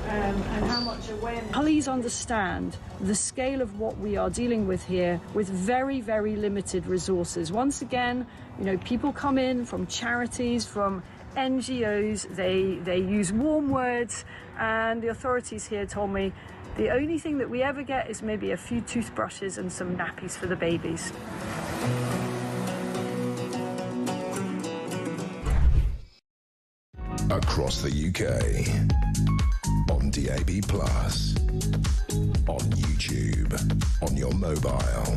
and how much awareness. Please understand the scale of what we are dealing with here with very, very limited resources. Once again, you know, people come in from charities, from NGOs, they use warm words, and the authorities here told me the only thing that we ever get is maybe a few toothbrushes and some nappies for the babies. Across the UK, on DAB+, on YouTube, on your mobile,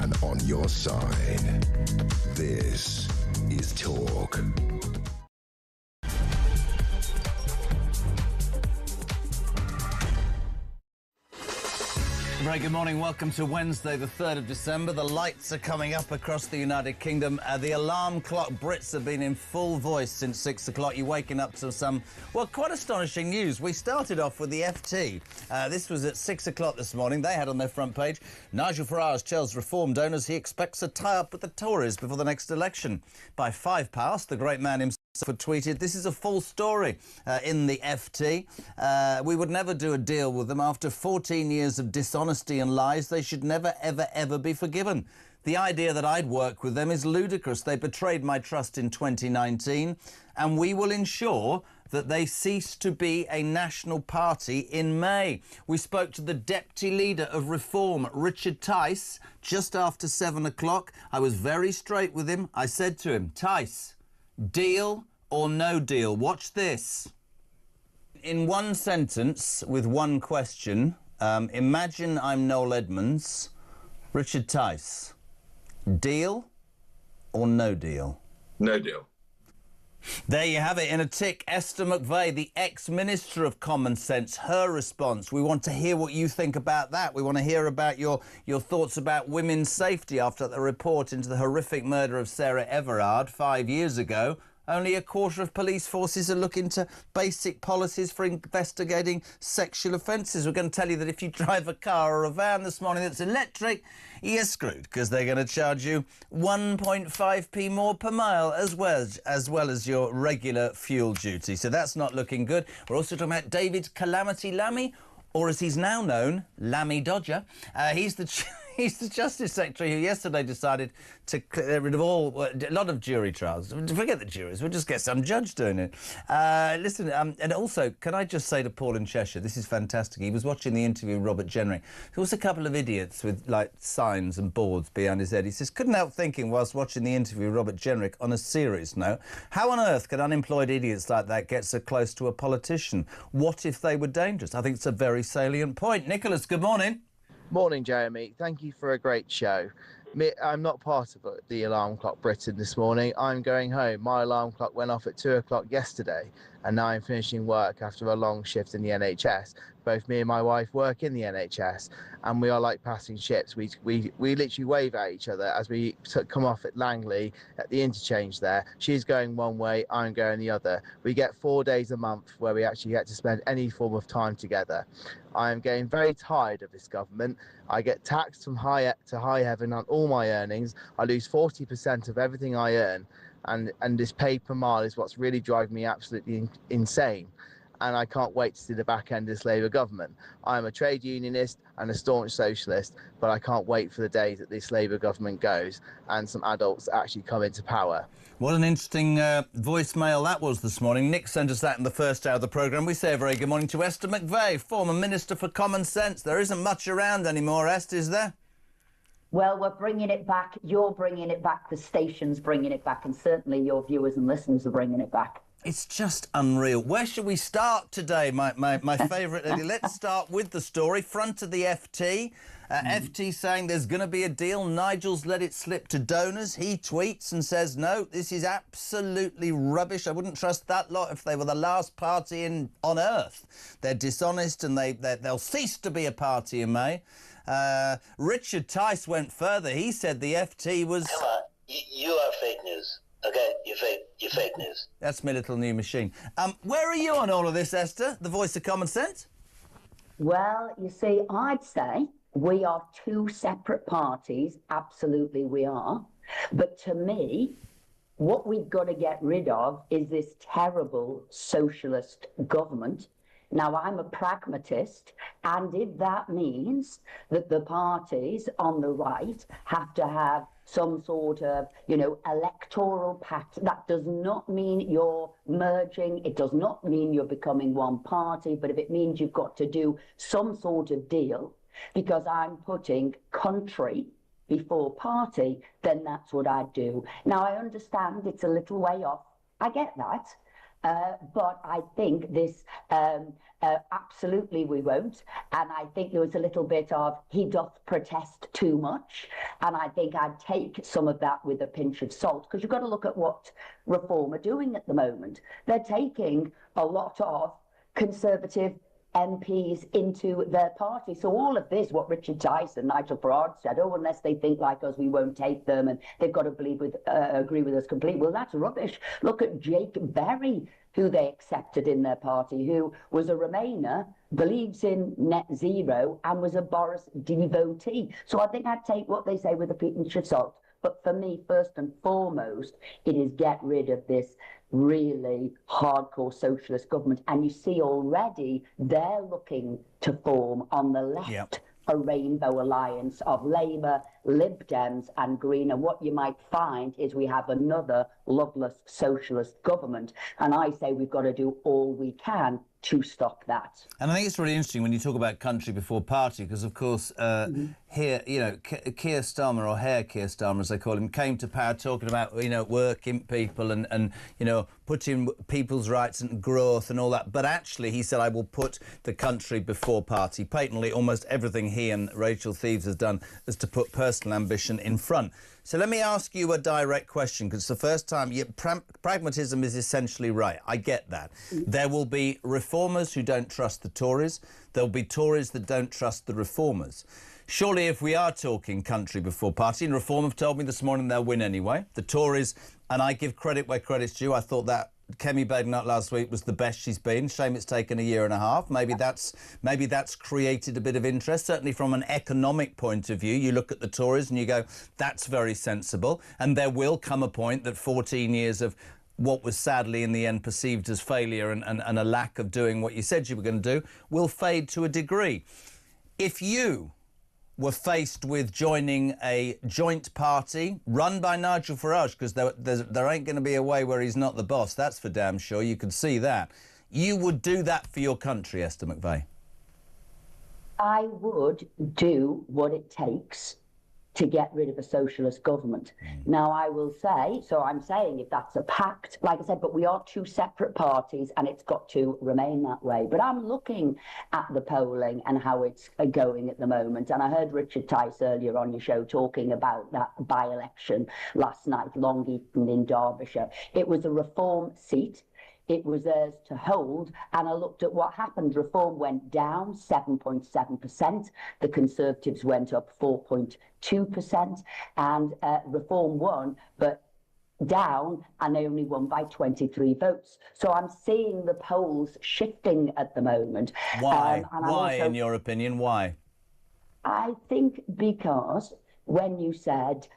and on your side. This is Talk. Very good morning. Welcome to Wednesday, the 3rd of December. The lights are coming up across the United Kingdom. The alarm clock Brits have been in full voice since 6 o'clock. You're waking up to some, well, quite astonishing news. We started off with the FT. This was at 6 o'clock this morning. They had on their front page, Nigel Farage tells Reform donors he expects a tie-up with the Tories before the next election. By 5 past, the great man himself had tweeted, this is a full story in the FT. We would never do a deal with them. After 14 years of dishonesty and lies, they should never, ever, ever be forgiven. The idea that I'd work with them is ludicrous. They betrayed my trust in 2019, and we will ensure that they cease to be a national party in May. We spoke to the deputy leader of Reform, Richard Tice, just after 7 o'clock. I was very straight with him. I said to him, Tice, deal or no deal? Watch this. In one sentence, with one question, imagine I'm Noel Edmonds, Richard Tice. Deal or no deal? No deal. There you have it in a tick. Esther McVey, the ex-Minister of Common Sense, her response. We want to hear what you think about that. We want to hear about your thoughts about women's safety after the report into the horrific murder of Sarah Everard 5 years ago. Only a quarter of police forces are looking to basic policies for investigating sexual offences. We're going to tell you that if you drive a car or a van this morning that's electric, you're screwed, because they're going to charge you 1.5p more per mile as well as your regular fuel duty. So that's not looking good. We're also talking about David Calamity Lammy, or as he's now known, Lammy Dodger. He's the Justice Secretary who yesterday decided to get rid of a lot of jury trials. Forget the juries, we'll just get some judge doing it. Listen, and also, can I just say to Paul in Cheshire, this is fantastic. He was watching the interview with Robert Jenrick. There was a couple of idiots with, like, signs and boards behind his head. He says, couldn't help thinking whilst watching the interview with Robert Jenrick, on a serious note, how on earth can unemployed idiots like that get so close to a politician? What if they were dangerous? I think it's a very salient point. Nicholas, good morning. Morning, Jeremy. Thank you for a great show. I'm not part of the Alarm Clock Britain this morning. I'm going home. My alarm clock went off at 2 o'clock yesterday, and now I'm finishing work after a long shift in the NHS. Both me and my wife work in the NHS, and we are like passing ships. We literally wave at each other as we come off at Langley at the interchange there. She's going one way, I'm going the other. We get 4 days a month where we actually get to spend any form of time together. I am getting very tired of this government. I get taxed from high to high heaven on all my earnings. I lose 40% of everything I earn, and this pay per mile is what's really driving me absolutely insane. And I can't wait to see the back end of this Labour government. I'm a trade unionist and a staunch socialist, but I can't wait for the days that this Labour government goes and some adults actually come into power. What an interesting voicemail that was this morning. Nick sent us that in the first hour of the programme. We say a very good morning to Esther McVey, former Minister for Common Sense. There isn't much around anymore, Esther, is there? Well, we're bringing it back. You're bringing it back. The station's bringing it back. And certainly your viewers and listeners are bringing it back. It's just unreal. Where should we start today? My favourite. Let's start with the story. Front of the FT. FT saying there's going to be a deal. Nigel's let it slip to donors. He tweets and says, no, this is absolutely rubbish. I wouldn't trust that lot if they were the last party on earth. They're dishonest and they'll cease to be a party in May. Richard Tice went further. He said the FT was... Come on, you are fake news. Okay, you're fake news. That's my little new machine. Where are you on all of this, Esther? The voice of common sense? Well, you see, I'd say we are two separate parties. Absolutely we are. But to me, what we've got to get rid of is this terrible socialist government. Now, I'm a pragmatist, and if that means that the parties on the right have to have some sort of, electoral pact, that does not mean you're merging, it does not mean you're becoming one party, but if it means you've got to do some sort of deal, because I'm putting country before party, then that's what I'd do. Now, I understand it's a little way off. I get that. But I think this, absolutely we won't. And I think there was a little bit of he doth protest too much. And I think I'd take some of that with a pinch of salt, because you've got to look at what Reform are doing at the moment. They're taking a lot of Conservative MPs into their party. So all of this, what Richard Tice and Nigel Farage said, unless they think like us, we won't take them, and they've got to agree with us completely. Well, that's rubbish. Look at Jake Berry, who they accepted in their party, who was a Remainer, believes in net zero, and was a Boris devotee. So I think I'd take what they say with a pinch of salt. But for me, first and foremost, it is get rid of this really hardcore socialist government. And you see already they're looking to form on the left a rainbow alliance of Labour, Lib Dems and Green. And what you might find is we have another loveless socialist government. And I say we've got to do all we can to stop that. And I think it's really interesting when you talk about country before party, because, of course, here, you know, Keir Starmer, or Herr Keir Starmer as they call him, came to power talking about, you know, working people and you know, putting people's rights and growth and all that. But actually, he said, I will put the country before party. Patently, almost everything he and Rachel Thieves has done is to put personal ambition in front. So let me ask you a direct question, because it's the first time... pragmatism is essentially right. I get that. There will be reformers who don't trust the Tories. There'll be Tories that don't trust the reformers. Surely if we are talking country before party, and Reform have told me this morning they'll win anyway, the Tories, and I give credit where credit's due, I thought that Kemi Badenoch last week was the best she's been. Shame it's taken a year and a half. Maybe that's created a bit of interest. Certainly from an economic point of view, you look at the Tories and you go, that's very sensible. And there will come a point that 14 years of what was sadly in the end perceived as failure and a lack of doing what you said you were going to do will fade to a degree. If you were faced with joining a joint party run by Nigel Farage, because there ain't going to be a way where he's not the boss, that's for damn sure, you can see that. You would do that for your country, Esther McVey? I would do what it takes to get rid of a socialist government. Now, I will say, so I'm saying if that's a pact, like I said, but we are two separate parties and it's got to remain that way. But I'm looking at the polling and how it's going at the moment. And I heard Richard Tice earlier on your show talking about that by-election last night, Long Eaton in Derbyshire. It was a Reform seat. It was theirs to hold, and I looked at what happened. Reform went down 7.7%. The Conservatives went up 4.2%, and Reform won, but down, and they only won by 23 votes. So I'm seeing the polls shifting at the moment. Why? Why, in your opinion? Why? I think because when you said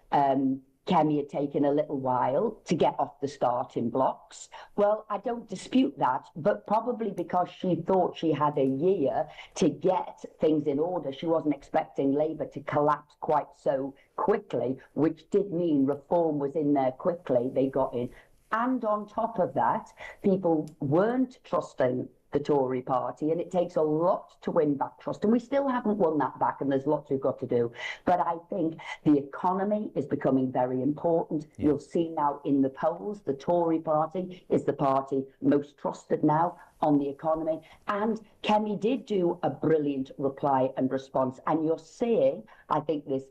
Kemi had taken a little while to get off the starting blocks. Well, I don't dispute that, but probably because she thought she had a year to get things in order. She wasn't expecting Labour to collapse quite so quickly, which did mean Reform was in there quickly. They got in. And on top of that, people weren't trusting the Tory party, and it takes a lot to win back trust, and we still haven't won that back, and there's lots we've got to do. But I think the economy is becoming very important. You'll see now in the polls, the Tory party is the party most trusted now on the economy, and Kemi did do a brilliant reply and response, and you're seeing, I think, this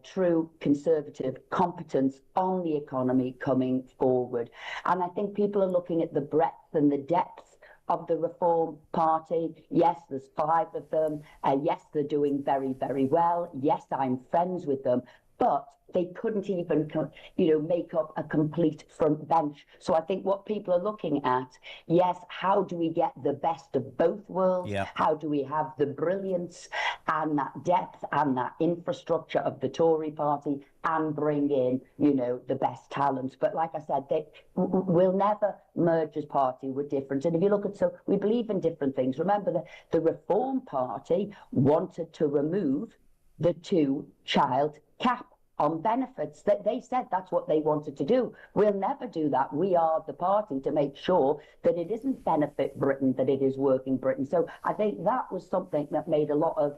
true Conservative competence on the economy coming forward. And I think people are looking at the breadth and the depth of the Reform Party. Yes, there's 5 of them. Yes, they're doing very, very well. Yes, I'm friends with them. But they couldn't even, make up a complete front bench. So I think what people are looking at, yes, how do we get the best of both worlds? Yeah. How do we have the brilliance and that depth and that infrastructure of the Tory party and bring in, the best talents? But like I said, we'll never merge as party. We're different. And if you look at, so we believe in different things. Remember that the Reform Party wanted to remove the 2-child cap on benefits. That they said that's what they wanted to do. We'll never do that. We are the party to make sure that it isn't benefit Britain, that it is working Britain. So I think that was something that made a lot of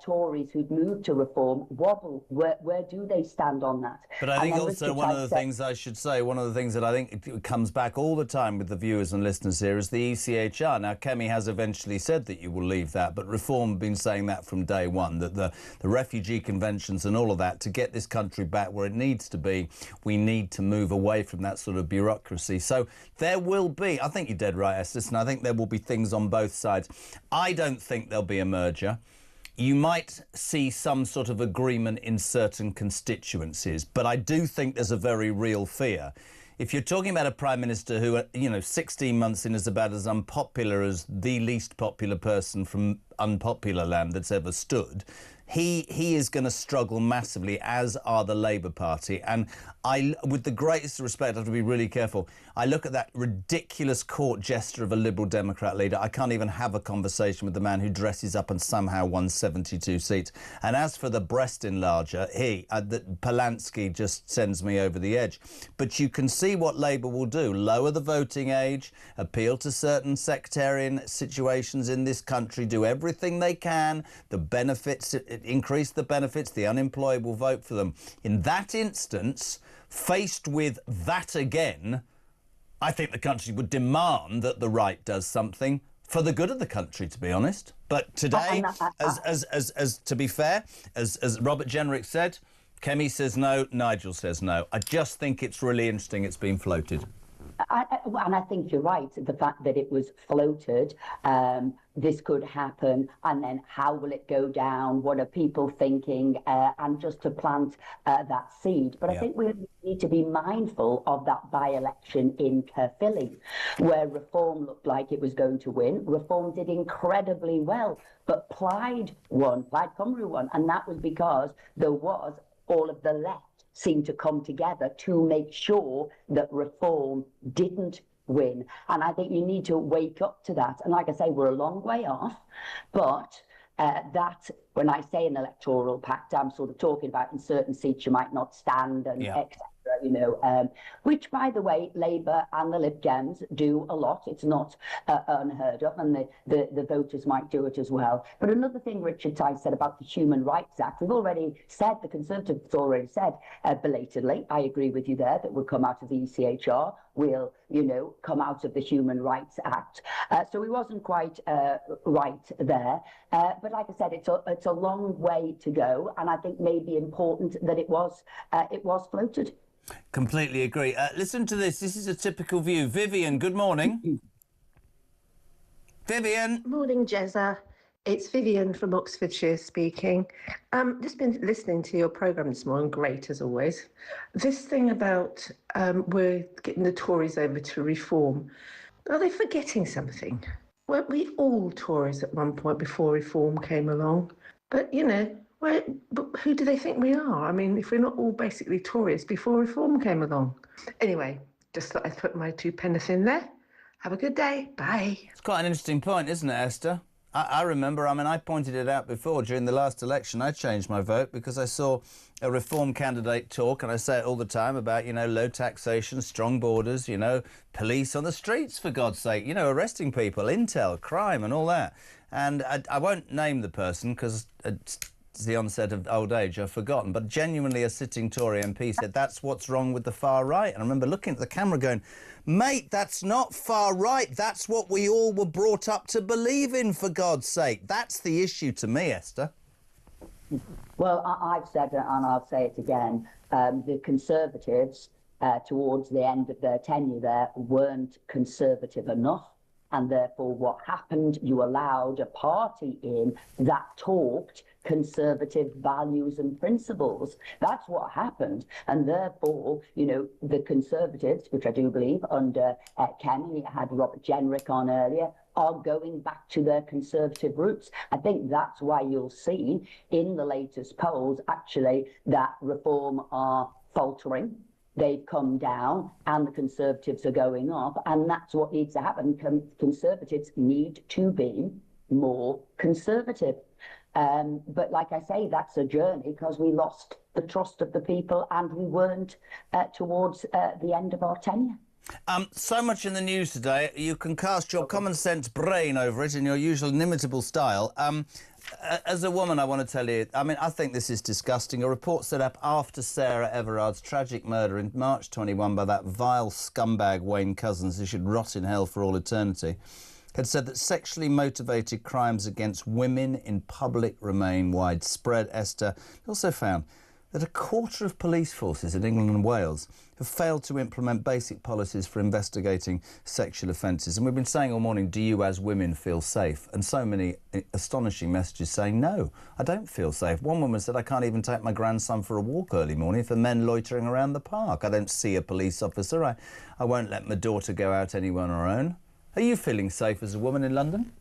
Tories who'd moved to Reform wobble. Where do they stand on that? But I think also one of the things I should say, one of the things that I think it comes back all the time with the viewers and listeners here is the ECHR. Now, Kemi has eventually said that you will leave that, but Reform have been saying that from day one, that the refugee conventions and all of that, to get this country back where it needs to be, we need to move away from that sort of bureaucracy. So there will be, I think you're dead right, Esther, and I think there will be things on both sides. I don't think there'll be a merger. You might see some sort of agreement in certain constituencies, but I do think there's a very real fear. If you're talking about a Prime Minister who, 16 months in is about as unpopular as the least popular person from unpopular land that's ever stood, he is going to struggle massively, as are the Labour Party. And with the greatest respect, I have to be really careful. I look at that ridiculous court gesture of a Liberal Democrat leader. I can't even have a conversation with the man who dresses up and somehow won 72 seats. And as for the breast enlarger, Polanski just sends me over the edge. But you can see what Labour will do. Lower the voting age, appeal to certain sectarian situations in this country, do everything they can, the benefits increase the benefits, the unemployed will vote for them. In that instance, faced with that again, I think the country would demand that the right does something for the good of the country, to be honest. But today, as to be fair, as Robert Jenrick said, Kemi says no, Nigel says no. I just think it's really interesting it's been floated. And I think you're right, the fact that it was floated, this could happen, and then how will it go down, what are people thinking, and just to plant that seed. But I think we need to be mindful of that by-election in Caerphilly, where Reform looked like it was going to win. Reform did incredibly well, but Plaid Cymru won, and that was because there was all of the left seemed to come together to make sure that Reform didn't win. And I think you need to wake up to that. And like I say, we're a long way off, but that, when I say an electoral pact, I'm sort of talking about in certain seats you might not stand and etc. You know, which, by the way, Labour and the Lib Dems do a lot. It's not unheard of, and the voters might do it as well. But another thing Richard Tice said about the Human Rights Act, we've already said, the Conservatives already said belatedly, I agree with you there, that we'll come out of the ECHR, we'll, you know, come out of the Human Rights Act. So he wasn't quite right there. But like I said, it's a long way to go, and I think maybe important that it was floated. Completely agree. Listen to this. This is a typical view. Vivian, good morning. Vivian. Morning, Jezza. It's Vivian from Oxfordshire speaking. Just been listening to your programme this morning. Great, as always. This thing about we're getting the Tories over to Reform. Are they forgetting something? Weren't we all Tories at one point before Reform came along? But, you know, but who do they think we are? I mean, if we're not all basically Tories before Reform came along. Anyway, just thought I'd put my 2 pence in there. Have a good day. Bye. It's quite an interesting point, isn't it, Esther? I remember, I mean, I pointed it out before during the last election. I changed my vote because I saw a Reform candidate talk, and I say it all the time, about, you know, low taxation, strong borders, you know, police on the streets, for God's sake, you know, arresting people, intel, crime and all that. And I won't name the person because it's the onset of old age, I've forgotten, but genuinely a sitting Tory MP said that's what's wrong with the far right. And I remember looking at the camera going, mate, that's not far right, that's what we all were brought up to believe in, for God's sake. That's the issue to me, Esther. Well, I've said it and I'll say it again, the Conservatives towards the end of their tenure there weren't conservative enough. And therefore, what happened, you allowed a party in that talked conservative values and principles. That's what happened. And therefore, you know, the Conservatives, which I do believe under Kenny, had Robert Jenrick on earlier, are going back to their conservative roots. I think that's why you'll see in the latest polls, actually, that Reform are faltering. They've come down and the Conservatives are going up, and that's what needs to happen. Conservatives need to be more conservative. But like I say, that's a journey because we lost the trust of the people and we weren't towards the end of our tenure. So much in the news today. You can cast your common sense brain over it in your usual inimitable style. As a woman, I want to tell you, I mean, I think this is disgusting. A report set up after Sarah Everard's tragic murder in March 21 by that vile scumbag Wayne Couzens, who should rot in hell for all eternity, had said that sexually motivated crimes against women in public remain widespread. Esther also found that a quarter of police forces in England and Wales have failed to implement basic policies for investigating sexual offences. And we've been saying all morning, do you as women feel safe? And so many astonishing messages saying, no, I don't feel safe. One woman said, I can't even take my grandson for a walk early morning for men loitering around the park. I don't see a police officer. I won't let my daughter go out anywhere on her own. Are you feeling safe as a woman in London?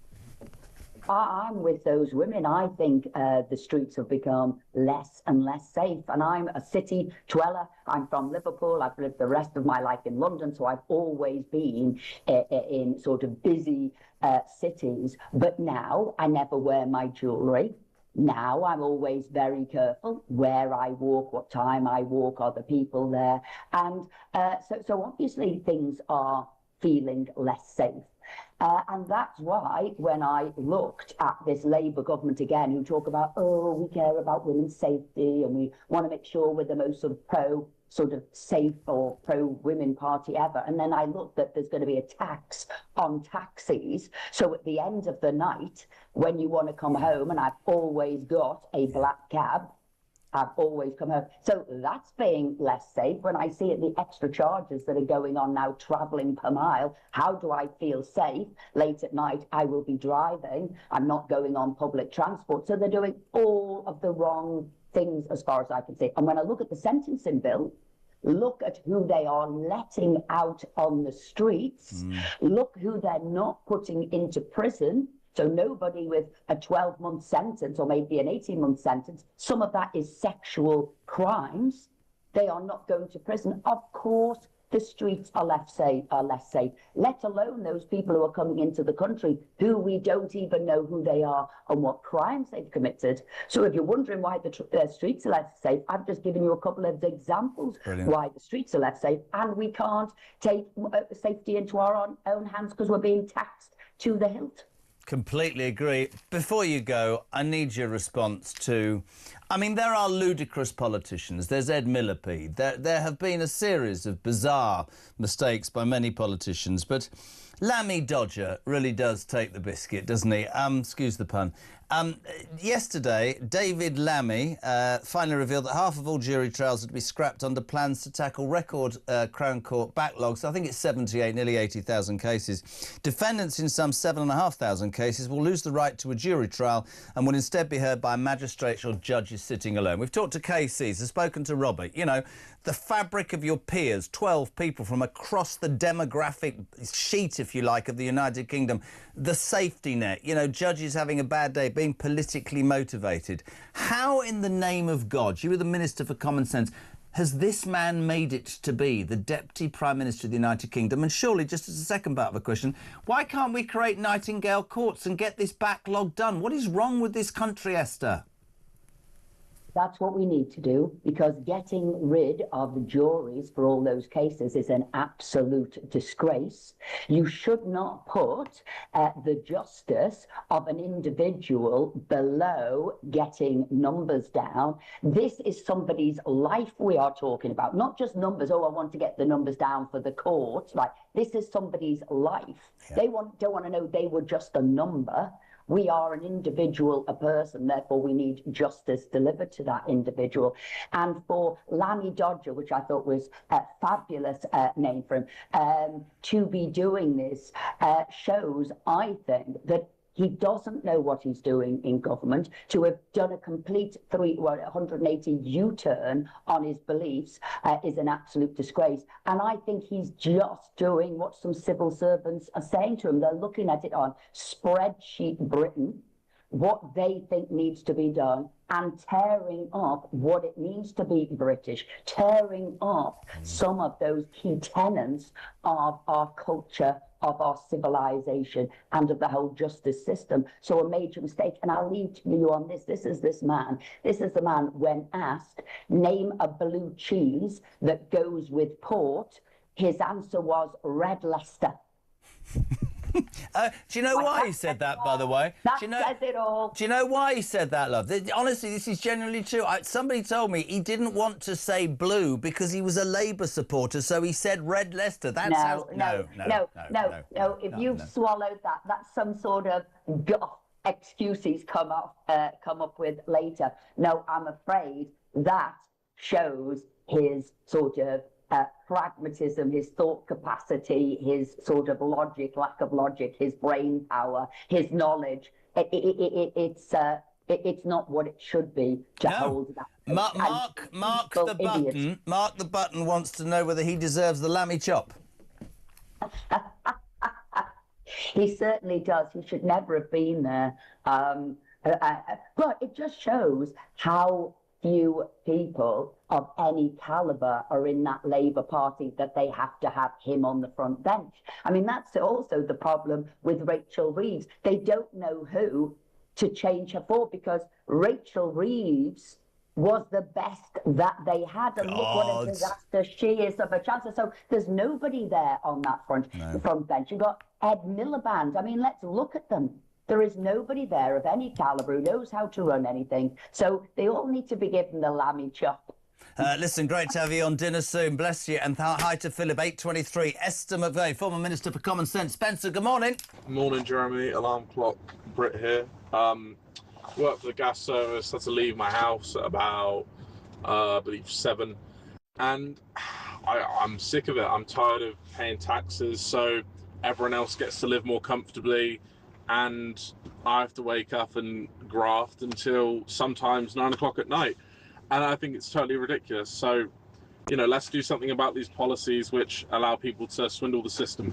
I'm with those women. I think the streets have become less and less safe. And I'm a city dweller. I'm from Liverpool. I've lived the rest of my life in London. So I've always been in sort of busy cities. But now I never wear my jewellery. Now I'm always very careful where I walk, what time I walk, are the people there. And so obviously things are feeling less safe. And that's why when I looked at this Labour government again, who talk about, oh, we care about women's safety and we want to make sure we're the most sort of safe or pro-women party ever. And then I looked that there's going to be a tax on taxis. So at the end of the night, when you want to come home, and I've always got a black cab, I've always come home. So that's being less safe. When I see it, the extra charges that are going on now, travelling per mile, how do I feel safe? Late at night, I will be driving. I'm not going on public transport. So they're doing all of the wrong things as far as I can see. And when I look at the sentencing bill, look at who they are letting out on the streets, look who they're not putting into prison. So nobody with a 12-month sentence or maybe an 18-month sentence, some of that is sexual crimes. They are not going to prison. Of course, the streets are less safe, let alone those people who are coming into the country who we don't even know who they are and what crimes they've committed. So if you're wondering why the streets are less safe, I've just given you a couple of examples why the streets are less safe, and we can't take safety into our own hands because we're being taxed to the hilt. Completely agree. Before you go, I need your response to... I mean, there are ludicrous politicians. There's Ed Miliband. There have been a series of bizarre mistakes by many politicians, but Lammy Dodger really does take the biscuit, doesn't he? Excuse the pun. Yesterday, David Lammy finally revealed that half of all jury trials would be scrapped under plans to tackle record Crown Court backlogs. I think it's 78, nearly 80,000 cases. Defendants in some 7,500 cases will lose the right to a jury trial and will instead be heard by magistrates or judges sitting alone. We've talked to KCs, I've spoken to Robert. You know, the fabric of your peers, 12 people from across the demographic sheet, if you like, of the United Kingdom, the safety net, you know, judges having a bad day, being politically motivated. How in the name of God, you were the Minister for Common Sense, has this man made it to be the Deputy Prime Minister of the United Kingdom? And surely, just as a second part of a question, why can't we create Nightingale courts and get this backlog done? What is wrong with this country, Esther? That's what we need to do, because getting rid of the juries for all those cases is an absolute disgrace. You should not put the justice of an individual below getting numbers down. This is somebody's life we are talking about, not just numbers. Oh, I want to get the numbers down for the court. Like, this is somebody's life. Yeah. They don't want to know they were just a number. We are an individual, a person, therefore we need justice delivered to that individual. And for Lammy Dodger, which I thought was a fabulous name for him, to be doing this shows, I think, that he doesn't know what he's doing in government. To have done a complete 180 U-turn on his beliefs is an absolute disgrace. And I think he's just doing what some civil servants are saying to him. They're looking at it on spreadsheet Britain, what they think needs to be done, and tearing up what it means to be British, tearing up some of those key tenets of our culture, of our civilization, and of the whole justice system. So a major mistake. And I'll leave you on this. This is the man, when asked, name a blue cheese that goes with port, his answer was Red Leicester. Do you know why he said that, by the way? That says it all. Do you know why he said that, love? Honestly, this is genuinely true. Somebody told me he didn't want to say blue because he was a Labour supporter, so he said Red Leicester. That's how... No. If you've swallowed that, that's some sort of excuse he's come up with later. No, I'm afraid that shows his sort of pragmatism, his thought capacity, his sort of logic, lack of logic, his brain power, his knowledge. It's not what it should be to hold that. Mark the button. Mark the button wants to know whether he deserves the lammy chop. He certainly does. He should never have been there. But it just shows how few people of any calibre are in that Labour Party that they have to have him on the front bench. I mean, that's also the problem with Rachel Reeves. They don't know who to change her for, because Rachel Reeves was the best that they had, and look what a disaster she is of a chancellor. So there's nobody there on that front bench. You've got Ed Miliband. I mean, let's look at them. There is nobody there of any calibre who knows how to run anything. So they all need to be given the lammy chop. Listen, great to have you on Dinner Soon. Bless you. And hi to Philip, 823. Esther McVeigh, former Minister for Common Sense. Spencer, good morning. Morning, Jeremy. Alarm clock, Brit here. Work for the gas service. Had to leave my house at about, I believe, 7. And I'm sick of it. I'm tired of paying taxes, so everyone else gets to live more comfortably. And I have to wake up and graft until sometimes 9 o'clock at night. And I think it's totally ridiculous. So, you know, let's do something about these policies which allow people to swindle the system.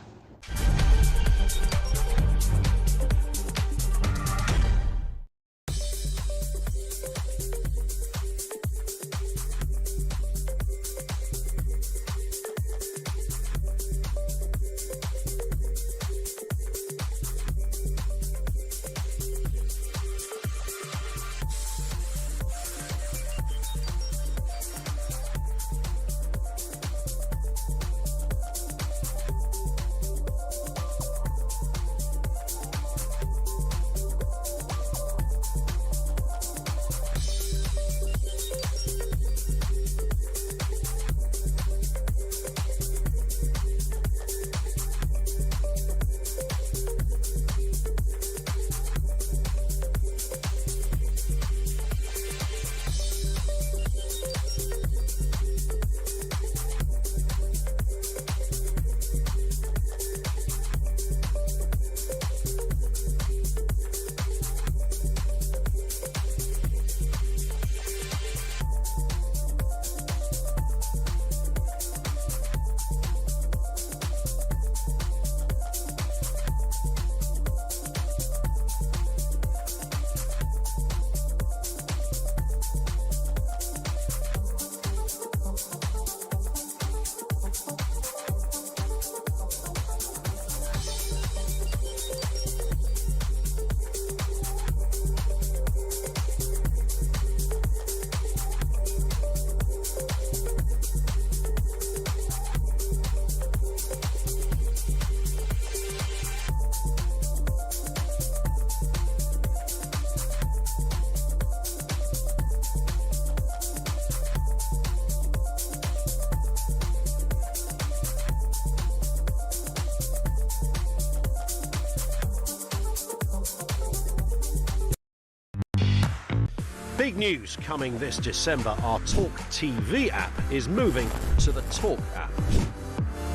Big news coming this December. Our talkTV app is moving to the Talk app.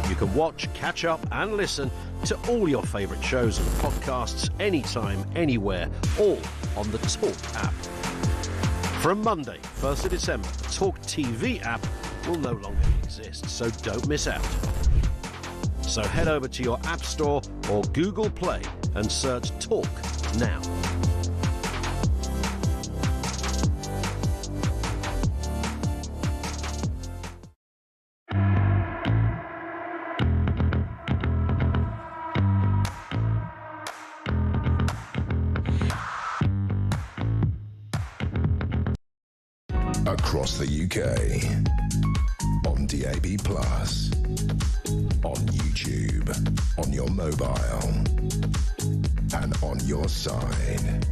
You can watch, catch up and listen to all your favourite shows and podcasts anytime, anywhere, all on the Talk app. From Monday, 1st of December, the talkTV app will no longer exist, so don't miss out. So head over to your App Store or Google Play and search Talk now. Across the UK, on DAB+, on YouTube, on your mobile, and on your side.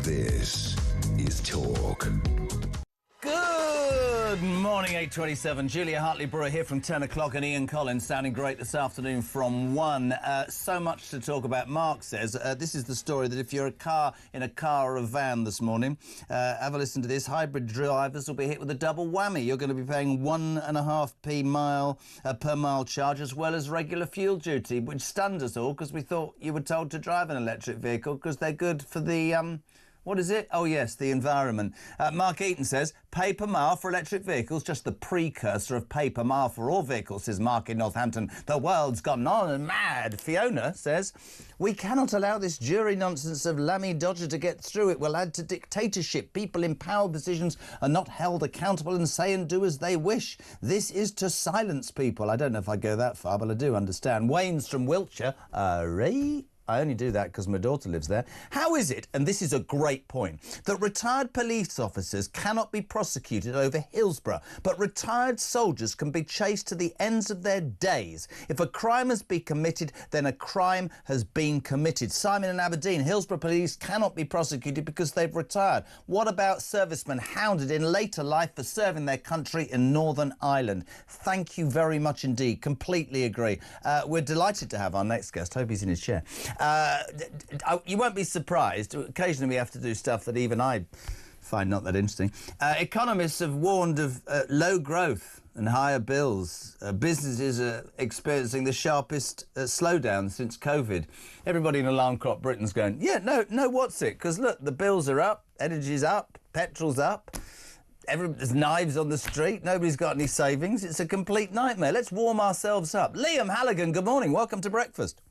This is Talk. Good morning, 8:27. Julia Hartley-Brewer here from 10 o'clock, and Ian Collins sounding great this afternoon from 1. So much to talk about. Mark says, this is the story that if you're in a car or a van this morning, have a listen to this. Hybrid drivers will be hit with a double whammy. You're going to be paying 1.5p per mile charge, as well as regular fuel duty, which stunned us all because we thought you were told to drive an electric vehicle because they're good for the... What is it? Oh, yes, the environment. Mark Eaton says, pay per mile for electric vehicles, just the precursor of pay per mile for all vehicles, says Mark in Northampton. The world's gone on and mad. Fiona says, we cannot allow this jury nonsense of Lammy Dodger to get through. It will add to dictatorship. People in power positions are not held accountable and say and do as they wish. This is to silence people. I don't know if I go that far, but I do understand. Wayne's from Wiltshire. I only do that because my daughter lives there. How is it, and this is a great point, that retired police officers cannot be prosecuted over Hillsborough, but retired soldiers can be chased to the ends of their days? If a crime has been committed, then a crime has been committed. Simon in Aberdeen, Hillsborough police cannot be prosecuted because they've retired. What about servicemen hounded in later life for serving their country in Northern Ireland? Thank you very much indeed. Completely agree. We're delighted to have our next guest. Hope he's in his chair. You won't be surprised. Occasionally we have to do stuff that even I find not that interesting. Economists have warned of low growth and higher bills. Businesses are experiencing the sharpest slowdown since COVID. Everybody in Alarm Clock Britain's going, yeah, no, what's it? Because look, the bills are up, energy's up, petrol's up. There's knives on the street. Nobody's got any savings. It's a complete nightmare. Let's warm ourselves up. Liam Halligan, good morning. Welcome to breakfast.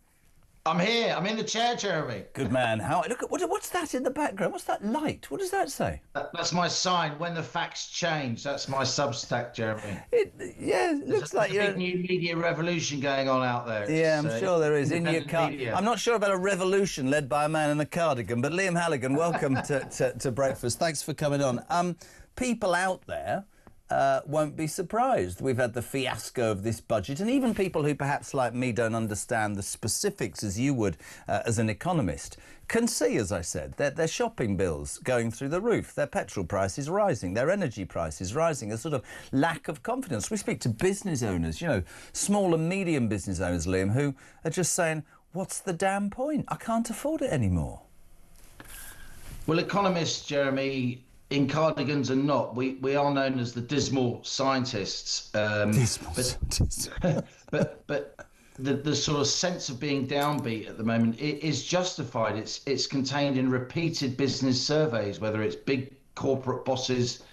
I'm here. I'm in the chair, Jeremy. Good man. Look at what's that in the background? What's that light? What does that say? That's my sign. When the facts change. That's my Substack, Jeremy. It looks like there's a big new media revolution going on out there. Yeah, I'm sure there is. In your car. Media. I'm not sure about a revolution led by a man in a cardigan, but Liam Halligan, welcome to breakfast. Thanks for coming on. People out there won't be surprised. We've had the fiasco of this budget, and even people who perhaps like me don't understand the specifics as you would as an economist can see, as I said, their shopping bills going through the roof, their petrol prices rising, their energy prices rising, a sort of lack of confidence. We speak to business owners, small and medium business owners, Liam, who are just saying, what's the damn point? I can't afford it anymore. Well, economists, Jeremy, in cardigans and not, we are known as the dismal scientists. But the sort of sense of being downbeat at the moment is justified. It's contained in repeated business surveys, whether it's big corporate bosses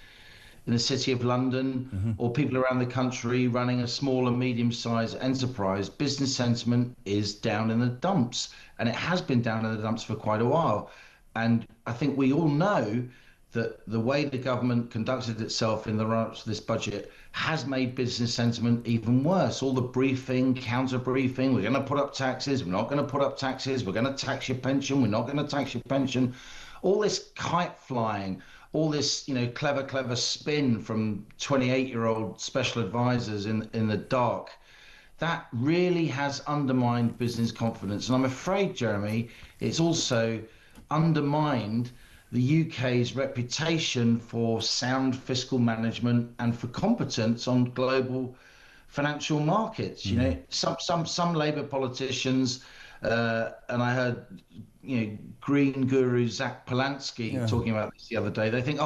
in the City of London or people around the country running a small and medium-sized enterprise. Business sentiment is down in the dumps, and it has been down in the dumps for quite a while. And I think we all know that the way the government conducted itself in the run-up to this budget has made business sentiment even worse. All the briefing, counter-briefing, we're going to put up taxes, we're not going to put up taxes, we're going to tax your pension, we're not going to tax your pension. All this kite flying, all this, clever spin from 28-year-old special advisors in the dark, that really has undermined business confidence. And I'm afraid, Jeremy, it's also undermined the UK's reputation for sound fiscal management and for competence on global financial markets. Some Labour politicians, and I heard, green guru Zach Polanski talking about this the other day. They think,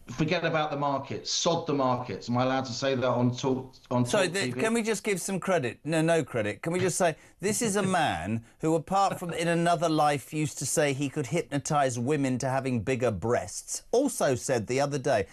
forget about the markets, sod the markets. Am I allowed to say that on talkTV? Can we just give some credit? No credit. Can we just say, this is a man who, apart from in another life, used to say he could hypnotise women to having bigger breasts. Also said the other day,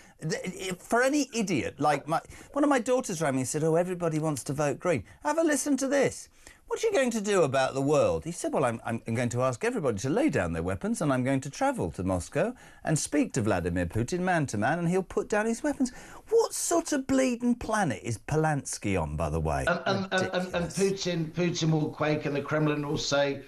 for any idiot, like one of my daughters rang me and said, everybody wants to vote Green. Have a listen to this. What are you going to do about the world? He said, well, I'm going to ask everybody to lay down their weapons, and I'm going to travel to Moscow and speak to Vladimir Putin man to man, and he'll put down his weapons. What sort of bleeding planet is Polanski on, by the way? And Putin will quake, and the Kremlin will say,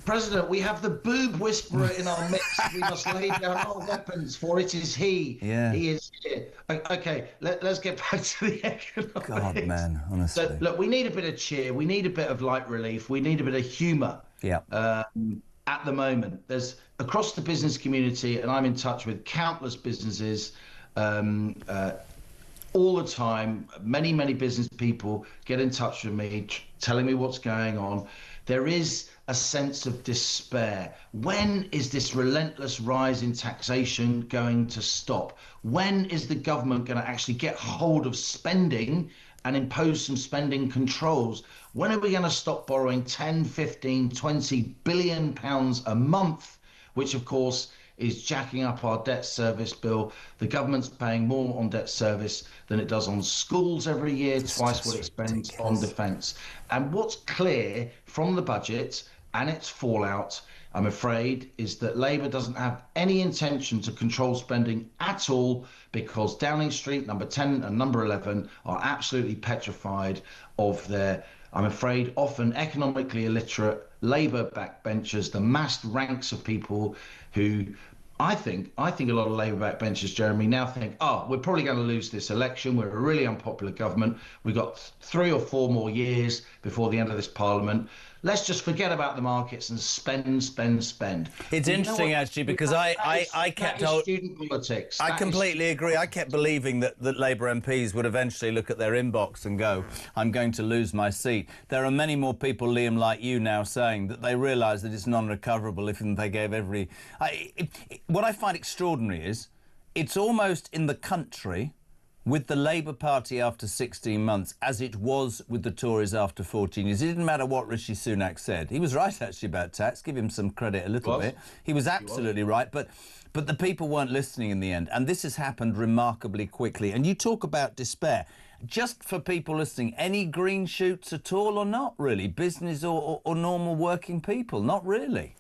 President, we have the boob whisperer in our midst. We must lay down our weapons, for it is he. Yeah. He is here. Okay, let's get back to the economics. God, man, honestly. So, look, we need a bit of cheer. We need a bit of light relief. We need a bit of humour. Yeah. At the moment, there's across the business community, and I'm in touch with countless businesses all the time. Many business people get in touch with me, telling me what's going on. There is a sense of despair. When is this relentless rise in taxation going to stop? When is the government going to actually get hold of spending and impose some spending controls? When are we going to stop borrowing 10, 15, 20 billion pounds a month, which of course is jacking up our debt service bill? The government's paying more on debt service than it does on schools every year, twice what it spends on defence. And what's clear from the budget and its fallout I'm afraid, is that Labour doesn't have any intention to control spending at all, because Downing Street, number 10 and number 11 are absolutely petrified of their, I'm afraid, often economically illiterate Labour backbenchers, the massed ranks of people who I think a lot of Labour backbenchers, Jeremy, now think, oh, we're probably going to lose this election. We're a really unpopular government. We've got 3 or 4 more years before the end of this parliament. Let's just forget about the markets and spend. It's interesting, actually, because I kept student politics. I completely agree. I kept believing that Labour MPs would eventually look at their inbox and go, I'm going to lose my seat. There are many more people, Liam, like you now saying that they realise that it's non-recoverable if they gave every... What I find extraordinary is it's almost in the country with the Labour Party after 16 months as it was with the Tories after 14 years. It didn't matter what Rishi Sunak said. He was right, actually, about tax. Give him some credit a little bit. He was absolutely right, but the people weren't listening in the end. And this has happened remarkably quickly. And you talk about despair. Just for people listening, any green shoots at all or not really? Business or normal working people? Not really.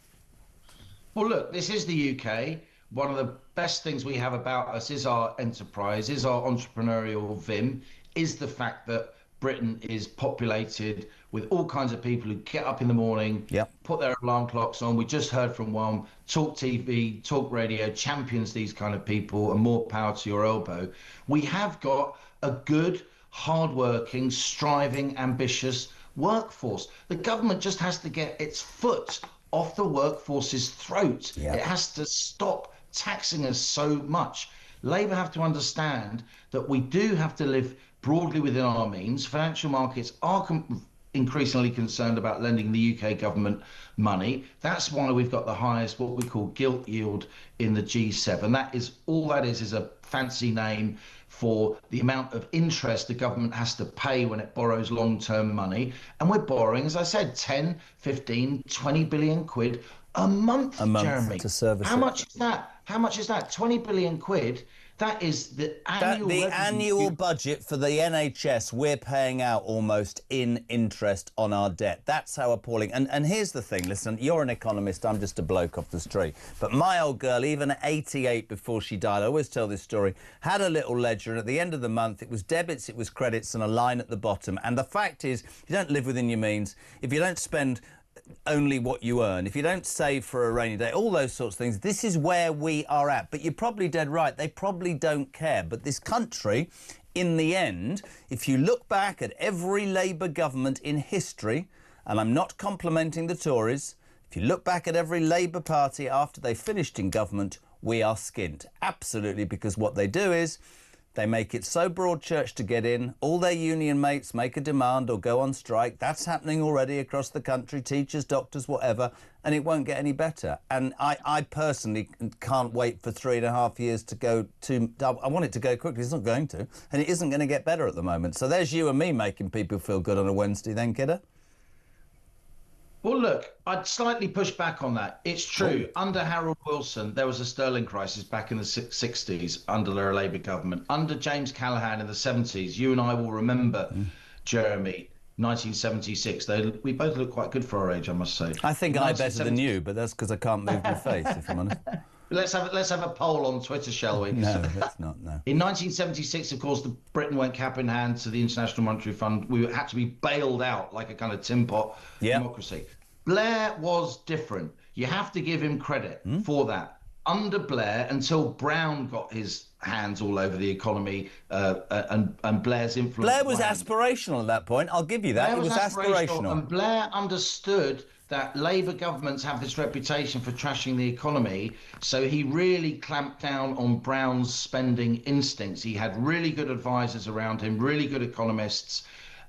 Well, look, this is the UK. One of the best things we have about us is our enterprise, is our entrepreneurial vim, is the fact that Britain is populated with all kinds of people who get up in the morning, put their alarm clocks on. We just heard from one, talkTV, talk radio champions these kind of people, and more power to your elbow. We have got a good, hardworking, striving, ambitious workforce. The government just has to get its foot off the workforce's throat. It has to stop taxing us so much. Labour have to understand that we do have to live broadly within our means. Financial markets are increasingly concerned about lending the UK government money. That's why we've got the highest, what we call gilt yield in the G7. That is all that is a fancy name for the amount of interest the government has to pay when it borrows long-term money. And we're borrowing, as I said, 10, 15, 20 billion quid a month, Jeremy. To service How much is that? How much is that? 20 billion quid. That is the annual annual budget for the NHS we're paying out almost in interest on our debt. That's how appalling. And here's the thing, listen, you're an economist, I'm just a bloke off the street. But my old girl, even at 88 before she died, I always tell this story, had a little ledger, and at the end of the month it was debits, it was credits, and a line at the bottom. And the fact is, you don't live within your means. If you don't spend only what you earn, if you don't save for a rainy day, all those sorts of things, this is where we are at. But you're probably dead right, they probably don't care. But this country, in the end, if you look back at every Labour government in history, and I'm not complimenting the Tories, if you look back at every Labour party after they finished in government, we are skint. Absolutely, because what they do is they make it so broad-church to get in. All their union mates make a demand or go on strike. That's happening already across the country, teachers, doctors, whatever, and it won't get any better. And I personally can't wait for 3.5 years to go to... I want it to go quickly. It's not going to. And it isn't going to get better at the moment. So there's you and me making people feel good on a Wednesday then, kiddo. Well, look, I'd slightly push back on that. It's true. Under Harold Wilson, there was a sterling crisis back in the 60s under the Labour government. Under James Callaghan in the 70s, you and I will remember, Jeremy, 1976. We both look quite good for our age, I must say. I think I'm better than you, but that's because I can't move my face, if I'm honest. Let's have a poll on Twitter, shall we? No, let's not, no. In 1976, of course, Britain went cap in hand to the International Monetary Fund. We had to be bailed out like a kind of tin pot democracy. Blair was different. You have to give him credit for that. Under Blair, until Brown got his hands all over the economy and Blair's influence... Blair was aspirational at that point, I'll give you that. It was aspirational. And Blair understood that Labour governments have this reputation for trashing the economy, so he really clamped down on Brown's spending instincts. He had really good advisors around him, really good economists,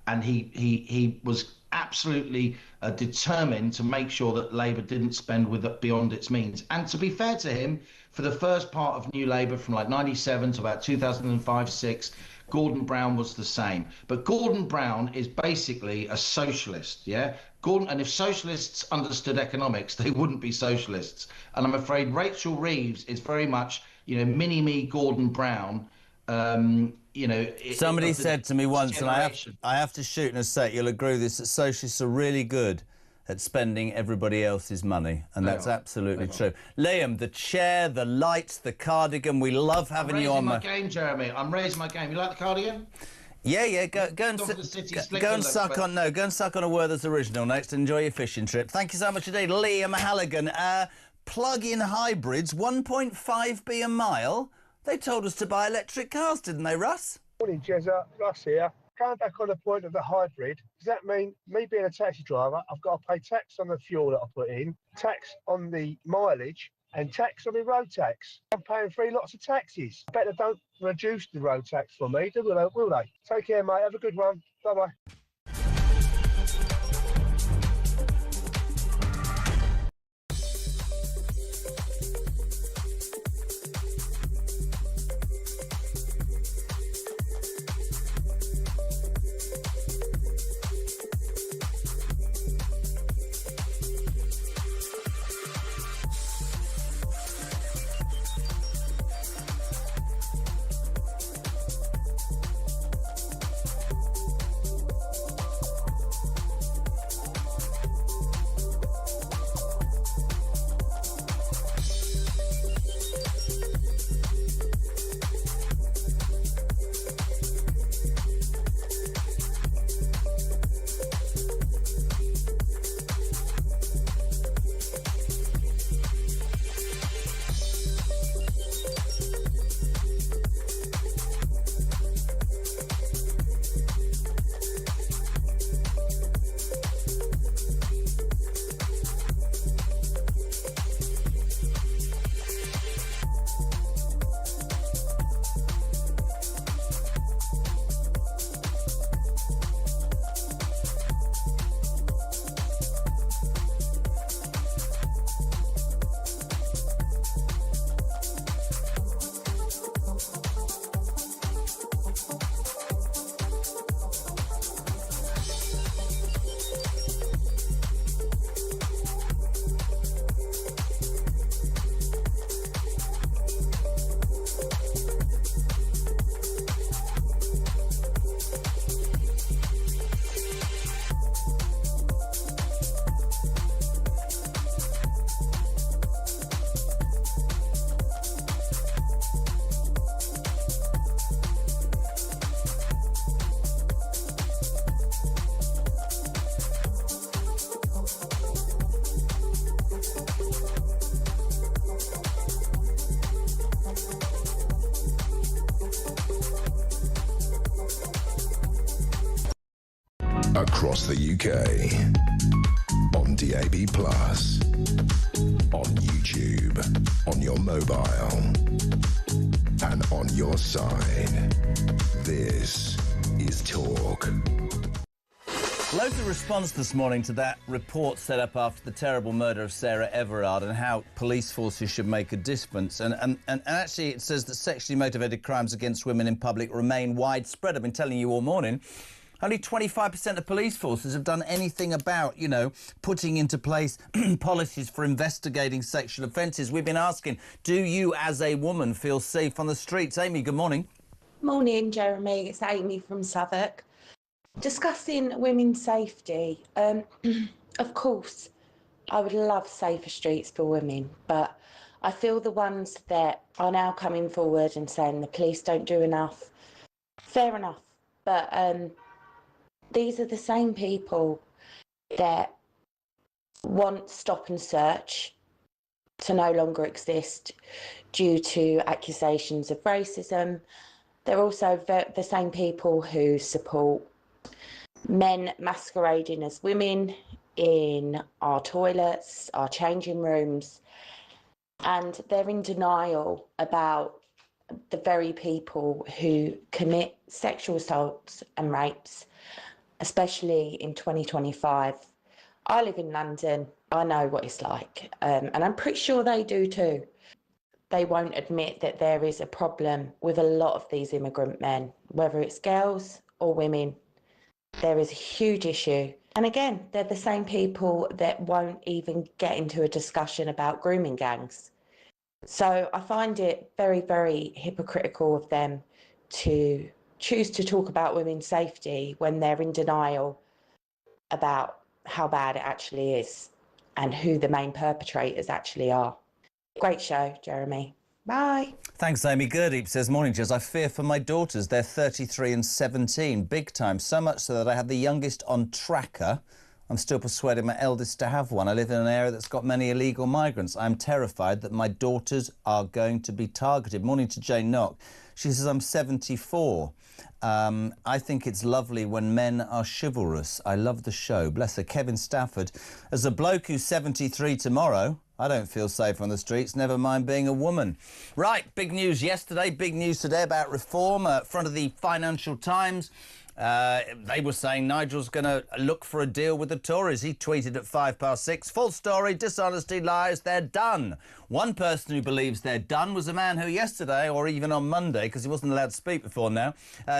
and he was absolutely determined to make sure that Labour didn't spend beyond its means. And to be fair to him, for the first part of New Labour, from like 97 to about 2005-6, Gordon Brown was the same. But Gordon Brown is basically a socialist, yeah? And if socialists understood economics, they wouldn't be socialists. And I'm afraid Rachel Reeves is very much, mini-me Gordon Brown. Somebody said to me once, and I have to shoot and say, you'll agree with this, that socialists are really good at spending everybody else's money, and They that's are. absolutely They true. Liam, the chair, the lights, the cardigan, we love having you on. I'm raising my game, Jeremy. I'm raising my game. You like the cardigan? Yeah, go and Gone for the city slicker go and look, suck but- on go and suck on a Werther's original next. Enjoy your fishing trip. Thank you so much indeed, Liam Halligan. Plug-in hybrids, 1.5p a mile. They told us to buy electric cars, didn't they, Russ? Morning, Jezza. Russ here. Going back on the point of the hybrid, does that mean me being a taxi driver, I've got to pay tax on the fuel that I put in, tax on the mileage, and tax on the road tax? I'm paying 3 lots of taxes. I bet they don't reduce the road tax for me, will they? Take care, mate. Have a good one. Bye-bye. Across the UK, on DAB+, on YouTube, on your mobile, and on your side. This is Talk. Loads of response this morning to that report set up after the terrible murder of Sarah Everard and how police forces should make a difference. And actually it says that sexually motivated crimes against women in public remain widespread. I've been telling you all morning. Only 25% of police forces have done anything about, you know, putting into place policies for investigating sexual offences. We've been asking, do you as a woman feel safe on the streets? Amy, good morning. Morning, Jeremy. It's Amy from Southwark. Discussing women's safety. Of course, I would love safer streets for women, but I feel the ones that are now coming forward and saying the police don't do enough, fair enough. But these are the same people that want stop and search to no longer exist due to accusations of racism. They're also the same people who support men masquerading as women in our toilets, our changing rooms, and they're in denial about the very people who commit sexual assaults and rapes, especially in 2025. I live in London. I know what it's like, and I'm pretty sure they do too. They won't admit that there is a problem with a lot of these immigrant men, whether it's girls or women. There is a huge issue. And again, they're the same people that won't even get into a discussion about grooming gangs. So I find it very, very hypocritical of them to choose to talk about women's safety when they're in denial about how bad it actually is and who the main perpetrators actually are. Great show, Jeremy. Bye. Thanks, Amy. Gurdeep says, morning, Jez. I fear for my daughters. They're 33 and 17. Big time. So much so that I have the youngest on tracker. I'm still persuading my eldest to have one. I live in an area that's got many illegal migrants. I'm terrified that my daughters are going to be targeted. Morning to Jane Knock. She says, I'm 74. I think it's lovely when men are chivalrous. I love the show. Bless her. Kevin Stafford. As a bloke who's 73 tomorrow, I don't feel safe on the streets, never mind being a woman. Right, big news yesterday, big news today about reform. Front of the Financial Times. They were saying Nigel's going to look for a deal with the Tories. He tweeted at 6:05. Full story, dishonesty, lies, they're done. One person who believes they're done was a man who yesterday, or even on Monday, because he wasn't allowed to speak before now,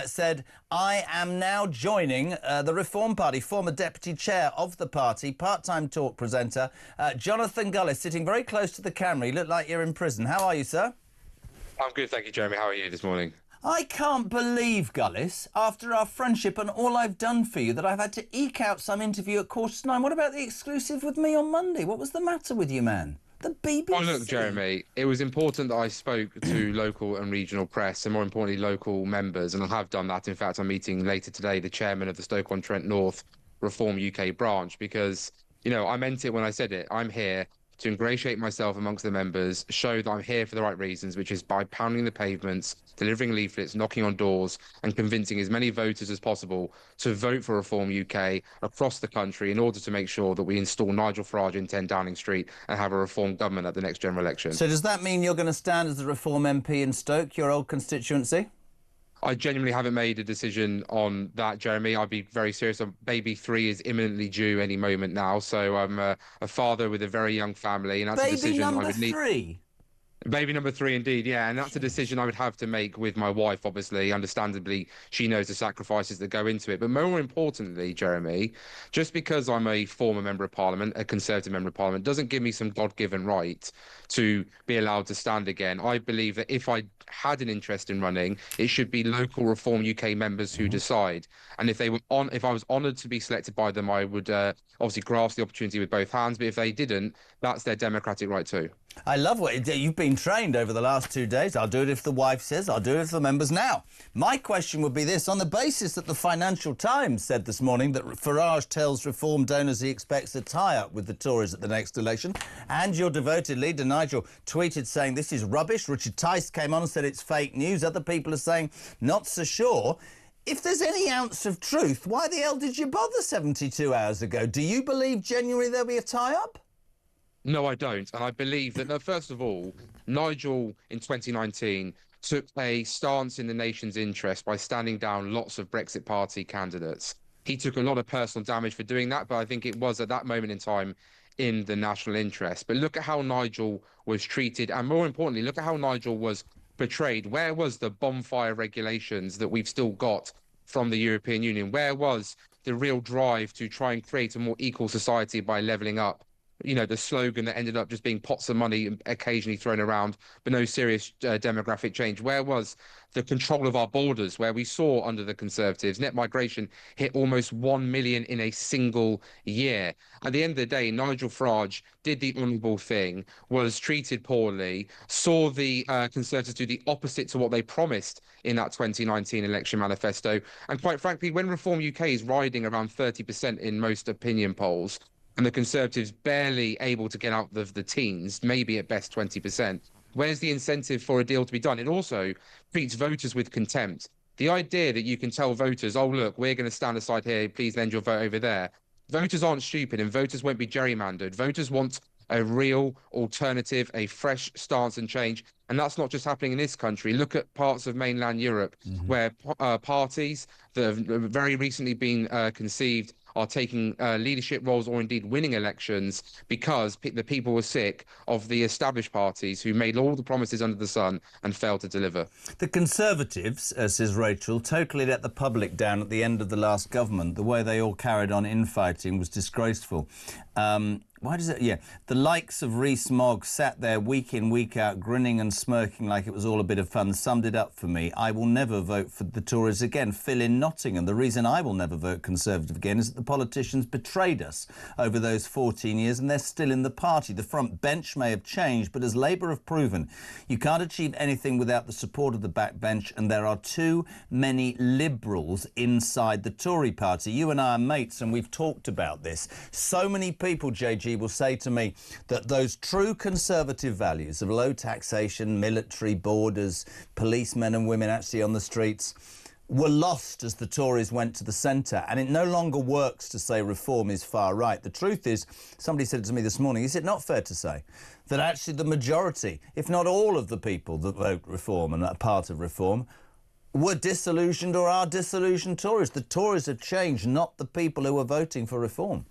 said, I am now joining the Reform Party. Former deputy chair of the party, part-time talk presenter, Jonathan Gullis, sitting very close to the camera. You look like you're in prison. How are you, sir? I'm good, thank you, Jeremy. How are you this morning? I can't believe, Gullis, after our friendship and all I've done for you, that I've had to eke out some interview at 9:15. What about the exclusive with me on Monday? What was the matter with you, man? The BBC? Oh, look, Jeremy, it was important that I spoke to local and regional press and, more importantly, local members, and I have done that. In fact, I'm meeting later today the chairman of the Stoke-on-Trent North Reform UK branch because, you know, I meant it when I said it. I'm here to ingratiate myself amongst the members, show that I'm here for the right reasons, which is by pounding the pavements, delivering leaflets, knocking on doors, and convincing as many voters as possible to vote for Reform UK across the country in order to make sure that we install Nigel Farage in 10 Downing Street and have a Reform government at the next general election. So does that mean you're going to stand as the Reform MP in Stoke, your old constituency? I genuinely haven't made a decision on that, Jeremy. I'll be very serious. Baby 3 is imminently due any moment now. So I'm a father with a very young family. And that's a decision I would need. Baby number 3? Baby number 3, indeed, yeah. And that's a decision I would have to make with my wife, obviously. Understandably, she knows the sacrifices that go into it. But more importantly, Jeremy, just because I'm a former Member of Parliament, a Conservative Member of Parliament, doesn't give me some God-given right to be allowed to stand again. I believe that if I had an interest in running, it should be local Reform UK members who decide. And if I was honoured to be selected by them, I would obviously grasp the opportunity with both hands. But if they didn't, that's their democratic right too. I love what you've been trained over the last 2 days. I'll do it if the wife says, I'll do it if the members. Now, my question would be this. On the basis that the Financial Times said this morning that Farage tells Reform donors he expects a tie-up with the Tories at the next election, and your devoted leader, Nigel, tweeted saying this is rubbish. Richard Tice came on and said it's fake news. Other people are saying not so sure. If there's any ounce of truth, why the hell did you bother 72 hours ago? Do you believe genuinely there'll be a tie-up? No, I don't. And I believe that, no, first of all, Nigel in 2019 took a stance in the nation's interest by standing down lots of Brexit Party candidates. He took a lot of personal damage for doing that, but I think it was at that moment in time in the national interest. But look at how Nigel was treated. And more importantly, look at how Nigel was portrayed. Where was the bonfire regulations that we've still got from the European Union? Where was the real drive to try and create a more equal society by levelling up? You know, the slogan that ended up just being pots of money occasionally thrown around, but no serious demographic change. Where was the control of our borders, where we saw under the Conservatives net migration hit almost 1 million in a single year? At the end of the day, Nigel Farage did the honourable thing, was treated poorly, saw the Conservatives do the opposite to what they promised in that 2019 election manifesto. And quite frankly, when Reform UK is riding around 30% in most opinion polls, and the Conservatives barely able to get out of the teens, maybe at best 20%. Where's the incentive for a deal to be done? It also treats voters with contempt. The idea that you can tell voters, oh, look, we're going to stand aside here, please lend your vote over there. Voters aren't stupid and voters won't be gerrymandered. Voters want a real alternative, a fresh stance and change. And that's not just happening in this country. Look at parts of mainland Europe where parties that have very recently been conceived are taking leadership roles or indeed winning elections because the people were sick of the established parties who made all the promises under the sun and failed to deliver. The Conservatives, says Rachel, totally let the public down at the end of the last government. The way they all carried on infighting was disgraceful. Why does it? Yeah, the likes of Rees-Mogg sat there week in, week out, grinning and smirking like it was all a bit of fun, summed it up for me. I will never vote for the Tories again. Phil in Nottingham. The reason I will never vote Conservative again is that the politicians betrayed us over those 14 years and they're still in the party. The front bench may have changed, but as Labour have proven, you can't achieve anything without the support of the backbench, and there are too many Liberals inside the Tory party. You and I are mates, and we've talked about this. So many people, JG, will say to me that those true Conservative values of low taxation, military, borders, policemen and women actually on the streets were lost as the Tories went to the centre, and it no longer works to say reform is far right. The truth is, somebody said to me this morning, is it not fair to say that actually the majority, if not all of the people that vote reform and are part of reform, were disillusioned or are disillusioned Tories? The Tories have changed, not the people who were voting for reform.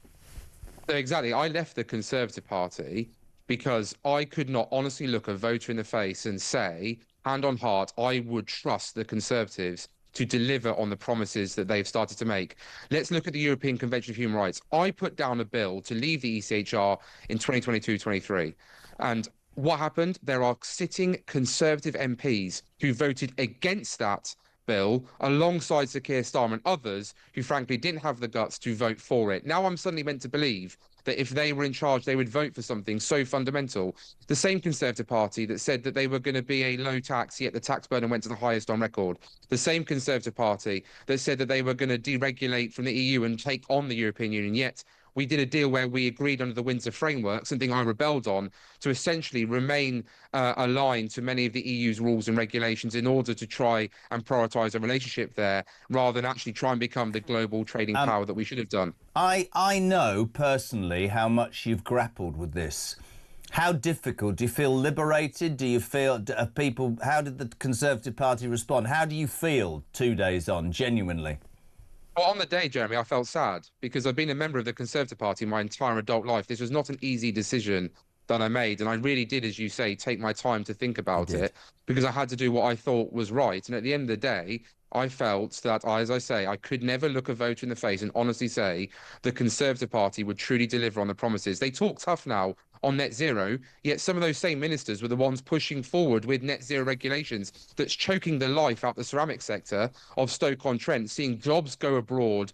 Exactly. I left the Conservative Party because I could not honestly look a voter in the face and say, hand on heart, I would trust the Conservatives to deliver on the promises that they've started to make. Let's look at the European Convention of Human Rights. I put down a bill to leave the ECHR in 2022-23. And what happened? There are sitting Conservative MPs who voted against that bill alongside Sir Keir Starmer and others who frankly didn't have the guts to vote for it. Now I'm suddenly meant to believe that if they were in charge, they would vote for something so fundamental. The same Conservative Party that said that they were going to be a low tax, yet the tax burden went to the highest on record. The same Conservative Party that said that they were going to deregulate from the EU and take on the European Union, yet we did a deal where we agreed under the Windsor Framework, something I rebelled on, to essentially remain aligned to many of the EU's rules and regulations in order to try and prioritise a relationship there, rather than actually try and become the global trading power that we should have done. I know personally how much you've grappled with this. How difficult? Do you feel liberated? Do you feel people? How did the Conservative Party respond? How do you feel 2 days on, genuinely? Well, on the day, Jeremy, I felt sad because I've been a member of the Conservative Party my entire adult life. This was not an easy decision that I made, and I really did, as you say, take my time to think about it because I had to do what I thought was right. And at the end of the day, I felt that, as I say, I could never look a voter in the face and honestly say the Conservative Party would truly deliver on the promises. They talk tough now on net zero, yet some of those same ministers were the ones pushing forward with net zero regulations that's choking the life out the ceramic sector of Stoke-on-Trent, seeing jobs go abroad,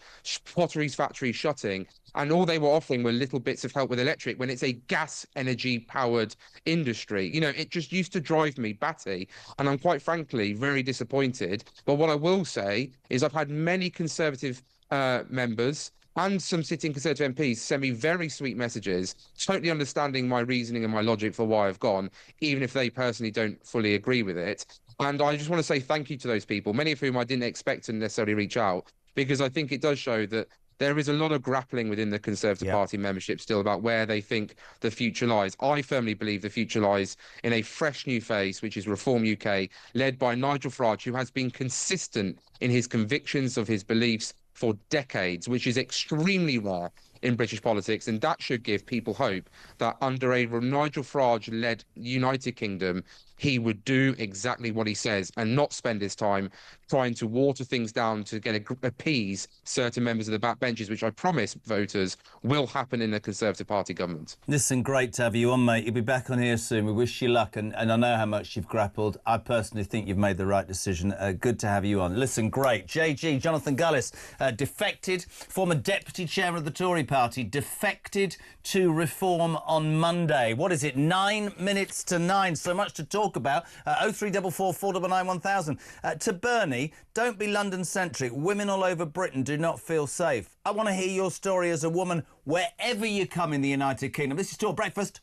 potteries factories shutting, and all they were offering were little bits of help with electric when it's a gas energy powered industry. You know, it just used to drive me batty, and I'm quite frankly very disappointed. But what I will say is I've had many Conservative members and some sitting Conservative MPs send me very sweet messages, totally understanding my reasoning and my logic for why I've gone, even if they personally don't fully agree with it. And I just want to say thank you to those people, many of whom I didn't expect to necessarily reach out, because I think it does show that there is a lot of grappling within the Conservative Party membership still about where they think the future lies. I firmly believe the future lies in a fresh new phase, which is Reform UK, led by Nigel Farage, who has been consistent in his convictions of his beliefs for decades, which is extremely rare in British politics, and that should give people hope that under a Nigel Farage-led United Kingdom, he would do exactly what he says and not spend his time trying to water things down to appease certain members of the backbenches, which I promise voters will happen in the Conservative Party government. Listen, great to have you on, mate. You'll be back on here soon. We wish you luck, and I know how much you've grappled. I personally think you've made the right decision. Good to have you on. Listen, great. JG, Jonathan Gullis, defected, former deputy chairman of the Tory Party, defected to Reform on Monday. What is it, 9 minutes to 9? So much to talk about. 0344 499 1000. To Bernie, don't be London-centric. Women all over Britain do not feel safe. I want to hear your story as a woman wherever you come in the United Kingdom. This is Talk Breakfast.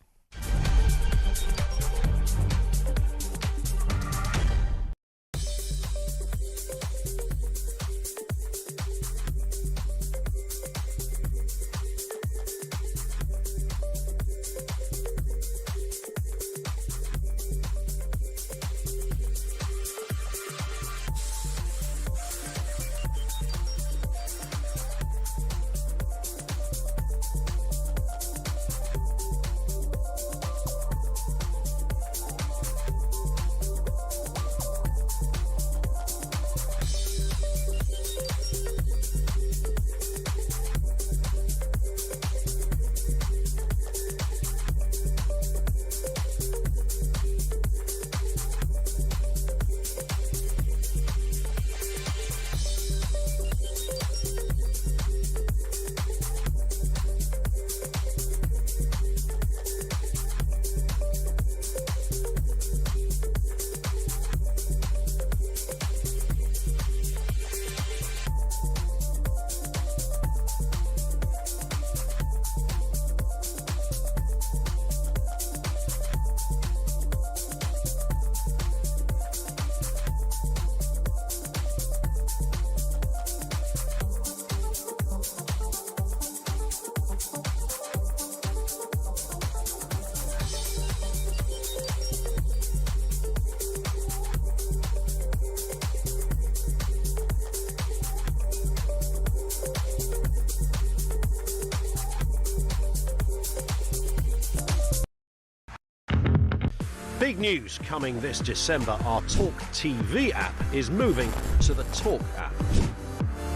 Big news coming this December. Our talkTV app is moving to the Talk app.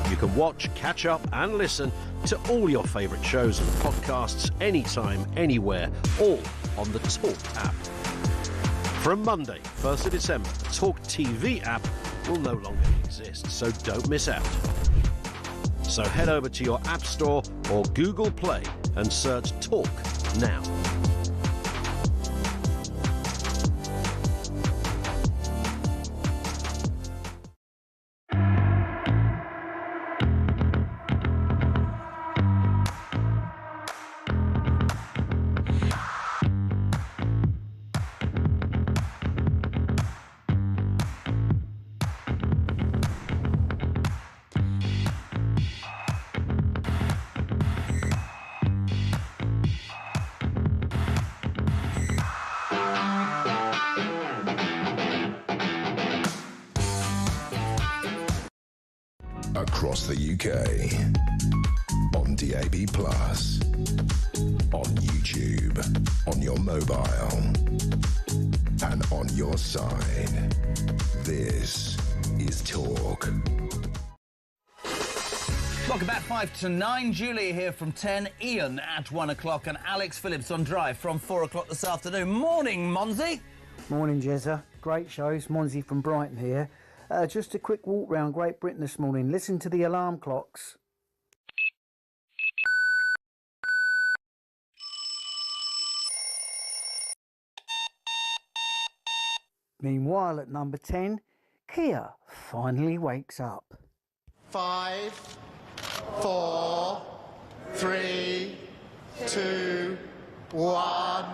You can watch, catch up and listen to all your favourite shows and podcasts anytime, anywhere, all on the Talk app. From Monday, 1st of December, the talkTV app will no longer exist, so don't miss out. So head over to your App Store or Google Play and search Talk now. Across the UK, on DAB+, on YouTube, on your mobile, and on your side. This is Talk. Welcome back, 5 to 9. Julie here from 10, Ian at 1 o'clock, and Alex Phillips on Drive from 4 o'clock this afternoon. Morning, Monzi. Morning, Jezza. Great shows. Monzi from Brighton here. Just a quick walk round Great Britain this morning. Listen to the alarm clocks. Meanwhile, at number 10, Kia finally wakes up. 5, 4, 3, 2, 1.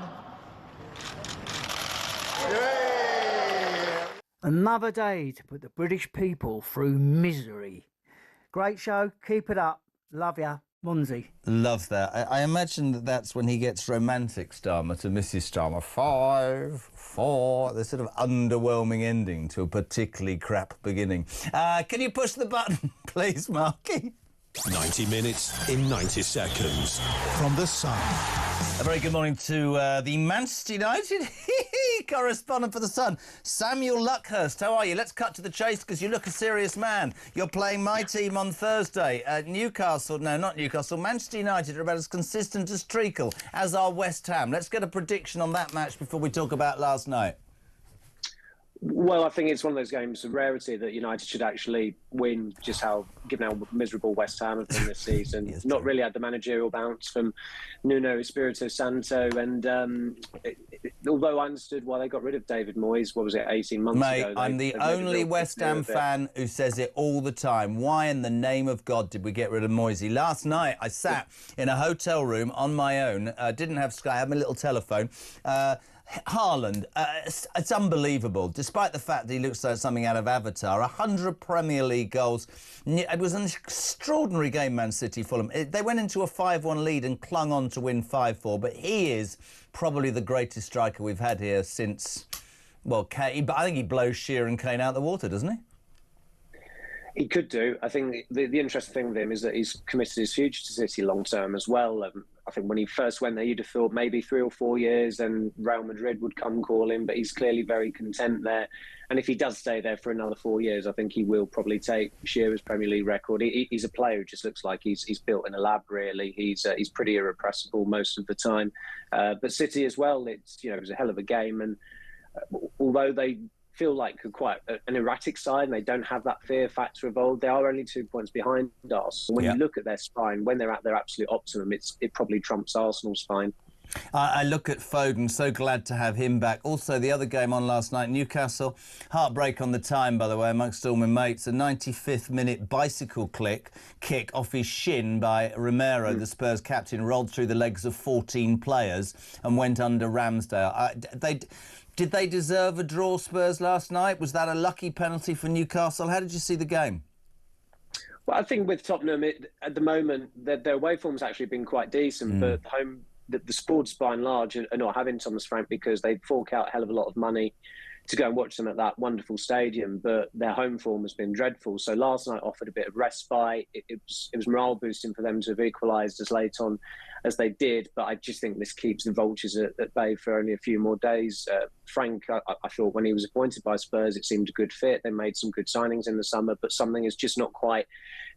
Another day to put the British people through misery. Great show. Keep it up. Love ya. Monzi. Love that. I imagine that that's when he gets romantic Starmer to Mrs. Starmer. 5, 4. The sort of underwhelming ending to a particularly crap beginning. Can you push the button, please, Marky? 90 minutes in 90 seconds. From The Sun. A very good morning to the Manchester United correspondent for The Sun, Samuel Luckhurst. How are you? Let's cut to the chase because you look a serious man. You're playing my team on Thursday. Newcastle, no, not Newcastle. Manchester United are about as consistent as treacle, as are West Ham. Let's get a prediction on that match before we talk about last night. Well, I think it's one of those games of rarity that United should actually win, just given how miserable West Ham have been this season. Yes, not really had the managerial bounce from Nuno Espirito Santo. And although I understood why they got rid of David Moyes, 18 months ago? I'm the only West Ham fan who says it all the time. Why in the name of God did we get rid of Moyesy? Last night I sat in a hotel room on my own, didn't have Sky, I had my little telephone. Haaland, it's unbelievable. Despite the fact that he looks like something out of Avatar, 100 Premier League goals. It was an extraordinary game, Man City, Fulham. They went into a 5-1 lead and clung on to win 5-4, but he is probably the greatest striker we've had here since, well, Kane. But I think he blows Shearer and Kane out the water, doesn't he? He could do. I think the interesting thing with him is that he's committed his future to City long term as well. I think when he first went there, you'd have thought maybe 3 or 4 years and Real Madrid would come call him, but he's clearly very content there. And if he does stay there for another 4 years, I think he will probably take Shearer's Premier League record. He's a player who just looks like he's built in a lab, really. He's pretty irrepressible most of the time. But City as well, it was a hell of a game. And although they feel like quite an erratic side and they don't have that fear factor of old, they are only 2 points behind us. When you look at their spine, when they're at their absolute optimum, it probably trumps Arsenal's spine. I look at Foden, so glad to have him back. Also, the other game on last night, Newcastle, heartbreak on the time, by the way, amongst all my mates. A 95th minute bicycle kick off his shin by Romero, the Spurs captain, rolled through the legs of 14 players and went under Ramsdale. Did they deserve a draw, Spurs, last night? Was that a lucky penalty for Newcastle? How did you see the game? Well, I think with Tottenham, at the moment, their away form's actually been quite decent, but the Spurs, by and large, are not having Thomas Frank because they fork out a hell of a lot of money to go and watch them at that wonderful stadium, but their home form has been dreadful. So last night offered a bit of respite. It was morale boosting for them to have equalised as late on as they did, but I just think this keeps the Vultures at bay for only a few more days. Frank, I thought when he was appointed by Spurs, it seemed a good fit. They made some good signings in the summer, but something is just not quite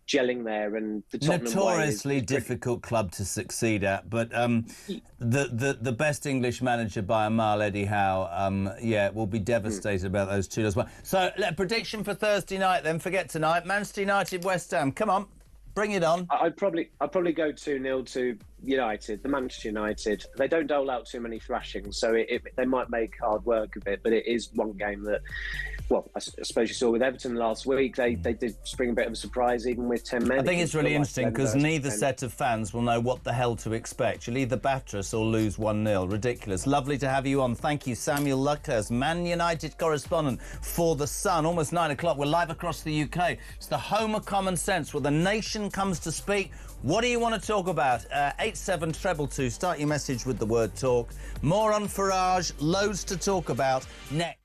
gelling there. And the Tottenham notoriously difficult club to succeed at, but the best English manager by a mile, Eddie Howe, will be devastated about those 2 as well. So, prediction for Thursday night then. Forget tonight. Manchester United, West Ham. Come on, bring it on. I'd probably go 2-0 to United, the Manchester United. They don't dole out too many thrashings, so they might make hard work of it, but it is one game that, well, I suppose you saw with Everton last week, they did spring a bit of a surprise even with 10 men. I think it's really interesting because neither set of fans will know what the hell to expect. You'll either batter us or lose 1-0. Ridiculous. Lovely to have you on. Thank you, Samuel Luckhurst, Man United correspondent for The Sun. Almost 9 o'clock. We're live across the UK. It's the home of common sense where the nation comes to speak. What do you want to talk about? 87222. Start your message with the word talk. More on Farage. Loads to talk about next.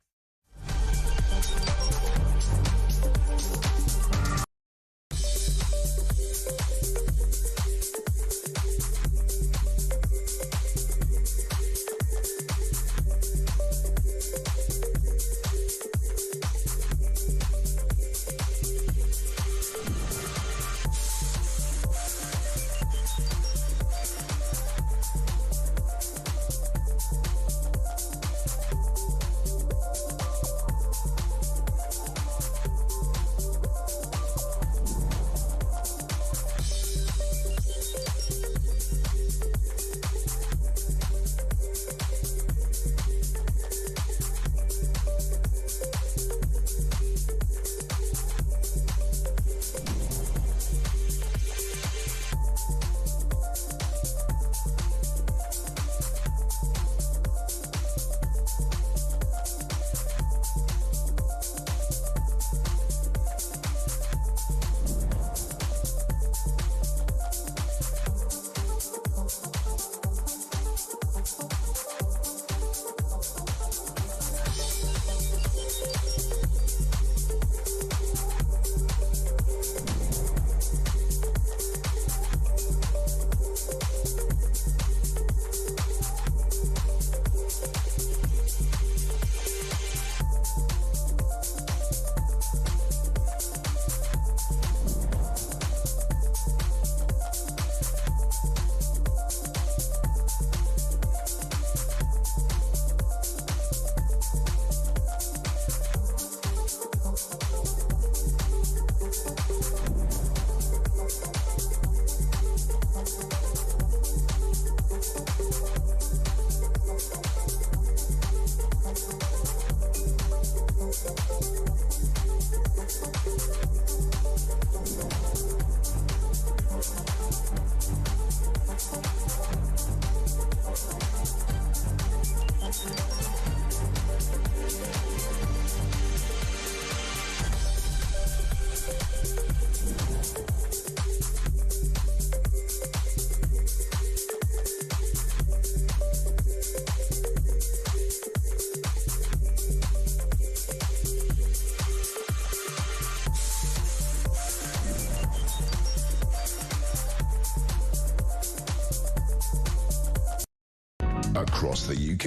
Across the UK,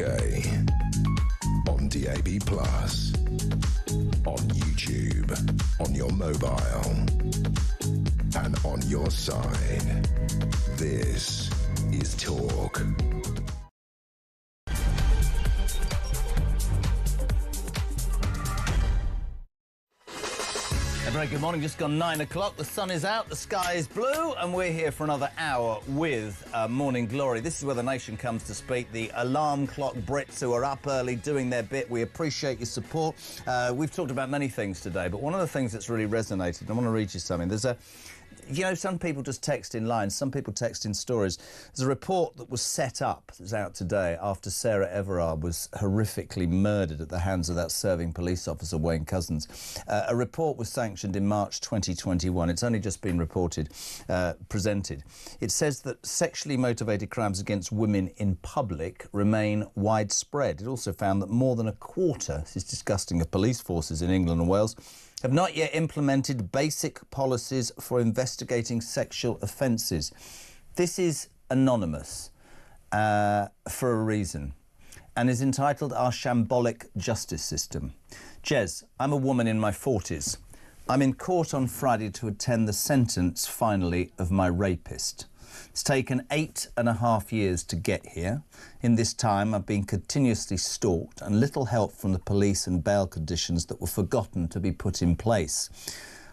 on DAB+, on YouTube, on your mobile, and on your side. This is Talk. A very good morning, just gone 9 o'clock. The sun is out, the sky is blue, and we're here for another hour with Morning Glory. This is where the nation comes to speak. The alarm clock Brits who are up early doing their bit. We appreciate your support. We've talked about many things today, but one of the things that's really resonated, I want to read you something. There's You know, some people just text in lines, some people text in stories. There's a report that was set up that's out today after Sarah Everard was horrifically murdered at the hands of that serving police officer, Wayne Couzens. A report was sanctioned in March 2021. It's only just been presented. It says that sexually motivated crimes against women in public remain widespread. It also found that more than a quarter, this is disgusting, of police forces in England and Wales have not yet implemented basic policies for investigating sexual offences. This is anonymous for a reason and is entitled Our Shambolic Justice System. Jez, I'm a woman in my 40s. I'm in court on Friday to attend the sentence, finally, of my rapist. It's taken 8.5 years to get here. In this time, I've been continuously stalked and little help from the police and bail conditions that were forgotten to be put in place.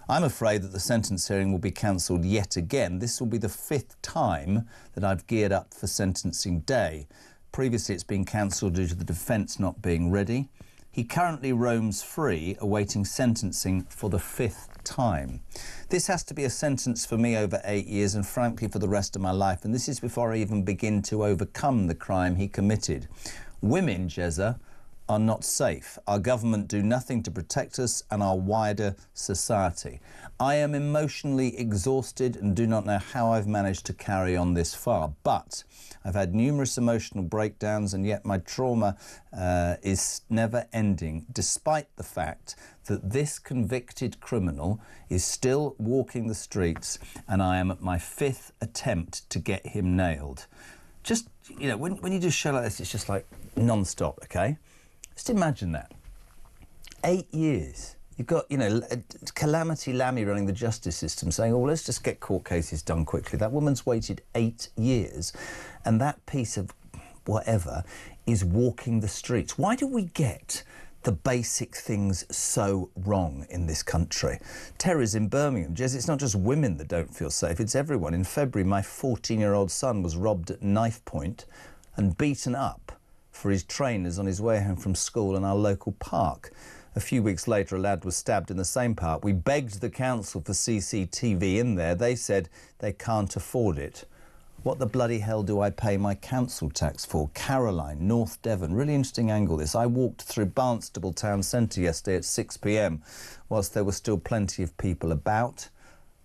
I'm afraid that the sentence hearing will be cancelled yet again. This will be the 5th time that I've geared up for sentencing day. Previously, it's been cancelled due to the defence not being ready. He currently roams free, awaiting sentencing for the 5th time. This has to be a sentence for me over 8 years and frankly for the rest of my life, and this is before I even begin to overcome the crime he committed. Women, Jezza, are not safe. Our government do nothing to protect us and our wider society. I am emotionally exhausted and do not know how I've managed to carry on this far, but I've had numerous emotional breakdowns and yet my trauma is never ending, despite the fact that this convicted criminal is still walking the streets and I am at my 5th attempt to get him nailed. Just, you know, when you do a show like this, it's just like non-stop, OK? Just imagine that. 8 years. You've got, you know, Calamity Lammy running the justice system saying, oh, well, let's just get court cases done quickly. That woman's waited 8 years and that piece of whatever is walking the streets. Why do we get the basic things so wrong in this country? Terror's in Birmingham. Jez, it's not just women that don't feel safe, it's everyone. In February, my 14-year-old son was robbed at knife point and beaten up for his trainers on his way home from school in our local park. A few weeks later, a lad was stabbed in the same park. We begged the council for CCTV in there. They said they can't afford it. What the bloody hell do I pay my council tax for? Caroline, North Devon. Really interesting angle, this. I walked through Barnstable town centre yesterday at 6 p.m. whilst there were still plenty of people about.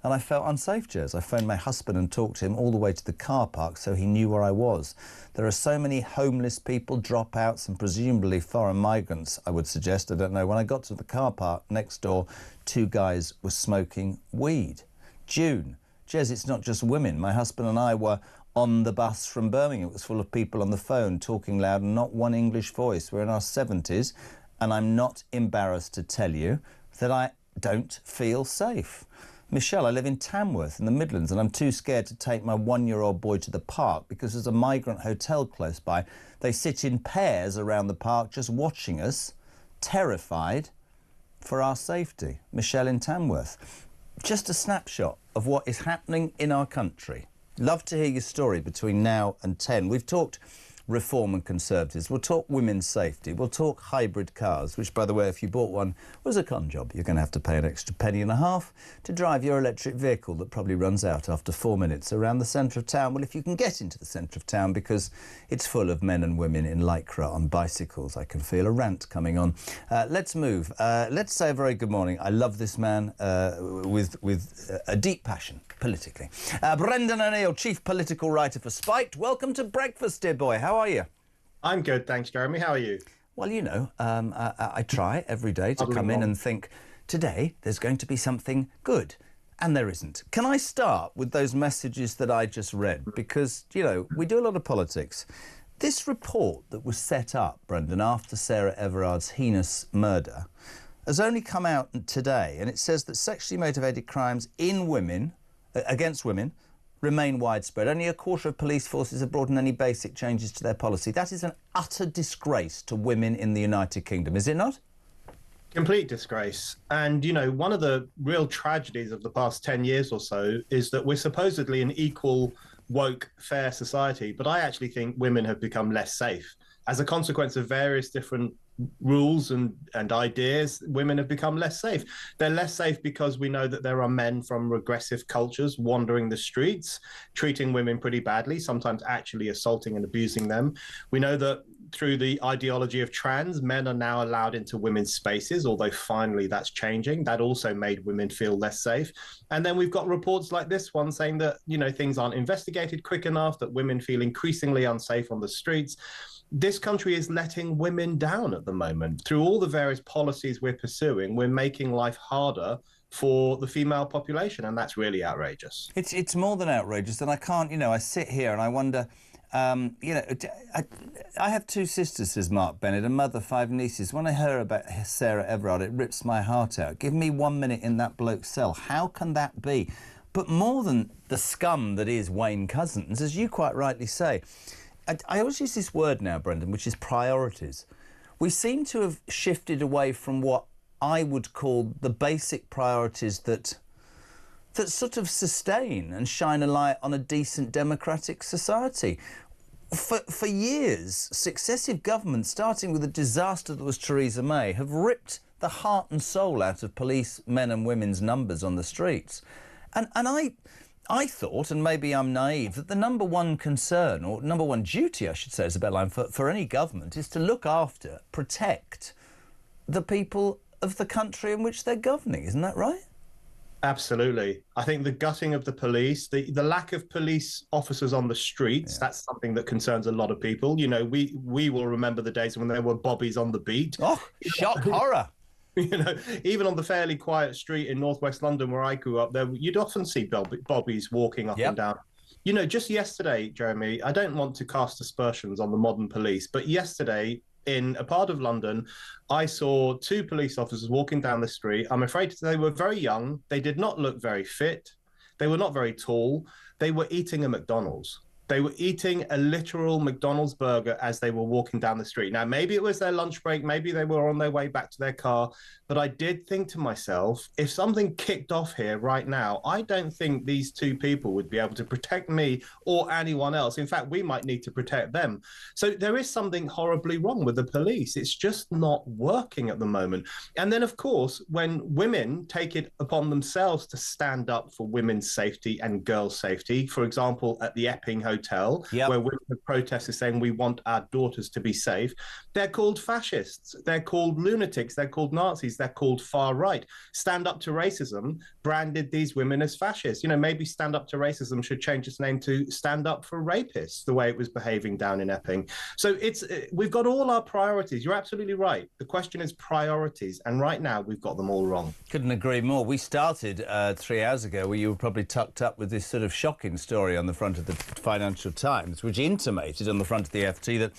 And I felt unsafe, Jez. I phoned my husband and talked to him all the way to the car park so he knew where I was. There are so many homeless people, dropouts and presumably foreign migrants, I would suggest. I don't know. When I got to the car park next door, 2 guys were smoking weed. June. Jez, it's not just women. My husband and I were on the bus from Birmingham. It was full of people on the phone talking loud and not one English voice. We're in our 70s and I'm not embarrassed to tell you that I don't feel safe. Michelle, I live in Tamworth in the Midlands and I'm too scared to take my 1-year-old boy to the park because there's a migrant hotel close by. They sit in pairs around the park just watching us, terrified for our safety. Michelle in Tamworth. Just a snapshot of what is happening in our country. Love to hear your story between now and 10. We've talked Reform and Conservatives. We'll talk women's safety. We'll talk hybrid cars, which, by the way, if you bought one, was a con job. You're going to have to pay an extra £1.50 to drive your electric vehicle that probably runs out after 4 minutes around the centre of town. Well, if you can get into the centre of town, because it's full of men and women in lycra on bicycles. I can feel a rant coming on. Let's move. Let's say a very good morning. I love this man with a deep passion politically. Brendan O'Neill, Chief Political Writer for Spiked. Welcome to breakfast, dear boy. How are you? I'm good, thanks, Jeremy. How are you? Well, you know, I try every day to come in and think, today there's going to be something good. And there isn't. Can I start with those messages that I just read? Because, you know, we do a lot of politics. This report that was set up, Brendan, after Sarah Everard's heinous murder, has only come out today. And it says that sexually motivated crimes in women, against women, remain widespread. Only a quarter of police forces have brought in any basic changes to their policy. That is an utter disgrace to women in the United Kingdom, is it not? Complete disgrace. And, you know, one of the real tragedies of the past 10 years or so is that we're supposedly an equal, woke, fair society, but I actually think women have become less safe. as a consequence of various different rules and ideas, women have become less safe. They're less safe because we know that there are men from regressive cultures wandering the streets, treating women pretty badly, sometimes actually assaulting and abusing them. We know that through the ideology of trans, men are now allowed into women's spaces, although finally that's changing. That also made women feel less safe. And then we've got reports like this one saying that, you know, things aren't investigated quick enough, that women feel increasingly unsafe on the streets. This country is letting women down at the moment. Through all the various policies we're pursuing, we're making life harder for the female population, and that's really outrageous. It's more than outrageous, and I can't, you know, I sit here and I wonder, you know, I have 2 sisters, says Mark Bennett, a mother, 5 nieces. When I hear about Sarah Everard, it rips my heart out. Give me 1 minute in that bloke's cell. How can that be? But more than the scum that is Wayne Couzens, as you quite rightly say, I always use this word now, Brendan, which is priorities. We seem to have shifted away from what I would call the basic priorities that sort of sustain and shine a light on a decent democratic society. For years, successive governments, starting with the disaster that was Theresa May, have ripped the heart and soul out of police men and women's numbers on the streets. And I thought, and maybe I'm naive, that the number one concern, or number one duty, I should say, as a line for any government, is to look after, protect the people of the country in which they're governing. Isn't that right? Absolutely. I think the gutting of the police, the lack of police officers on the streets, that's something that concerns a lot of people. You know, we will remember the days when there were bobbies on the beat. Oh, shock horror. You know, even on the fairly quiet street in northwest London where I grew up, there you'd often see bobbies walking up and down. You know, just yesterday, Jeremy, I don't want to cast aspersions on the modern police, but yesterday in a part of London, I saw 2 police officers walking down the street. I'm afraid they were very young. They did not look very fit. They were not very tall. They were eating a McDonald's. They were eating a literal McDonald's burger as they were walking down the street. Now, maybe it was their lunch break. Maybe they were on their way back to their car. But I did think to myself, if something kicked off here right now, I don't think these 2 people would be able to protect me or anyone else. In fact, we might need to protect them. So there is something horribly wrong with the police. It's just not working at the moment. And then, of course, when women take it upon themselves to stand up for women's safety and girls' safety, for example, at the Epping Hotel, where women have protested saying we want our daughters to be safe, they're called fascists, they're called lunatics, they're called Nazis, they're called far right. Stand Up to Racism branded these women as fascists. You know, maybe Stand Up to Racism should change its name to Stand Up for Rapists, the way it was behaving down in Epping. So we've got all our priorities. You're absolutely right. The question is priorities, and right now we've got them all wrong. Couldn't agree more. We started 3 hours ago where you were probably tucked up with this sort of shocking story on the front of the Financial Times, which intimated on the front of the FT that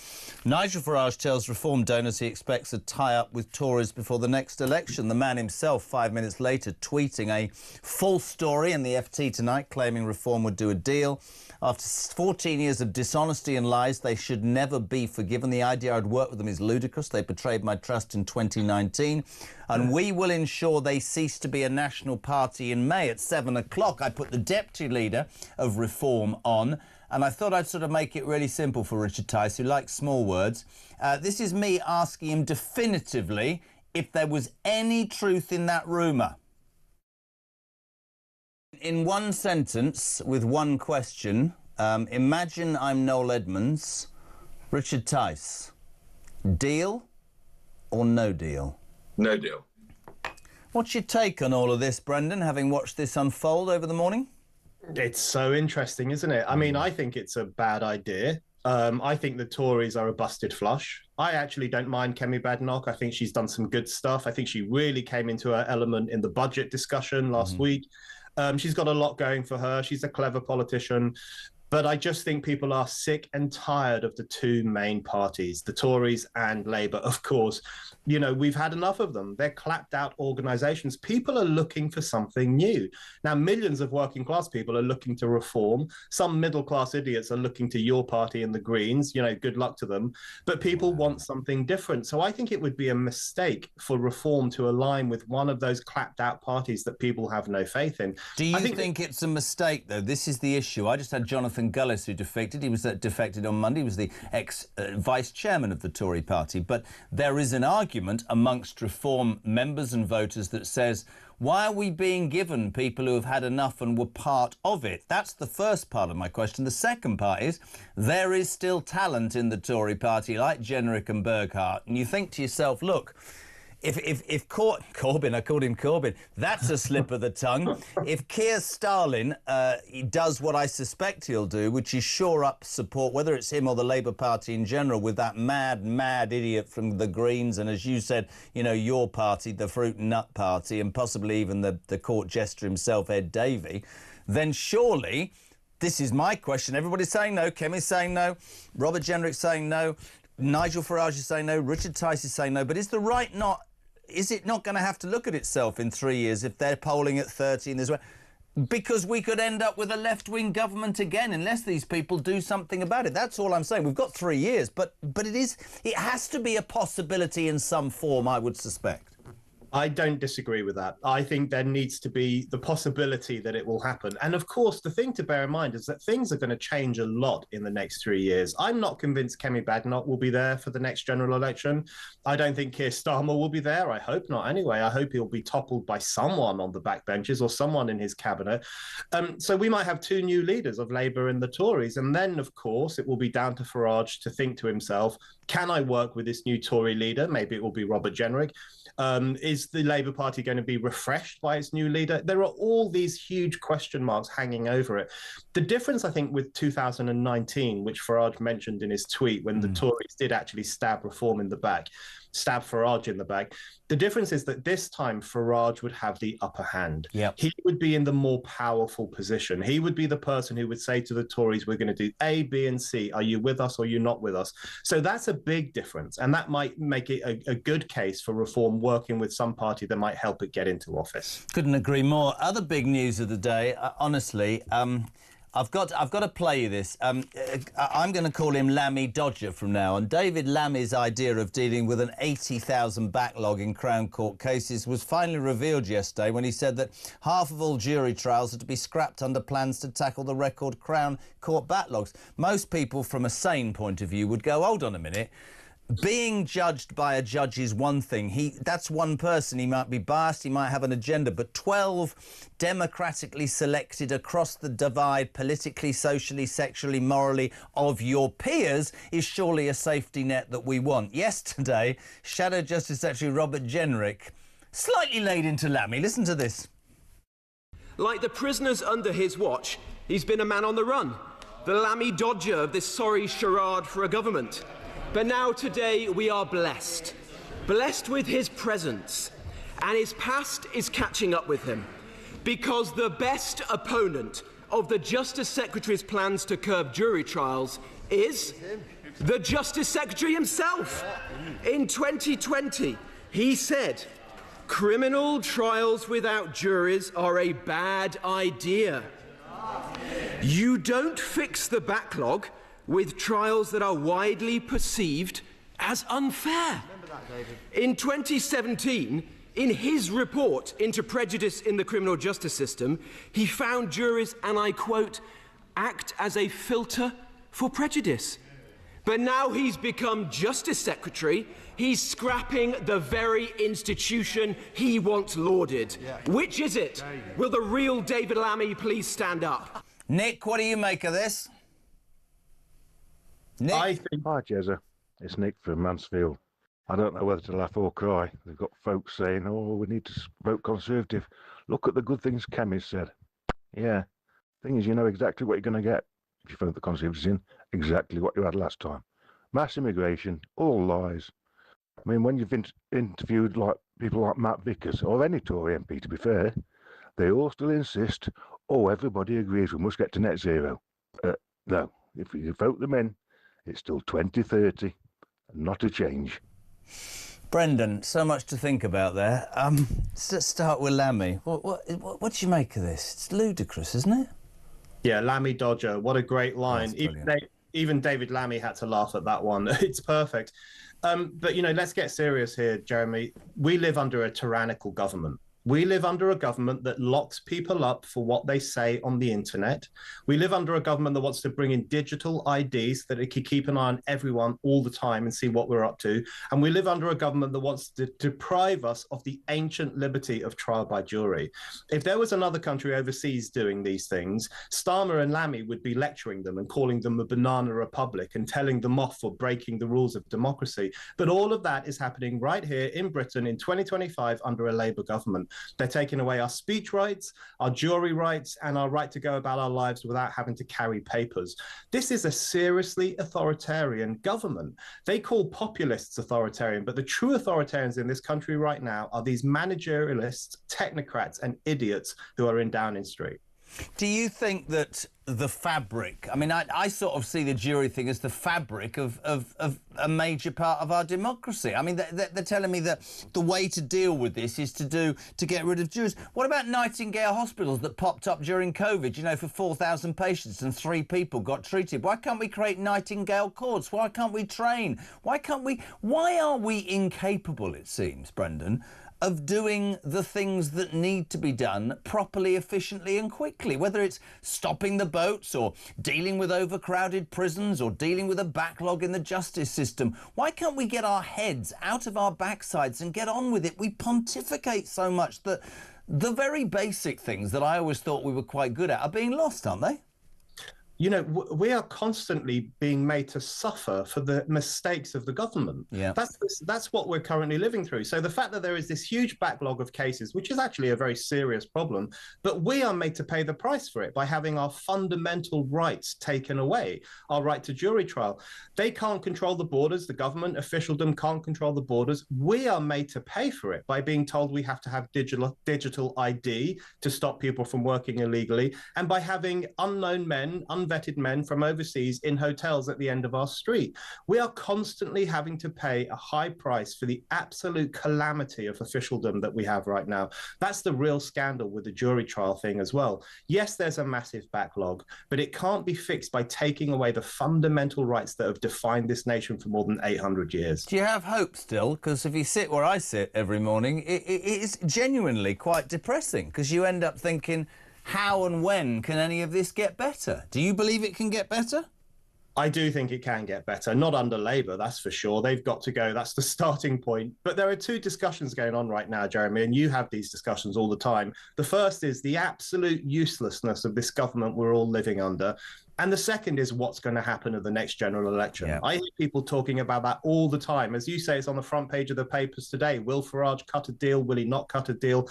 Nigel Farage tells Reform donors he expects a tie-up with Tories before the next election. The man himself, 5 minutes later, tweeting a full story in the FT tonight, claiming Reform would do a deal. After 14 years of dishonesty and lies, they should never be forgiven. The idea I'd work with them is ludicrous. They betrayed my trust in 2019. And we will ensure they cease to be a national party in May at 7 o'clock. I put the deputy leader of Reform on, and I thought I'd sort of make it really simple for Richard Tice, who likes small words. This is me asking him definitively if there was any truth in that rumour. In one sentence, with one question, imagine I'm Noel Edmonds. Richard Tice, deal or no deal? No deal. What's your take on all of this, Brendan, having watched this unfold over the morning? It's so interesting, isn't it? I mean, I think it's a bad idea. I think the Tories are a busted flush. I actually don't mind Kemi Badenoch. I think she's done some good stuff. I think she really came into her element in the budget discussion last week. She's got a lot going for her. She's a clever politician. But I just think people are sick and tired of the 2 main parties, the Tories and Labour, of course. You know, we've had enough of them. They're clapped out organisations. People are looking for something new. Now, millions of working class people are looking to reform. Some middle class idiots are looking to your party and the Greens. You know, good luck to them. But people want something different. So I think it would be a mistake for reform to align with one of those clapped out parties that people have no faith in. Do you think it's a mistake, though? This is the issue. I just had Jonathan Jonathan Gullis, who defected. He was defected on Monday. He was the ex-vice chairman of the Tory party. But there is an argument amongst Reform members and voters that says, why are we being given people who have had enough and were part of it? That's the first part of my question. The second part is, there is still talent in the Tory party, like Jenrick and Burghardt. And you think to yourself, look, if Corbyn, I called him Corbyn, that's a slip of the tongue. If Keir Starlin does what I suspect he'll do, which is shore up support, whether it's him or the Labour Party in general, with that mad idiot from the Greens, and as you said, you know, your party, the Fruit and Nut Party, and possibly even the court jester himself, Ed Davey, then surely, this is my question, everybody's saying no, Kemi's saying no, Robert Jenrick's saying no, Nigel Farage is saying no, Richard Tice is saying no, but is it not going to have to look at itself in 3 years if they're polling at 30 and there's... Because we could end up with a left-wing government again unless these people do something about it. That's all I'm saying. We've got 3 years, but it has to be a possibility in some form, I would suspect. I don't disagree with that. I think there needs to be the possibility that it will happen. And of course, the thing to bear in mind is that things are going to change a lot in the next 3 years. I'm not convinced Kemi Badenoch will be there for the next general election. I don't think Keir Starmer will be there. I hope not anyway. I hope he'll be toppled by someone on the backbenches or someone in his cabinet. So we might have two new leaders of Labour and the Tories. And then, of course, it will be down to Farage to think to himself, can I work with this new Tory leader? Maybe it will be Robert Jenrick. Is the Labour Party going to be refreshed by its new leader? There are all these huge question marks hanging over it. The difference, I think, with 2019, which Farage mentioned in his tweet, when the Tories did actually stab Reform in the back, stab Farage in the back, the difference is that this time Farage would have the upper hand. He would be in the more powerful position. He would be the person who would say to the Tories, we're going to do A, B, and C. Are you with us or are you not with us? So that's a big difference. And that might make it a good case for Reform working with some party that might help it get into office. Couldn't agree more. Other big news of the day, honestly, I've got to play you this. I'm going to call him Lammy Dodger from now on. David Lammy's idea of dealing with an 80,000 backlog in Crown Court cases was finally revealed yesterday when he said that half of all jury trials are to be scrapped under plans to tackle the record Crown Court backlogs. Most people, from a sane point of view, would go, hold on a minute. Being judged by a judge is one thing. That's one person. He might be biased, he might have an agenda, but 12 democratically selected across the divide, politically, socially, sexually, morally, of your peers is surely a safety net that we want. Yesterday, Shadow Justice Secretary Robert Jenrick slightly laid into Lammy. Listen to this. Like the prisoners under his watch, he's been a man on the run, the Lammy Dodger of this sorry charade for a government. But now today we are blessed with his presence, and his past is catching up with him, because the best opponent of the Justice Secretary's plans to curb jury trials is the Justice Secretary himself. In 2020, he said, criminal trials without juries are a bad idea. You don't fix the backlog with trials that are widely perceived as unfair. In 2017, in his report into prejudice in the criminal justice system, he found juries, and I quote, act as a filter for prejudice. But now he's become Justice Secretary, he's scrapping the very institution he once lauded. Which is it? Will the real David Lammy please stand up? Nick, what do you make of this? Nick? Hi, Jezza. It's Nick from Mansfield. I don't know whether to laugh or cry. They've got folks saying, oh, we need to vote Conservative. Look at the good things Kemi said. Yeah. Thing is, you know exactly what you're going to get if you vote the Conservatives in. Exactly what you had last time. Mass immigration, all lies. I mean, when you've interviewed like people like Matt Vickers, or any Tory MP, to be fair, they all still insist, oh, everybody agrees we must get to net zero. No. If you vote them in, it's still 2030, not a change. Brendan, so much to think about there. Let's start with Lammy. What do you make of this? It's ludicrous, isn't it? Yeah, Lammy Dodger. What a great line. Even David Lammy had to laugh at that one. It's perfect. But, you know, let's get serious here, Jeremy. We live under a tyrannical government. We live under a government that locks people up for what they say on the internet. We live under a government that wants to bring in digital IDs that it can keep an eye on everyone all the time and see what we're up to. And we live under a government that wants to deprive us of the ancient liberty of trial by jury. If there was another country overseas doing these things, Starmer and Lammy would be lecturing them and calling them a banana republic and telling them off for breaking the rules of democracy. But all of that is happening right here in Britain in 2025 under a Labour government. They're taking away our speech rights, our jury rights, and our right to go about our lives without having to carry papers. This is a seriously authoritarian government. They call populists authoritarian, but the true authoritarians in this country right now are these managerialists, technocrats, and idiots who are in Downing Street. Do you think that the fabric, I mean, I sort of see the jury thing as the fabric of a major part of our democracy. I mean, they're telling me that the way to deal with this is to get rid of juries. What about Nightingale hospitals that popped up during COVID, you know, for 4,000 patients and 3 people got treated? Why can't we create Nightingale courts? Why can't we train? Why are we incapable, it seems, Brendan, of doing the things that need to be done properly, efficiently and quickly, whether it's stopping the boats or dealing with overcrowded prisons or dealing with a backlog in the justice system? Why can't we get our heads out of our backsides and get on with it? We pontificate so much that the very basic things that I always thought we were quite good at are being lost, aren't they? You know, we are constantly being made to suffer for the mistakes of the government. Yeah. That's what we're currently living through. So the fact that there is this huge backlog of cases, which is actually a very serious problem, but we are made to pay the price for it by having our fundamental rights taken away, our right to jury trial. They can't control the borders. The government officialdom can't control the borders. We are made to pay for it by being told we have to have digital ID to stop people from working illegally, and by having unknown men, unvetted men from overseas in hotels at the end of our street. We are constantly having to pay a high price for the absolute calamity of officialdom that we have right now. That's the real scandal with the jury trial thing as well. Yes, there's a massive backlog, but it can't be fixed by taking away the fundamental rights that have defined this nation for more than 800 years. Do you have hope still? Because if you sit where I sit every morning, it is genuinely quite depressing, because you end up thinking, how and when can any of this get better? Do you believe it can get better? I do think it can get better. Not under Labour, that's for sure. They've got to go. That's the starting point. But there are 2 discussions going on right now, Jeremy, and you have these discussions all the time. The first is the absolute uselessness of this government we're all living under. And the second is what's going to happen at the next general election. Yeah. I hear people talking about that all the time. As you say, it's on the front page of the papers today. Will Farage cut a deal? Will he not cut a deal?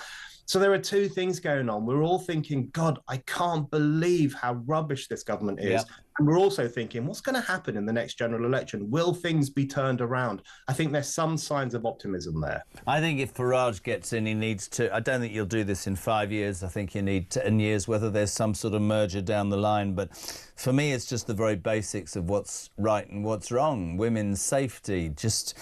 So there are 2 things going on. We're all thinking, God, I can't believe how rubbish this government is. Yeah. And we're also thinking, what's going to happen in the next general election? Will things be turned around? I think there's some signs of optimism there. I think if Farage gets in, he needs to... I don't think you'll do this in 5 years. I think you need 10 years, whether there's some sort of merger down the line. But for me, it's just the very basics of what's right and what's wrong. Women's safety, just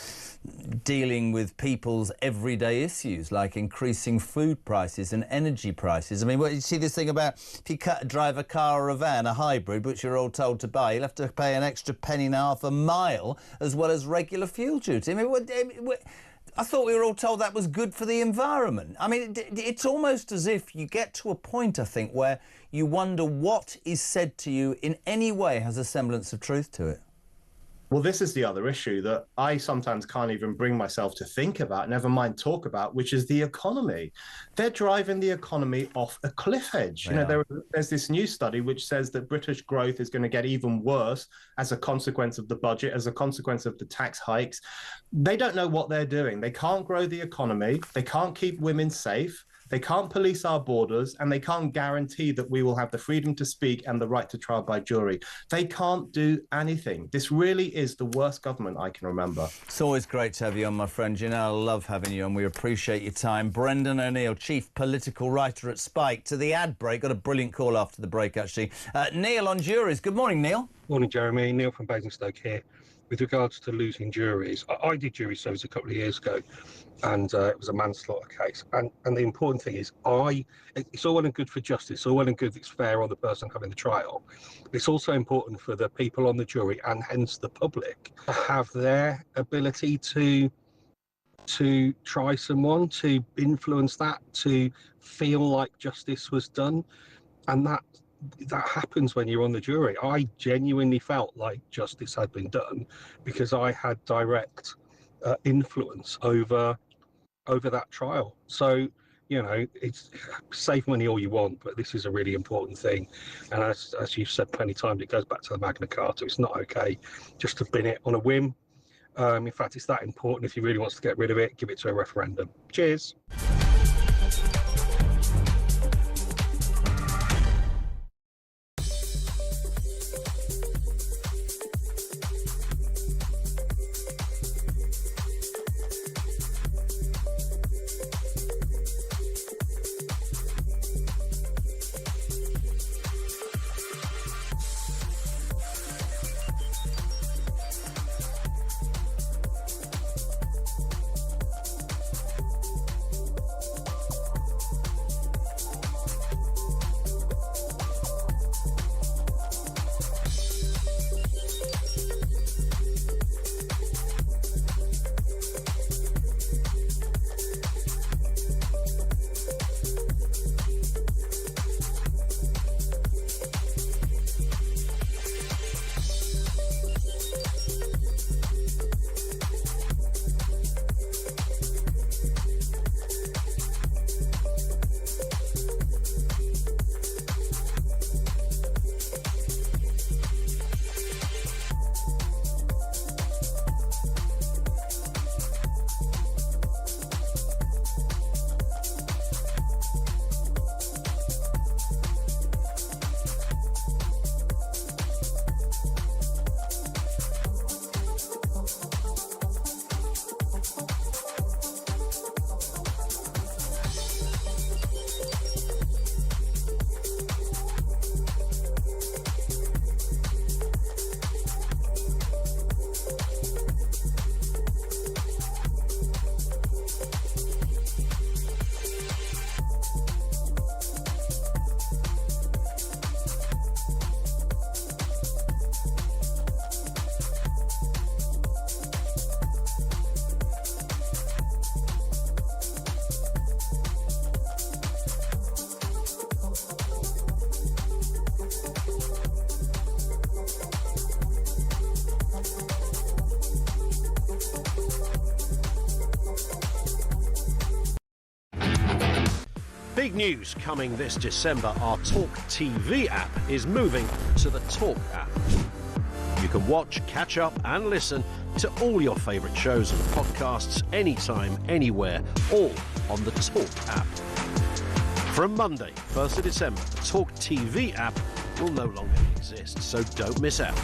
dealing with people's everyday issues like increasing food prices and energy prices. I mean, you see this thing about if you drive a car or a van, a hybrid, which you're all told to buy, you'll have to pay an extra £1.50 a mile as well as regular fuel duty. I mean, I thought we were all told that was good for the environment. I mean, it's almost as if you get to a point, I think, where you wonder what is said to you in any way has a semblance of truth to it. Well, this is the other issue that I sometimes can't even bring myself to think about, never mind talk about, which is the economy. They're driving the economy off a cliff edge. You know, there's this new study which says that British growth is going to get even worse as a consequence of the budget, as a consequence of the tax hikes. They don't know what they're doing. They can't grow the economy. They can't keep women safe. They can't police our borders, and they can't guarantee that we will have the freedom to speak and the right to trial by jury. They can't do anything. This really is the worst government I can remember. It's always great to have you on, my friend. You know, I love having you on. We appreciate your time. Brendan O'Neill, chief political writer at Spike. To the ad break. Got a brilliant call after the break, actually. Neil on juries. Good morning, Neil. Morning, Jeremy. Neil from Basingstoke here. With regards to losing juries, I did jury service a couple of years ago, and it was a manslaughter case. And the important thing is, it's all well and good for justice, it's all well and good it's fair on the person having the trial. It's also important for the people on the jury, and hence the public, to have their ability to to try someone, to influence that, to feel like justice was done. And that happens when you're on the jury. I genuinely felt like justice had been done because I had direct influence over that trial. So, you know, it's save money all you want, but this is a really important thing. And as you've said plenty of times, it goes back to the Magna Carta. It's not okay just to bin it on a whim. In fact, it's that important. If he really wants to get rid of it, give it to a referendum. Cheers. Big news coming this December. Our talkTV app is moving to the Talk app. You can watch, catch up and listen to all your favourite shows and podcasts anytime, anywhere, all on the Talk app. From Monday, 1st of December, the talkTV app will no longer exist, so don't miss out.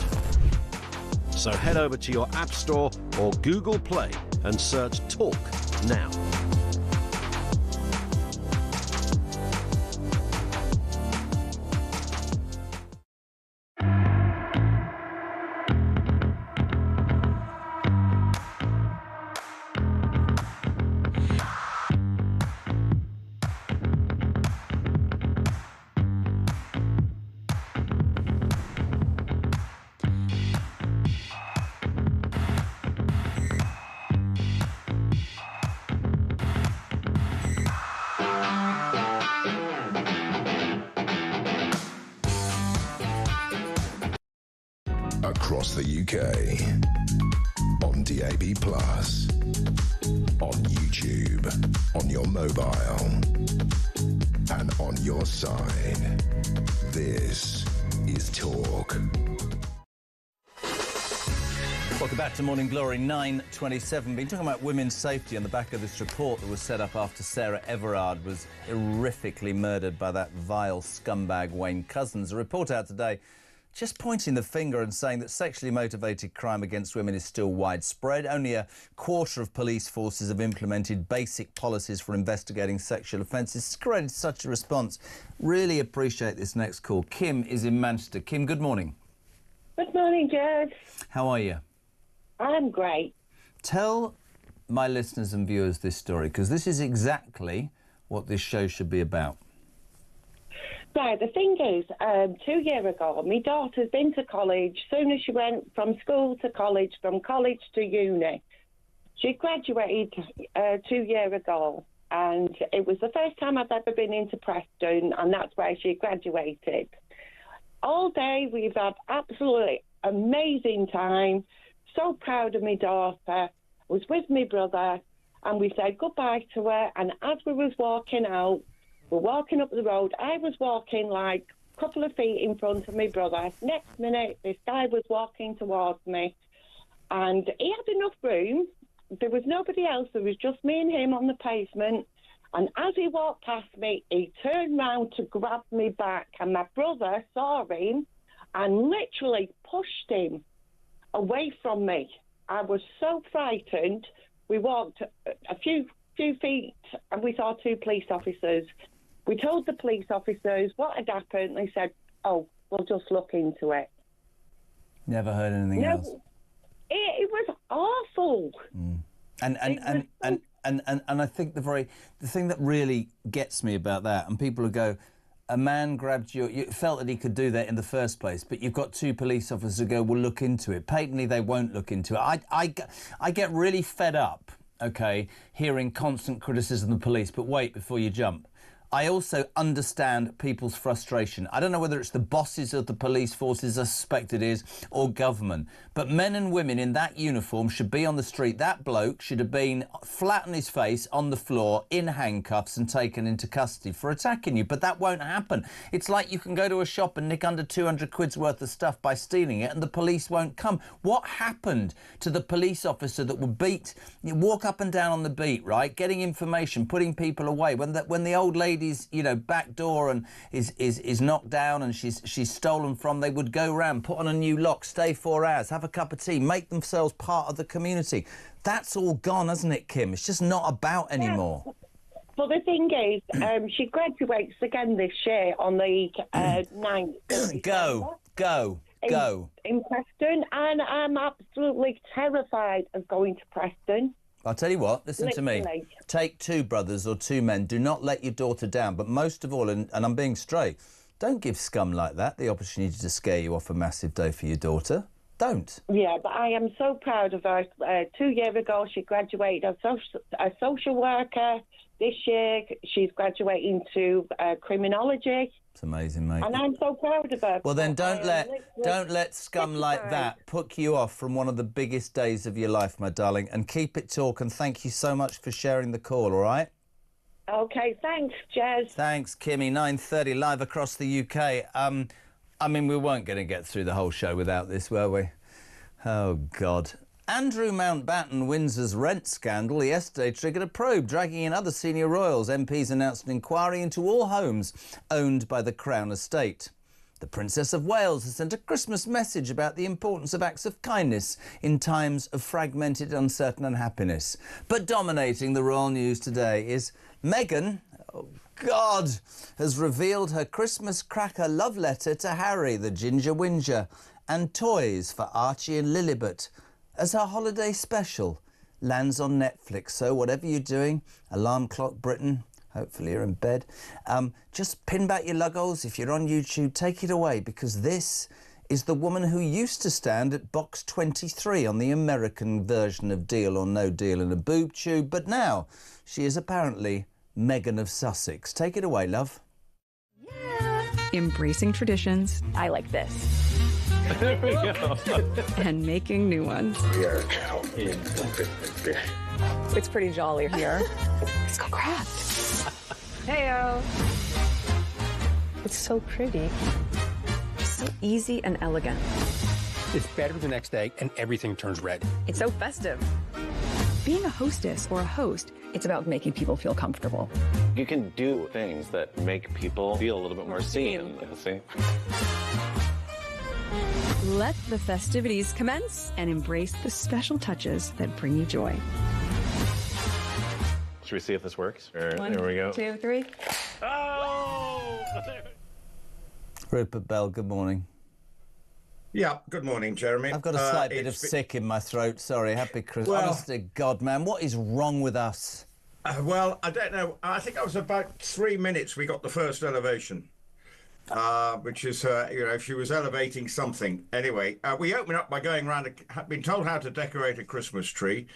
So head over to your App Store or Google Play and search Talk now. Across the UK, on DAB+, on YouTube, on your mobile, and on your side. This is Talk. Welcome back to Morning Glory, 9:27. Been talking about women's safety on the back of this report that was set up after Sarah Everard was horrifically murdered by that vile scumbag Wayne Couzens. A report out today just pointing the finger and saying that sexually motivated crime against women is still widespread. Only a quarter of police forces have implemented basic policies for investigating sexual offences. It's created such a response. Really appreciate this next call. Kim is in Manchester. Kim, good morning. Good morning, Jez. How are you? I'm great. Tell my listeners and viewers this story, because this is exactly what this show should be about. Right, the thing is, 2 years ago, my daughter's been to college. Soon as she went from school to college, from college to uni, She graduated 2 years ago, and it was the first time I've ever been into Preston, and that's where she graduated. All day we've had absolutely amazing time. So proud of my daughter. I was with my brother, and we said goodbye to her. And as we was walking out, we're walking up the road. I was walking like a couple of feet in front of my brother. Next minute, this guy was walking towards me, and he had enough room. There was nobody else. There was just me and him on the pavement. And as he walked past me, he turned round to grab me back, and my brother saw him and literally pushed him away from me. I was so frightened. We walked a few feet, and we saw 2 police officers. We told the police officers what had happened. They said, "Oh, we'll just look into it." Never heard anything else. It was awful. And I think the thing that really gets me about that, and people who go, a man grabbed you felt that he could do that in the first place, but you've got 2 police officers who go, we'll look into it. Patently, they won't look into it. I get really fed up, okay, hearing constant criticism of the police, but wait before you jump. I also understand people's frustration. I don't know whether it's the bosses of the police forces, I suspect it is, or government. But men and women in that uniform should be on the street. That bloke should have been flat on his face on the floor in handcuffs and taken into custody for attacking you. But that won't happen. It's like you can go to a shop and nick under 200 quid's worth of stuff by stealing it and the police won't come. What happened to the police officer that would walk up and down on the beat, right, getting information, putting people away when the old lady back door and is knocked down and she's stolen from, they would go round, put on a new lock, stay 4 hours, have a cup of tea, make themselves part of the community. That's all gone, hasn't it, Kim? It's just not about anymore. Well, the thing is, she graduates again this year on the 9th. Go. In Preston, and I'm absolutely terrified of going to Preston. I'll tell you what, listen to me. Take 2 brothers or 2 men. Do not let your daughter down. But most of all, and I'm being straight, don't give scum like that the opportunity to scare you off a massive day for your daughter. Don't. Yeah, but I am so proud of her. 2 years ago, she graduated as a social worker. This year, she's graduating to criminology. It's amazing, mate. And I'm so proud of her. Well, then don't let scum like that put you off from one of the biggest days of your life, my darling. And keep it talking. Thank you so much for sharing the call, all right? OK, thanks, Jez. Thanks, Kimmy. 9:30 live across the UK. I mean, we weren't going to get through the whole show without this, were we? Oh, God. Andrew Mountbatten, Windsor's rent scandal yesterday triggered a probe, dragging in other senior royals. MPs announced an inquiry into all homes owned by the Crown Estate. The Princess of Wales has sent a Christmas message about the importance of acts of kindness in times of fragmented, uncertain unhappiness. But dominating the royal news today is Meghan, oh God, has revealed her Christmas cracker love letter to Harry, the Ginger Whinger, and toys for Archie and Lilibet as her holiday special lands on Netflix. So whatever you're doing, Alarm Clock Britain, hopefully you're in bed, just pin back your luggles. If you're on YouTube, take it away, because this is the woman who used to stand at box 23 on the American version of Deal or No Deal in a Boob Tube, but now she is apparently Meghan of Sussex. Take it away, love. Embracing traditions. I like this. There we go. And making new ones. We are now in the It's pretty jolly here. Let's go craft. Heyo. It's so pretty. So easy and elegant. It's better the next day and everything turns red. It's so festive. Being a hostess or a host, it's about making people feel comfortable. You can do things that make people feel a little bit more seen. See? Let the festivities commence and embrace the special touches that bring you joy. Should we see if this works? One, there we go. 2, 3. Oh! Rupert Bell, good morning. Yeah, good morning, Jeremy. I've got a slight bit of sick in my throat. Sorry, happy Christmas. Well, honest to God, man, what is wrong with us? Well, I don't know. I think it was about 3 minutes we got the first elevation. which is she was elevating something. Anyway, we open up by going around. Been told how to decorate a Christmas tree.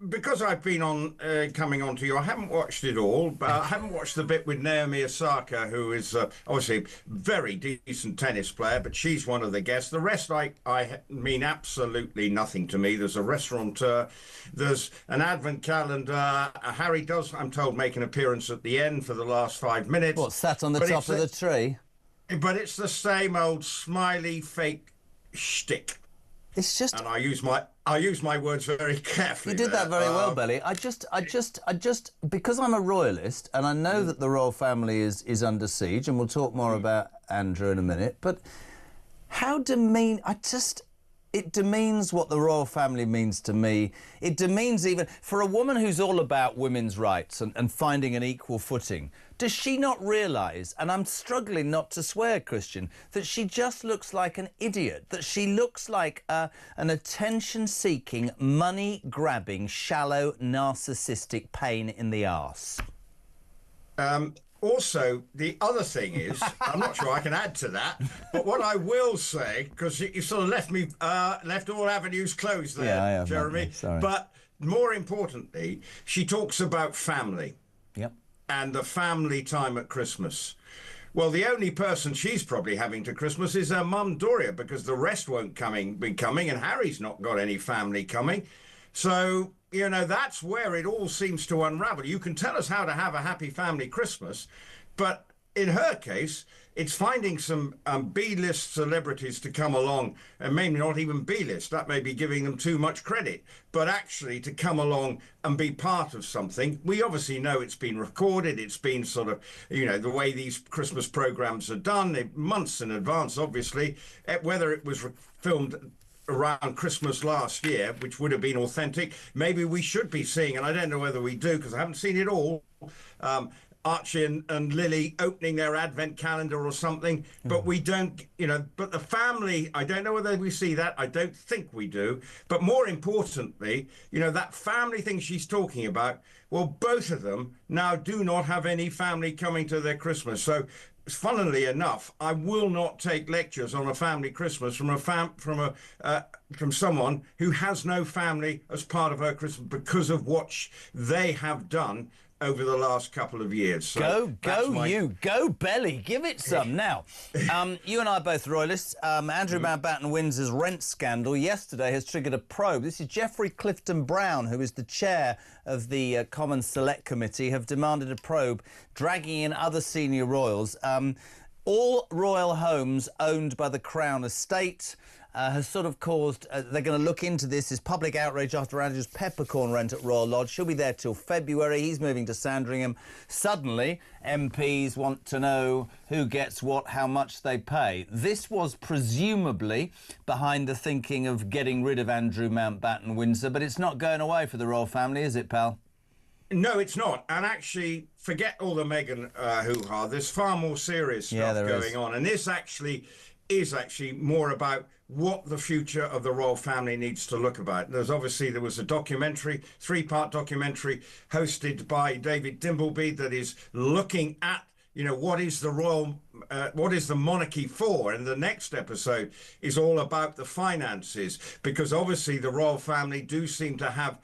Because I've been on coming on to you, I haven't watched it all, but I haven't watched the bit with Naomi Osaka, who is obviously a very decent tennis player, but she's one of the guests. The rest, I mean absolutely nothing to me. There's a restaurateur, there's an advent calendar. Harry does, I'm told, make an appearance at the end for the last 5 minutes. What, sat on the top of the tree? But it's the same old smiley fake shtick. It's just, and I use my words very carefully. You did that very well, Belly. I just, because I'm a royalist, and I know that the royal family is under siege, and we'll talk more about Andrew in a minute. But how it demeans what the royal family means to me. It demeans even for a woman who's all about women's rights and finding an equal footing. Does she not realise, and I'm struggling not to swear, Christian, that she just looks like an idiot, that she looks like an attention-seeking, money-grabbing, shallow, narcissistic pain in the arse? Also, the other thing is, I'm not sure I can add to that, but what I will say, because you sort of left all avenues closed there, yeah, I have, Jeremy. Sorry. But more importantly, she talks about family. Yep. And the family time at Christmas. Well, the only person she's probably having to Christmas is her mum, Doria, because the rest won't be coming, and Harry's not got any family coming. So, that's where it all seems to unravel. You can tell us how to have a happy family Christmas, but in her case, it's finding some B-list celebrities to come along, and maybe not even B-list, that may be giving them too much credit, but actually to come along and be part of something. We obviously know it's been recorded, it's been sort of, the way these Christmas programs are done, months in advance, obviously, whether it was filmed around Christmas last year, which would have been authentic, maybe we should be seeing, and I don't know whether we do, because I haven't seen it all, Archie and Lily opening their advent calendar or something, but we don't, but the family, I don't know whether we see that. I don't think we do. But more importantly, that family thing she's talking about, well, both of them now do not have any family coming to their Christmas. So funnily enough, I will not take lectures on a family Christmas from someone who has no family as part of her Christmas because of what they have done over the last couple of years. So go Belly, give it some. Now, you and I are both royalists. Andrew Mountbatten Windsor's rent scandal yesterday has triggered a probe. This is Geoffrey Clifton Brown, who is the chair of the Commons Select Committee, have demanded a probe, dragging in other senior royals. All royal homes owned by the Crown Estate has sort of caused, they're going to look into this. There's public outrage after Andrew's peppercorn rent at Royal Lodge. She'll be there till February. He's moving to Sandringham. Suddenly, MPs want to know who gets what, how much they pay. This was presumably behind the thinking of getting rid of Andrew Mountbatten Windsor, but it's not going away for the royal family, is it, pal? No, it's not. And actually, forget all the Meghan hoo-ha. There's far more serious stuff going on. And this is actually more about what the future of the royal family needs to look about. There was a documentary, 3-part documentary hosted by David Dimbleby that is looking at what is the monarchy for? And the next episode is all about the finances, because obviously the royal family do seem to have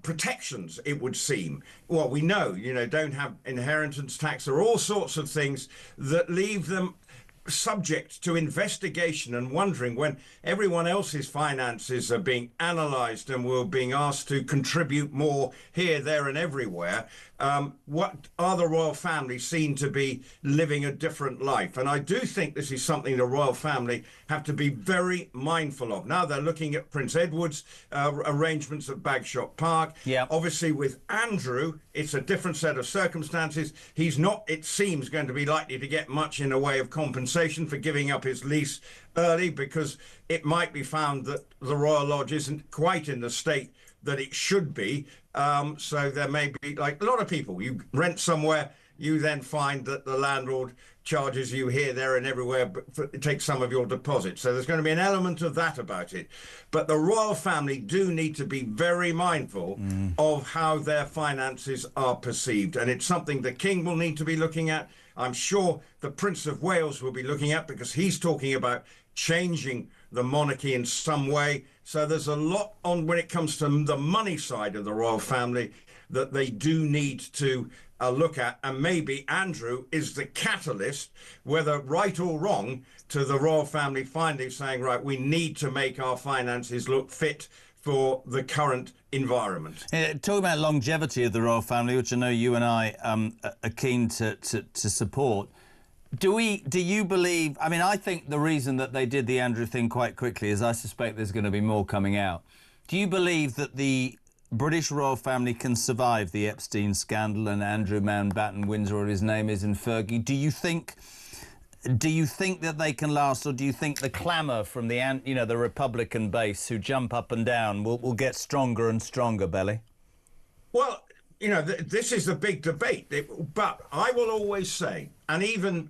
protections, it would seem. Well, we know, don't have inheritance tax. There are all sorts of things that leave them subject to investigation and wondering when everyone else's finances are being analysed and we're being asked to contribute more here, there and everywhere. What are the royal family seen to be living a different life? And I do think this is something the royal family have to be very mindful of. Now they're looking at Prince Edward's arrangements at Bagshot Park. Yeah. Obviously with Andrew, it's a different set of circumstances. He's not, it seems, going to be likely to get much in the way of compensation for giving up his lease early, because it might be found that the Royal Lodge isn't quite in the state that it should be. So there may be, like a lot of people, you rent somewhere, you then find that the landlord charges you here, there and everywhere, but it takes some of your deposit. So there's going to be an element of that about it. But the royal family do need to be very mindful of how their finances are perceived. And it's something the king will need to be looking at, I'm sure the Prince of Wales will be looking at, because he's talking about changing the monarchy in some way. So there's a lot on when it comes to the money side of the royal family that they do need to look at. And maybe Andrew is the catalyst, whether right or wrong, to the royal family finally saying, right, we need to make our finances look fit for the current environment. Talking about longevity of the royal family, which I know you and I are keen to support, do you believe, I mean, I think the reason that they did the Andrew thing quite quickly is I suspect there's going to be more coming out. Do you believe that the British royal family can survive the Epstein scandal and Andrew Mountbatten Windsor, or his name is, in Fergie? Do you think that they can last, or do you think the clamour from the Republican base who jump up and down will get stronger and stronger, Belly? Well, this is the big debate. But I will always say, and even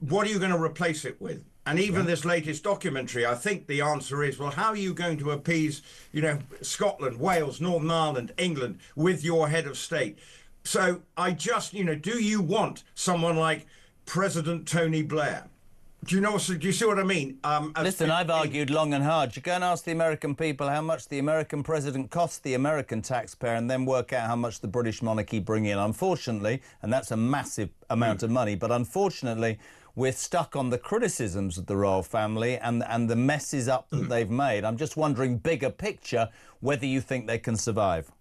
what are you going to replace it with? And even this latest documentary, I think the answer is, well, how are you going to appease, Scotland, Wales, Northern Ireland, England with your head of state? So I just, do you want someone like President Tony Blair? Do you see what I mean? Listen, I've argued long and hard. You go and ask the American people how much the American president costs the American taxpayer and then work out how much the British monarchy bring in. Unfortunately, and that's a massive amount of money, but unfortunately, we're stuck on the criticisms of the royal family and the messes up that they've made. I'm just wondering, bigger picture, whether you think they can survive.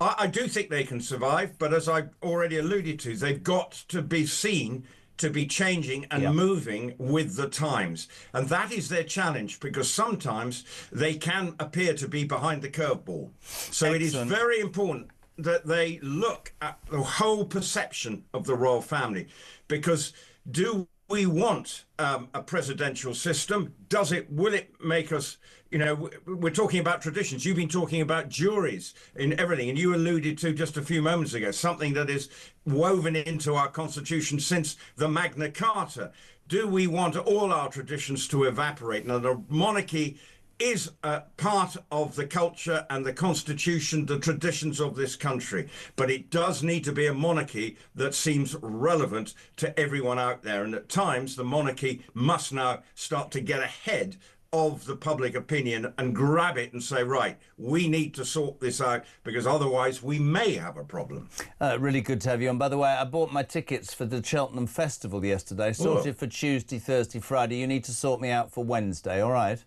I do think they can survive, but as I've already alluded to, they've got to be seen to be changing and moving with the times. And that is their challenge, because sometimes they can appear to be behind the curveball. So it is very important that they look at the whole perception of the royal family, because do we want a presidential system? Will it make us, we're talking about traditions. You've been talking about juries in everything, and you alluded to just a few moments ago, something that is woven into our constitution since the Magna Carta. Do we want all our traditions to evaporate? Now, the monarchy is part of the culture and the constitution, the traditions of this country. But it does need to be a monarchy that seems relevant to everyone out there. And at times, the monarchy must now start to get ahead of the public opinion and grab it and say, right, we need to sort this out, because otherwise we may have a problem. Really good to have you on. By the way, I bought my tickets for the Cheltenham Festival yesterday, sorted for Tuesday, Thursday, Friday. You need to sort me out for Wednesday, all right?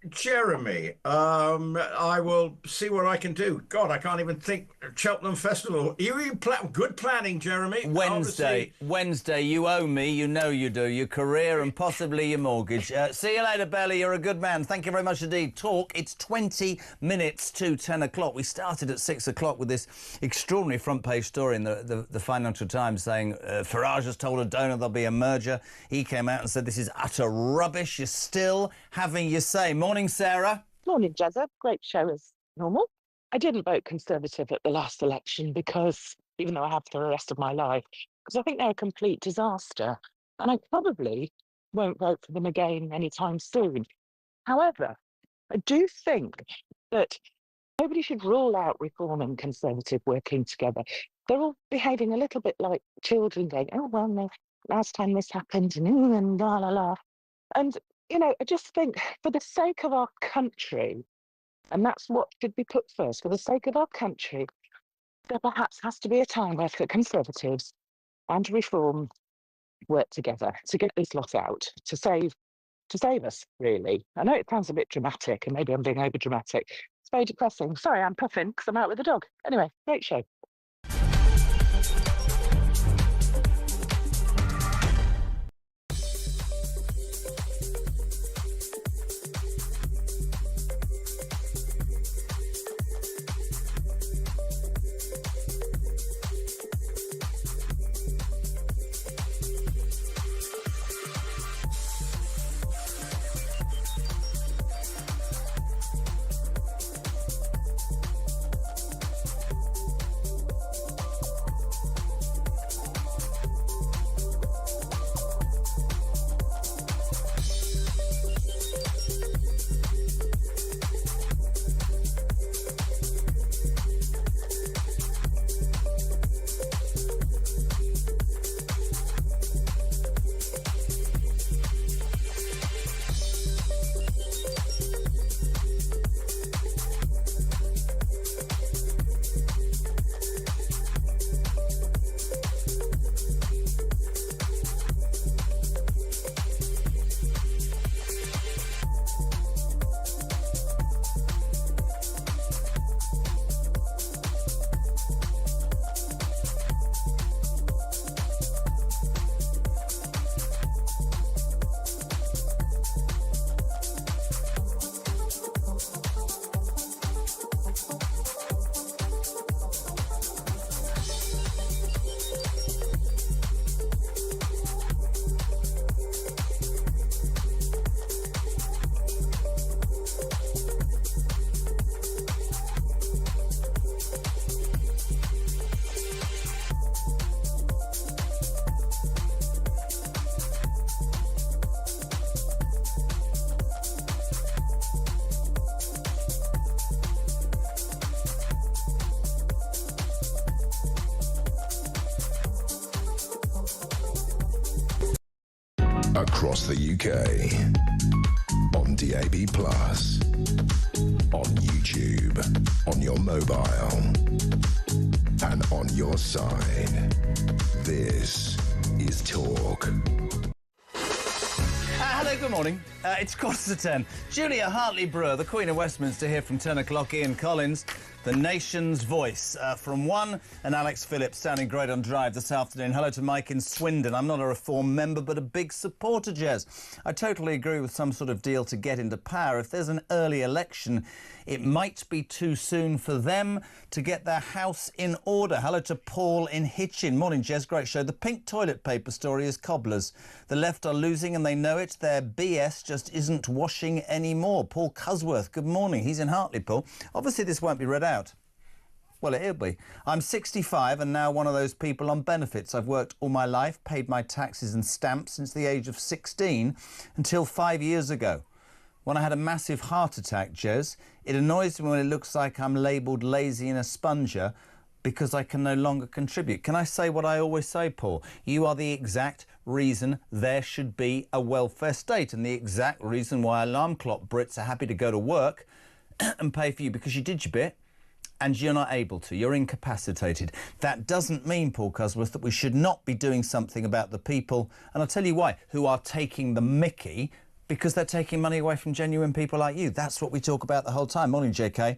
Jeremy, I will see what I can do. God, I can't even think. Cheltenham Festival. Good planning, Jeremy. Wednesday, you owe me. You know you do. Your career and possibly your mortgage. See you later, Belly. You're a good man. Thank you very much indeed. Talk. It's 20 minutes to 10 o'clock. We started at 6 o'clock with this extraordinary front page story in the Financial Times saying Farage has told a donor there'll be a merger. He came out and said this is utter rubbish. You're still having your say. Morning, Sarah. Morning, Jezza. Great show as normal. I didn't vote Conservative at the last election because, even though I have for the rest of my life, because I think they're a complete disaster. And I probably won't vote for them again anytime soon. However, I do think that nobody should rule out Reform and Conservative working together. They're all behaving a little bit like children going, oh, well, no, last time this happened, and la, la, la. And I just think for the sake of our country, and that's what should be put first, for the sake of our country, there perhaps has to be a time where the Conservatives and Reform work together to get this lot out, to save us, really. I know it sounds a bit dramatic, and maybe I'm being over dramatic. It's very depressing. Sorry, I'm puffing because I'm out with the dog. Anyway, great show. Across the UK. On DAB+. On YouTube. On your mobile. And on your side. This is Talk. Hello, good morning. It's 10:15. Julia Hartley-Brewer, the Queen of Westminster, here from 10 o'clock. Ian Collins, the nation's voice, from One, and Alex Phillips, sounding great on Drive this afternoon. Hello to Mike in Swindon. I'm not a Reform member, but a big supporter, Jez. I totally agree with some sort of deal to get into power. If there's an early election, it might be too soon for them to get their house in order. Hello to Paul in Hitchin. Morning, Jez. Great show. The pink toilet paper story is cobblers. The left are losing and they know it. Their BS just isn't washing anymore. Paul Cusworth, good morning. He's in Hartlepool. Obviously, this won't be read out. Well, it'll be. I'm 65 and now one of those people on benefits. I've worked all my life, paid my taxes and stamps since the age of 16 until 5 years ago. When I had a massive heart attack, Jez, it annoys me when it looks like I'm labelled lazy and a sponger because I can no longer contribute. Can I say what I always say, Paul? You are the exact reason there should be a welfare state and the exact reason why alarm clock Brits are happy to go to work and pay for you, because you did your bit and you're not able to. You're incapacitated. That doesn't mean, Paul Cusworth, that we should not be doing something about the people, and I'll tell you why, who are taking the mickey, because they're taking money away from genuine people like you. That's what we talk about the whole time. Morning, JK.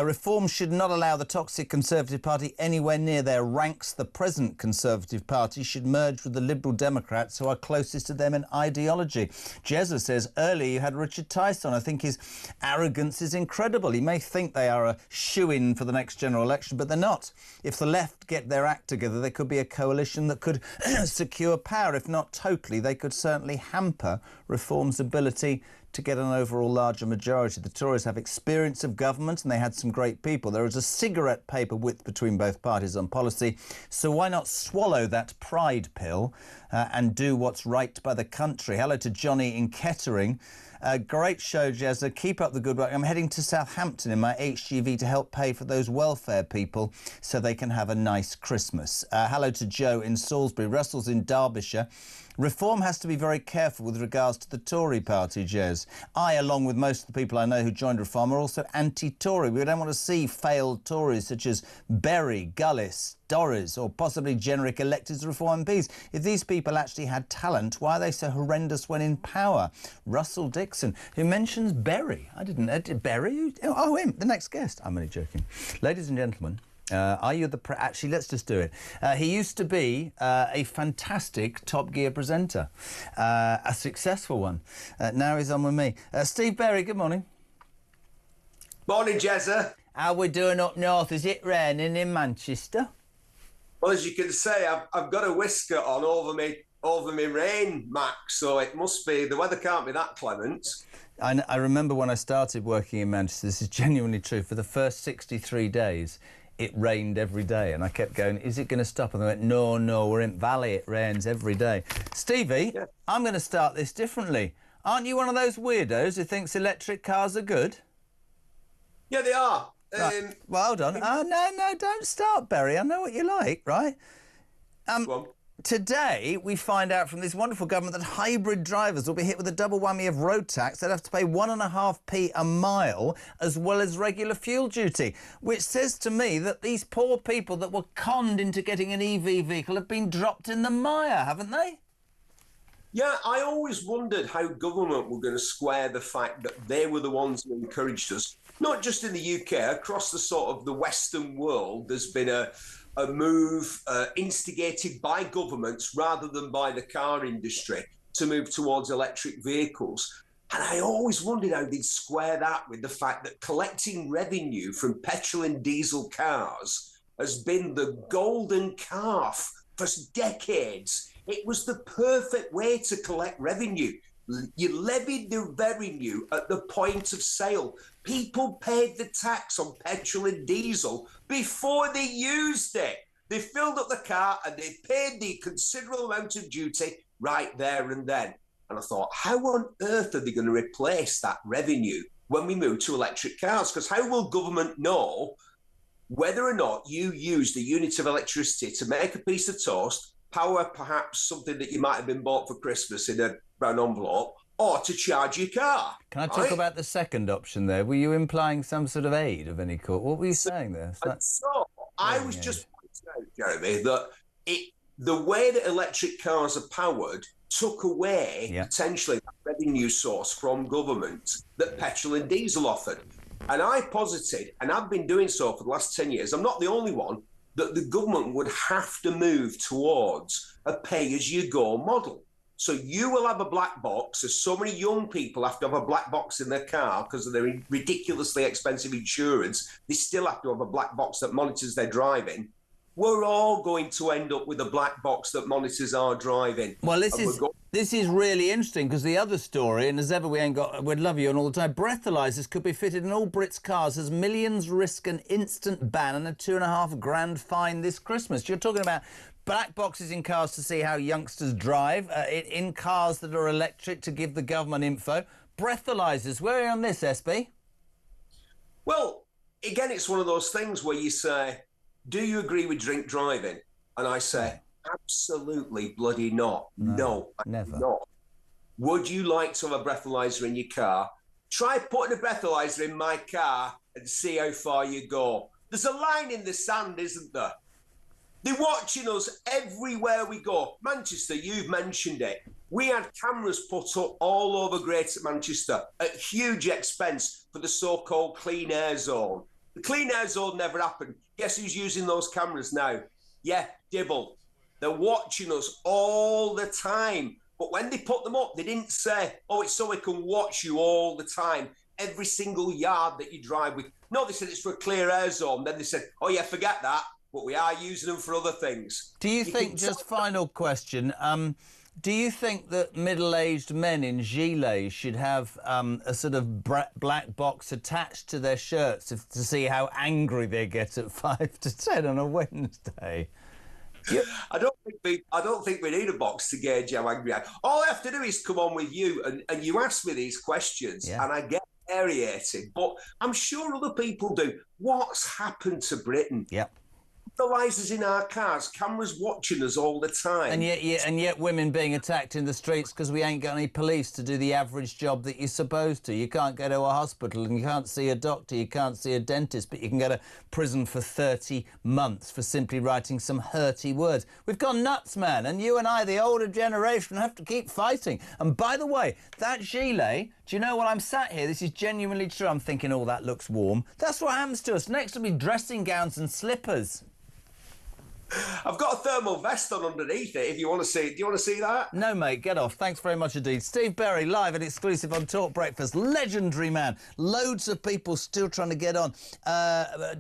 Reform should not allow the toxic Conservative Party anywhere near their ranks. The present Conservative Party should merge with the Liberal Democrats, who are closest to them in ideology. Jezza says, earlier you had Richard Tyson. I think his arrogance is incredible. He may think they are a shoo-in for the next general election, but they're not. If the left get their act together, there could be a coalition that could secure power. If not totally, they could certainly hamper Reform's ability to get an overall larger majority. The Tories have experience of government and they had some great people. There is a cigarette paper width between both parties on policy, so why not swallow that pride pill and do what's right by the country? Hello to Johnny in Kettering. Great show, Jezza. Keep up the good work. I'm heading to Southampton in my HGV to help pay for those welfare people so they can have a nice Christmas. Hello to Joe in Salisbury. Russell's in Derbyshire. Reform has to be very careful with regards to the Tory party, Jez. I, along with most of the people I know who joined Reform, are also anti-Tory. We don't want to see failed Tories such as Berry, Gullis, Dorries, or possibly generic elected Reform MPs. If these people actually had talent, why are they so horrendous when in power? Russell Dixon, who mentions Berry. I didn't know. Berry? Oh, him, the next guest. I'm only joking. Ladies and gentlemen, are you the... Actually, let's just do it. He used to be a fantastic Top Gear presenter, a successful one. Now he's on with me. Steve Berry, good morning. Morning, Jezza. How we doing up north? Is it raining in Manchester? Well, as you can say, I've got a whisker on over me rain, Max, so it must be, the weather can't be that clement. I remember when I started working in Manchester, this is genuinely true, for the first 63 days, it rained every day, and I kept going, is it going to stop? And they went, no, we're in Valley, it rains every day. Stevie, yeah. I'm going to start this differently. Aren't you one of those weirdos who thinks electric cars are good? Yeah, they are. Right. Well, hold on. Oh, no, don't start, Berry. I know what you like, right? Today, we find out from this wonderful government that hybrid drivers will be hit with a double whammy of road tax. They'll have to pay 1.5p a mile as well as regular fuel duty, which says to me that these poor people that were conned into getting an EV vehicle have been dropped in the mire, haven't they? Yeah, I always wondered how government were going to square the fact that they were the ones who encouraged us, not just in the UK, across the sort of the Western world. There's been a move instigated by governments rather than by the car industry to move towards electric vehicles. And I always wondered how they'd square that with the fact that collecting revenue from petrol and diesel cars has been the golden calf for decades. It was the perfect way to collect revenue. You levied the revenue at the point of sale. People paid the tax on petrol and diesel before they used it. They filled up the car and they paid the considerable amount of duty right there and then. And I thought, how on earth are they going to replace that revenue when we move to electric cars? Because how will government know whether or not you used a unit of electricity to make a piece of toast, power perhaps something that you might have been bought for Christmas in a brown envelope, or to charge your car. Can I talk about the second option there? Were you implying some sort of aid of any kind? What were you saying there? I was just pointing out, Jeremy, that the way that electric cars are powered took away potentially that revenue source from government that petrol and diesel offered. And I posited, and I've been doing so for the last 10 years, I'm not the only one, that the government would have to move towards a pay-as-you-go model. So you will have a black box, as so many young people have to have a black box in their car because of their ridiculously expensive insurance. They still have to have a black box that monitors their driving. We're all going to end up with a black box that monitors our driving. Well, this is really interesting, because the other story, and as ever we'd love you on all the time, breathalyzers could be fitted in all Brits' cars as millions risk an instant ban and a $2,500 fine this Christmas. You're talking about black boxes in cars to see how youngsters drive, in cars that are electric to give the government info. Breathalyzers, where are you on this, SB? Well, again, it's one of those things where you say, do you agree with drink driving? And I say, absolutely bloody not. No, never. Not. Would you like to have a breathalyzer in your car? Try putting a breathalyzer in my car and see how far you go. There's a line in the sand, isn't there? They're watching us everywhere we go. Manchester, you've mentioned it. We had cameras put up all over Greater Manchester at huge expense for the so-called clean air zone. The clean air zone never happened. Guess who's using those cameras now? Yeah, Dibble. They're watching us all the time. But when they put them up, they didn't say, oh, it's so we can watch you all the time, every single yard that you drive with. No, they said it's for a clear air zone. Then they said, oh, yeah, forget that. But we are using them for other things. Do you think, just final question, do you think that middle-aged men in gilets should have a sort of black box attached to their shirts to see how angry they get at 5 to 10 on a Wednesday? I don't think we need a box to gauge how angry I am. All I have to do is come on with you and you ask me these questions and I get aerated. But I'm sure other people do. What's happened to Britain? Yep. Breathalyzers in our cars, cameras watching us all the time. And yet women being attacked in the streets because we ain't got any police to do the average job that you're supposed to. You can't go to a hospital and you can't see a doctor, you can't see a dentist, but you can go to prison for 30 months for simply writing some hurty words. We've gone nuts, man, and you and I, the older generation, have to keep fighting. And by the way, that gilet, do you know what, I'm sat here, this is genuinely true, I'm thinking, oh, that looks warm. That's what happens to us. Next will be dressing gowns and slippers. I've got a thermal vest on underneath it, if you want to see it. Do you want to see that? No, mate, get off. Thanks very much indeed. Steve Berry, live and exclusive on Talk Breakfast. Legendary man. Loads of people still trying to get on.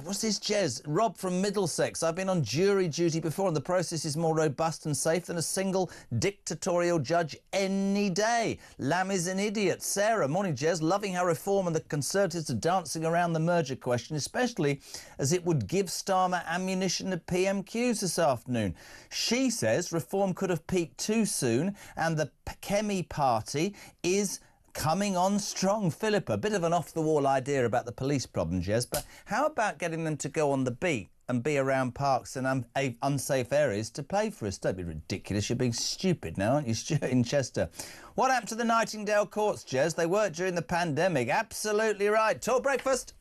What's this, Jez? Rob from Middlesex. I've been on jury duty before, and the process is more robust and safe than a single dictatorial judge any day. Lamb is an idiot. Sarah, morning, Jez. Loving how Reform and the Conservatives are dancing around the merger question, especially as it would give Starmer ammunition to PMQs this afternoon. She says Reform could have peaked too soon and the Kemi party is coming on strong. Philippa, a bit of an off-the-wall idea about the police problem, Jez, but how about getting them to go on the beat and be around parks and unsafe areas to play for us? Don't be ridiculous. You're being stupid now, aren't you, Stuart in Chester? What happened to the Nightingale courts, Jez? They worked during the pandemic. Absolutely right. Talk Breakfast.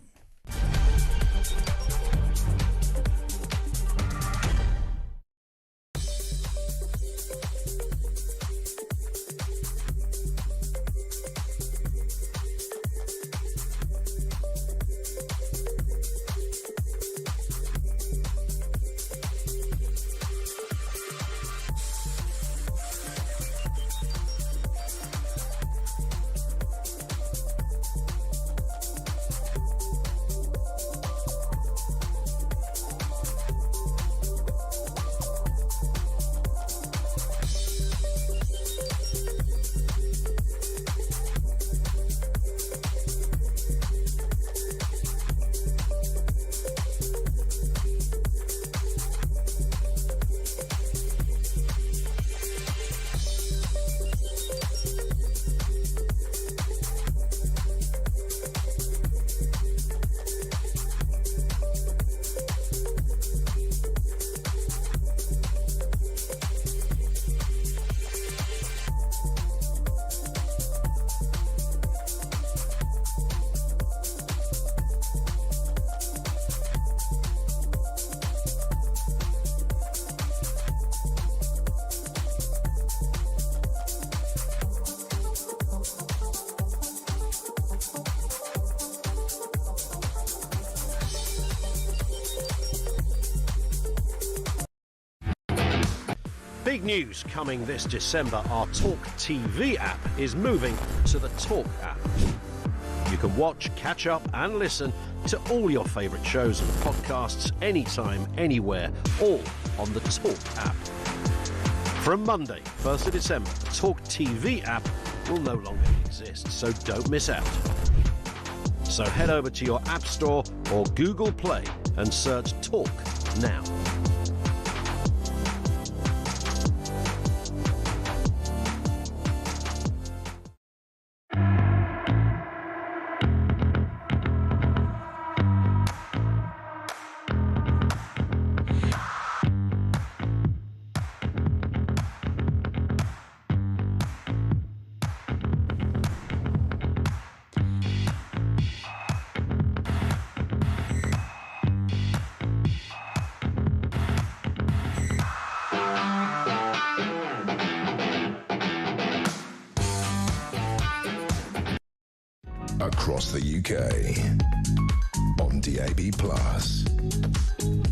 Big news coming this December. Our talkTV app is moving to the Talk app. You can watch, catch up and listen to all your favourite shows and podcasts anytime, anywhere, all on the Talk app. From Monday, 1st of December, the talkTV app will no longer exist, so don't miss out. So head over to your App Store or Google Play and search Talk now. Across the UK, on DAB+,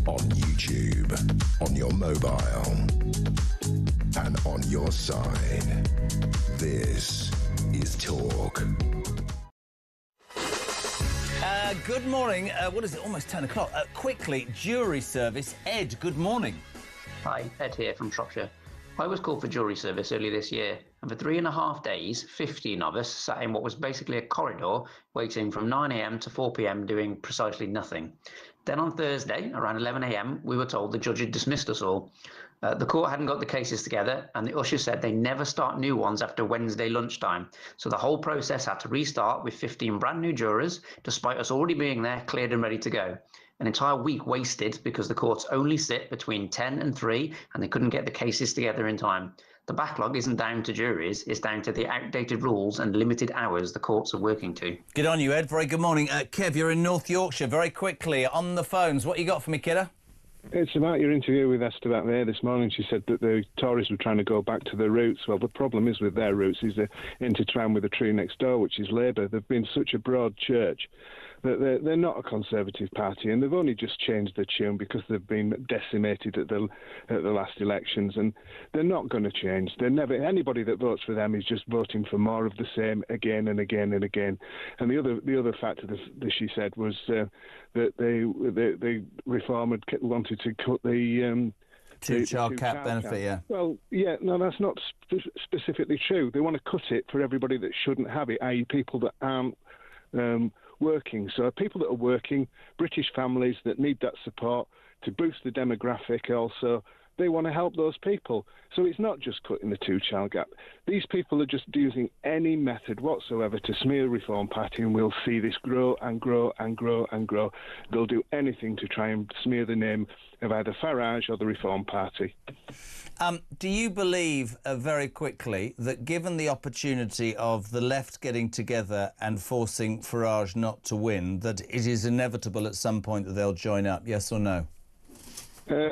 on YouTube, on your mobile, and on your side. This is Talk. Good morning. What is it? Almost 10 o'clock. Quickly, jury service. Ed, good morning. Hi, Ed here from Shropshire. I was called for jury service earlier this year, and for 3.5 days, 15 of us sat in what was basically a corridor, waiting from 9 a.m. to 4 p.m. doing precisely nothing. Then on Thursday, around 11 a.m, we were told the judge had dismissed us all. The court hadn't got the cases together, and the usher said they never start new ones after Wednesday lunchtime. So the whole process had to restart with 15 brand new jurors, despite us already being there, cleared and ready to go. An entire week wasted because the courts only sit between 10 and 3 and they couldn't get the cases together in time. The backlog isn't down to juries, it's down to the outdated rules and limited hours the courts are working to. Good on you, Ed. Very good morning. Kev, you're in North Yorkshire. Very quickly, on the phones. What you got for me, kiddo? It's about your interview with Esther back there this morning. She said that the Tories were trying to go back to their roots. Well, the problem is with their roots is they're intertwined with the tree next door, which is Labour. They've been such a broad church that they're not a Conservative party, and they've only just changed their tune because they've been decimated at the last elections, and they're not going to change. They're never. Anybody that votes for them is just voting for more of the same again and again and again. And the other factor that she said was that the Reform had wanted to cut the two-child cap benefit, yeah. Well, yeah, no, that's not specifically true. They want to cut it for everybody that shouldn't have it, i.e. people that aren't working. So people that are working, British families that need that support to boost the demographic also, they want to help those people. So it's not just cutting the two-child gap. These people are just using any method whatsoever to smear the Reform Party, and we'll see this grow and grow and grow and grow. They'll do anything to try and smear the name of either Farage or the Reform Party. Do you believe, very quickly, that given the opportunity of the left getting together and forcing Farage not to win, that it is inevitable at some point that they'll join up, yes or no?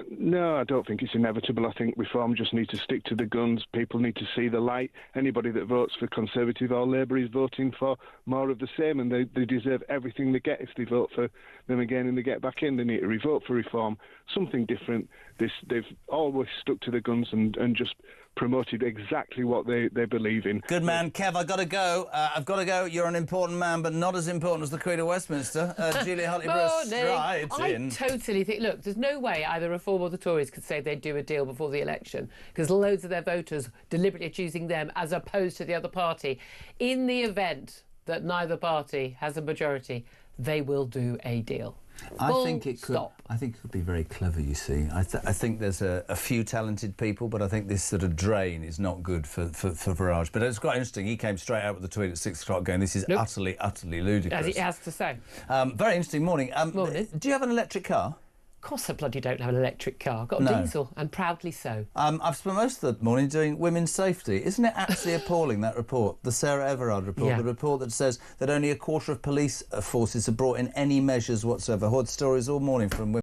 No, I don't think it's inevitable. I think Reform just need to stick to the guns. People need to see the light. Anybody that votes for Conservative or Labour is voting for more of the same, and they deserve everything they get if they vote for them again and they get back in. They need to revote for Reform, something different. They've always stuck to the guns and just promoted exactly what they believe in. Good man. Kev, I've got to go. I've got to go. You're an important man, but not as important as the Queen of Westminster. Julia Hartley-Bruce, right in. I totally think, look, there's no way either Reform or the Tories could say they'd do a deal before the election, because loads of their voters deliberately are choosing them as opposed to the other party. In the event that neither party has a majority, they will do a deal. I think it could be very clever, you see. I think there's a few talented people, but I think this sort of drain is not good for Farage. But it's quite interesting. He came straight out with the tweet at 6 o'clock going, this is utterly ludicrous. As he has to say. Very interesting morning. Morning. Do you have an electric car? Of course I bloody don't have an electric car. I've got a diesel, and proudly so. I've spent most of the morning doing women's safety. Isn't it absolutely appalling, that report, the Sarah Everard report, the report that says that only a quarter of police forces have brought in any measures whatsoever? I heard stories all morning from women.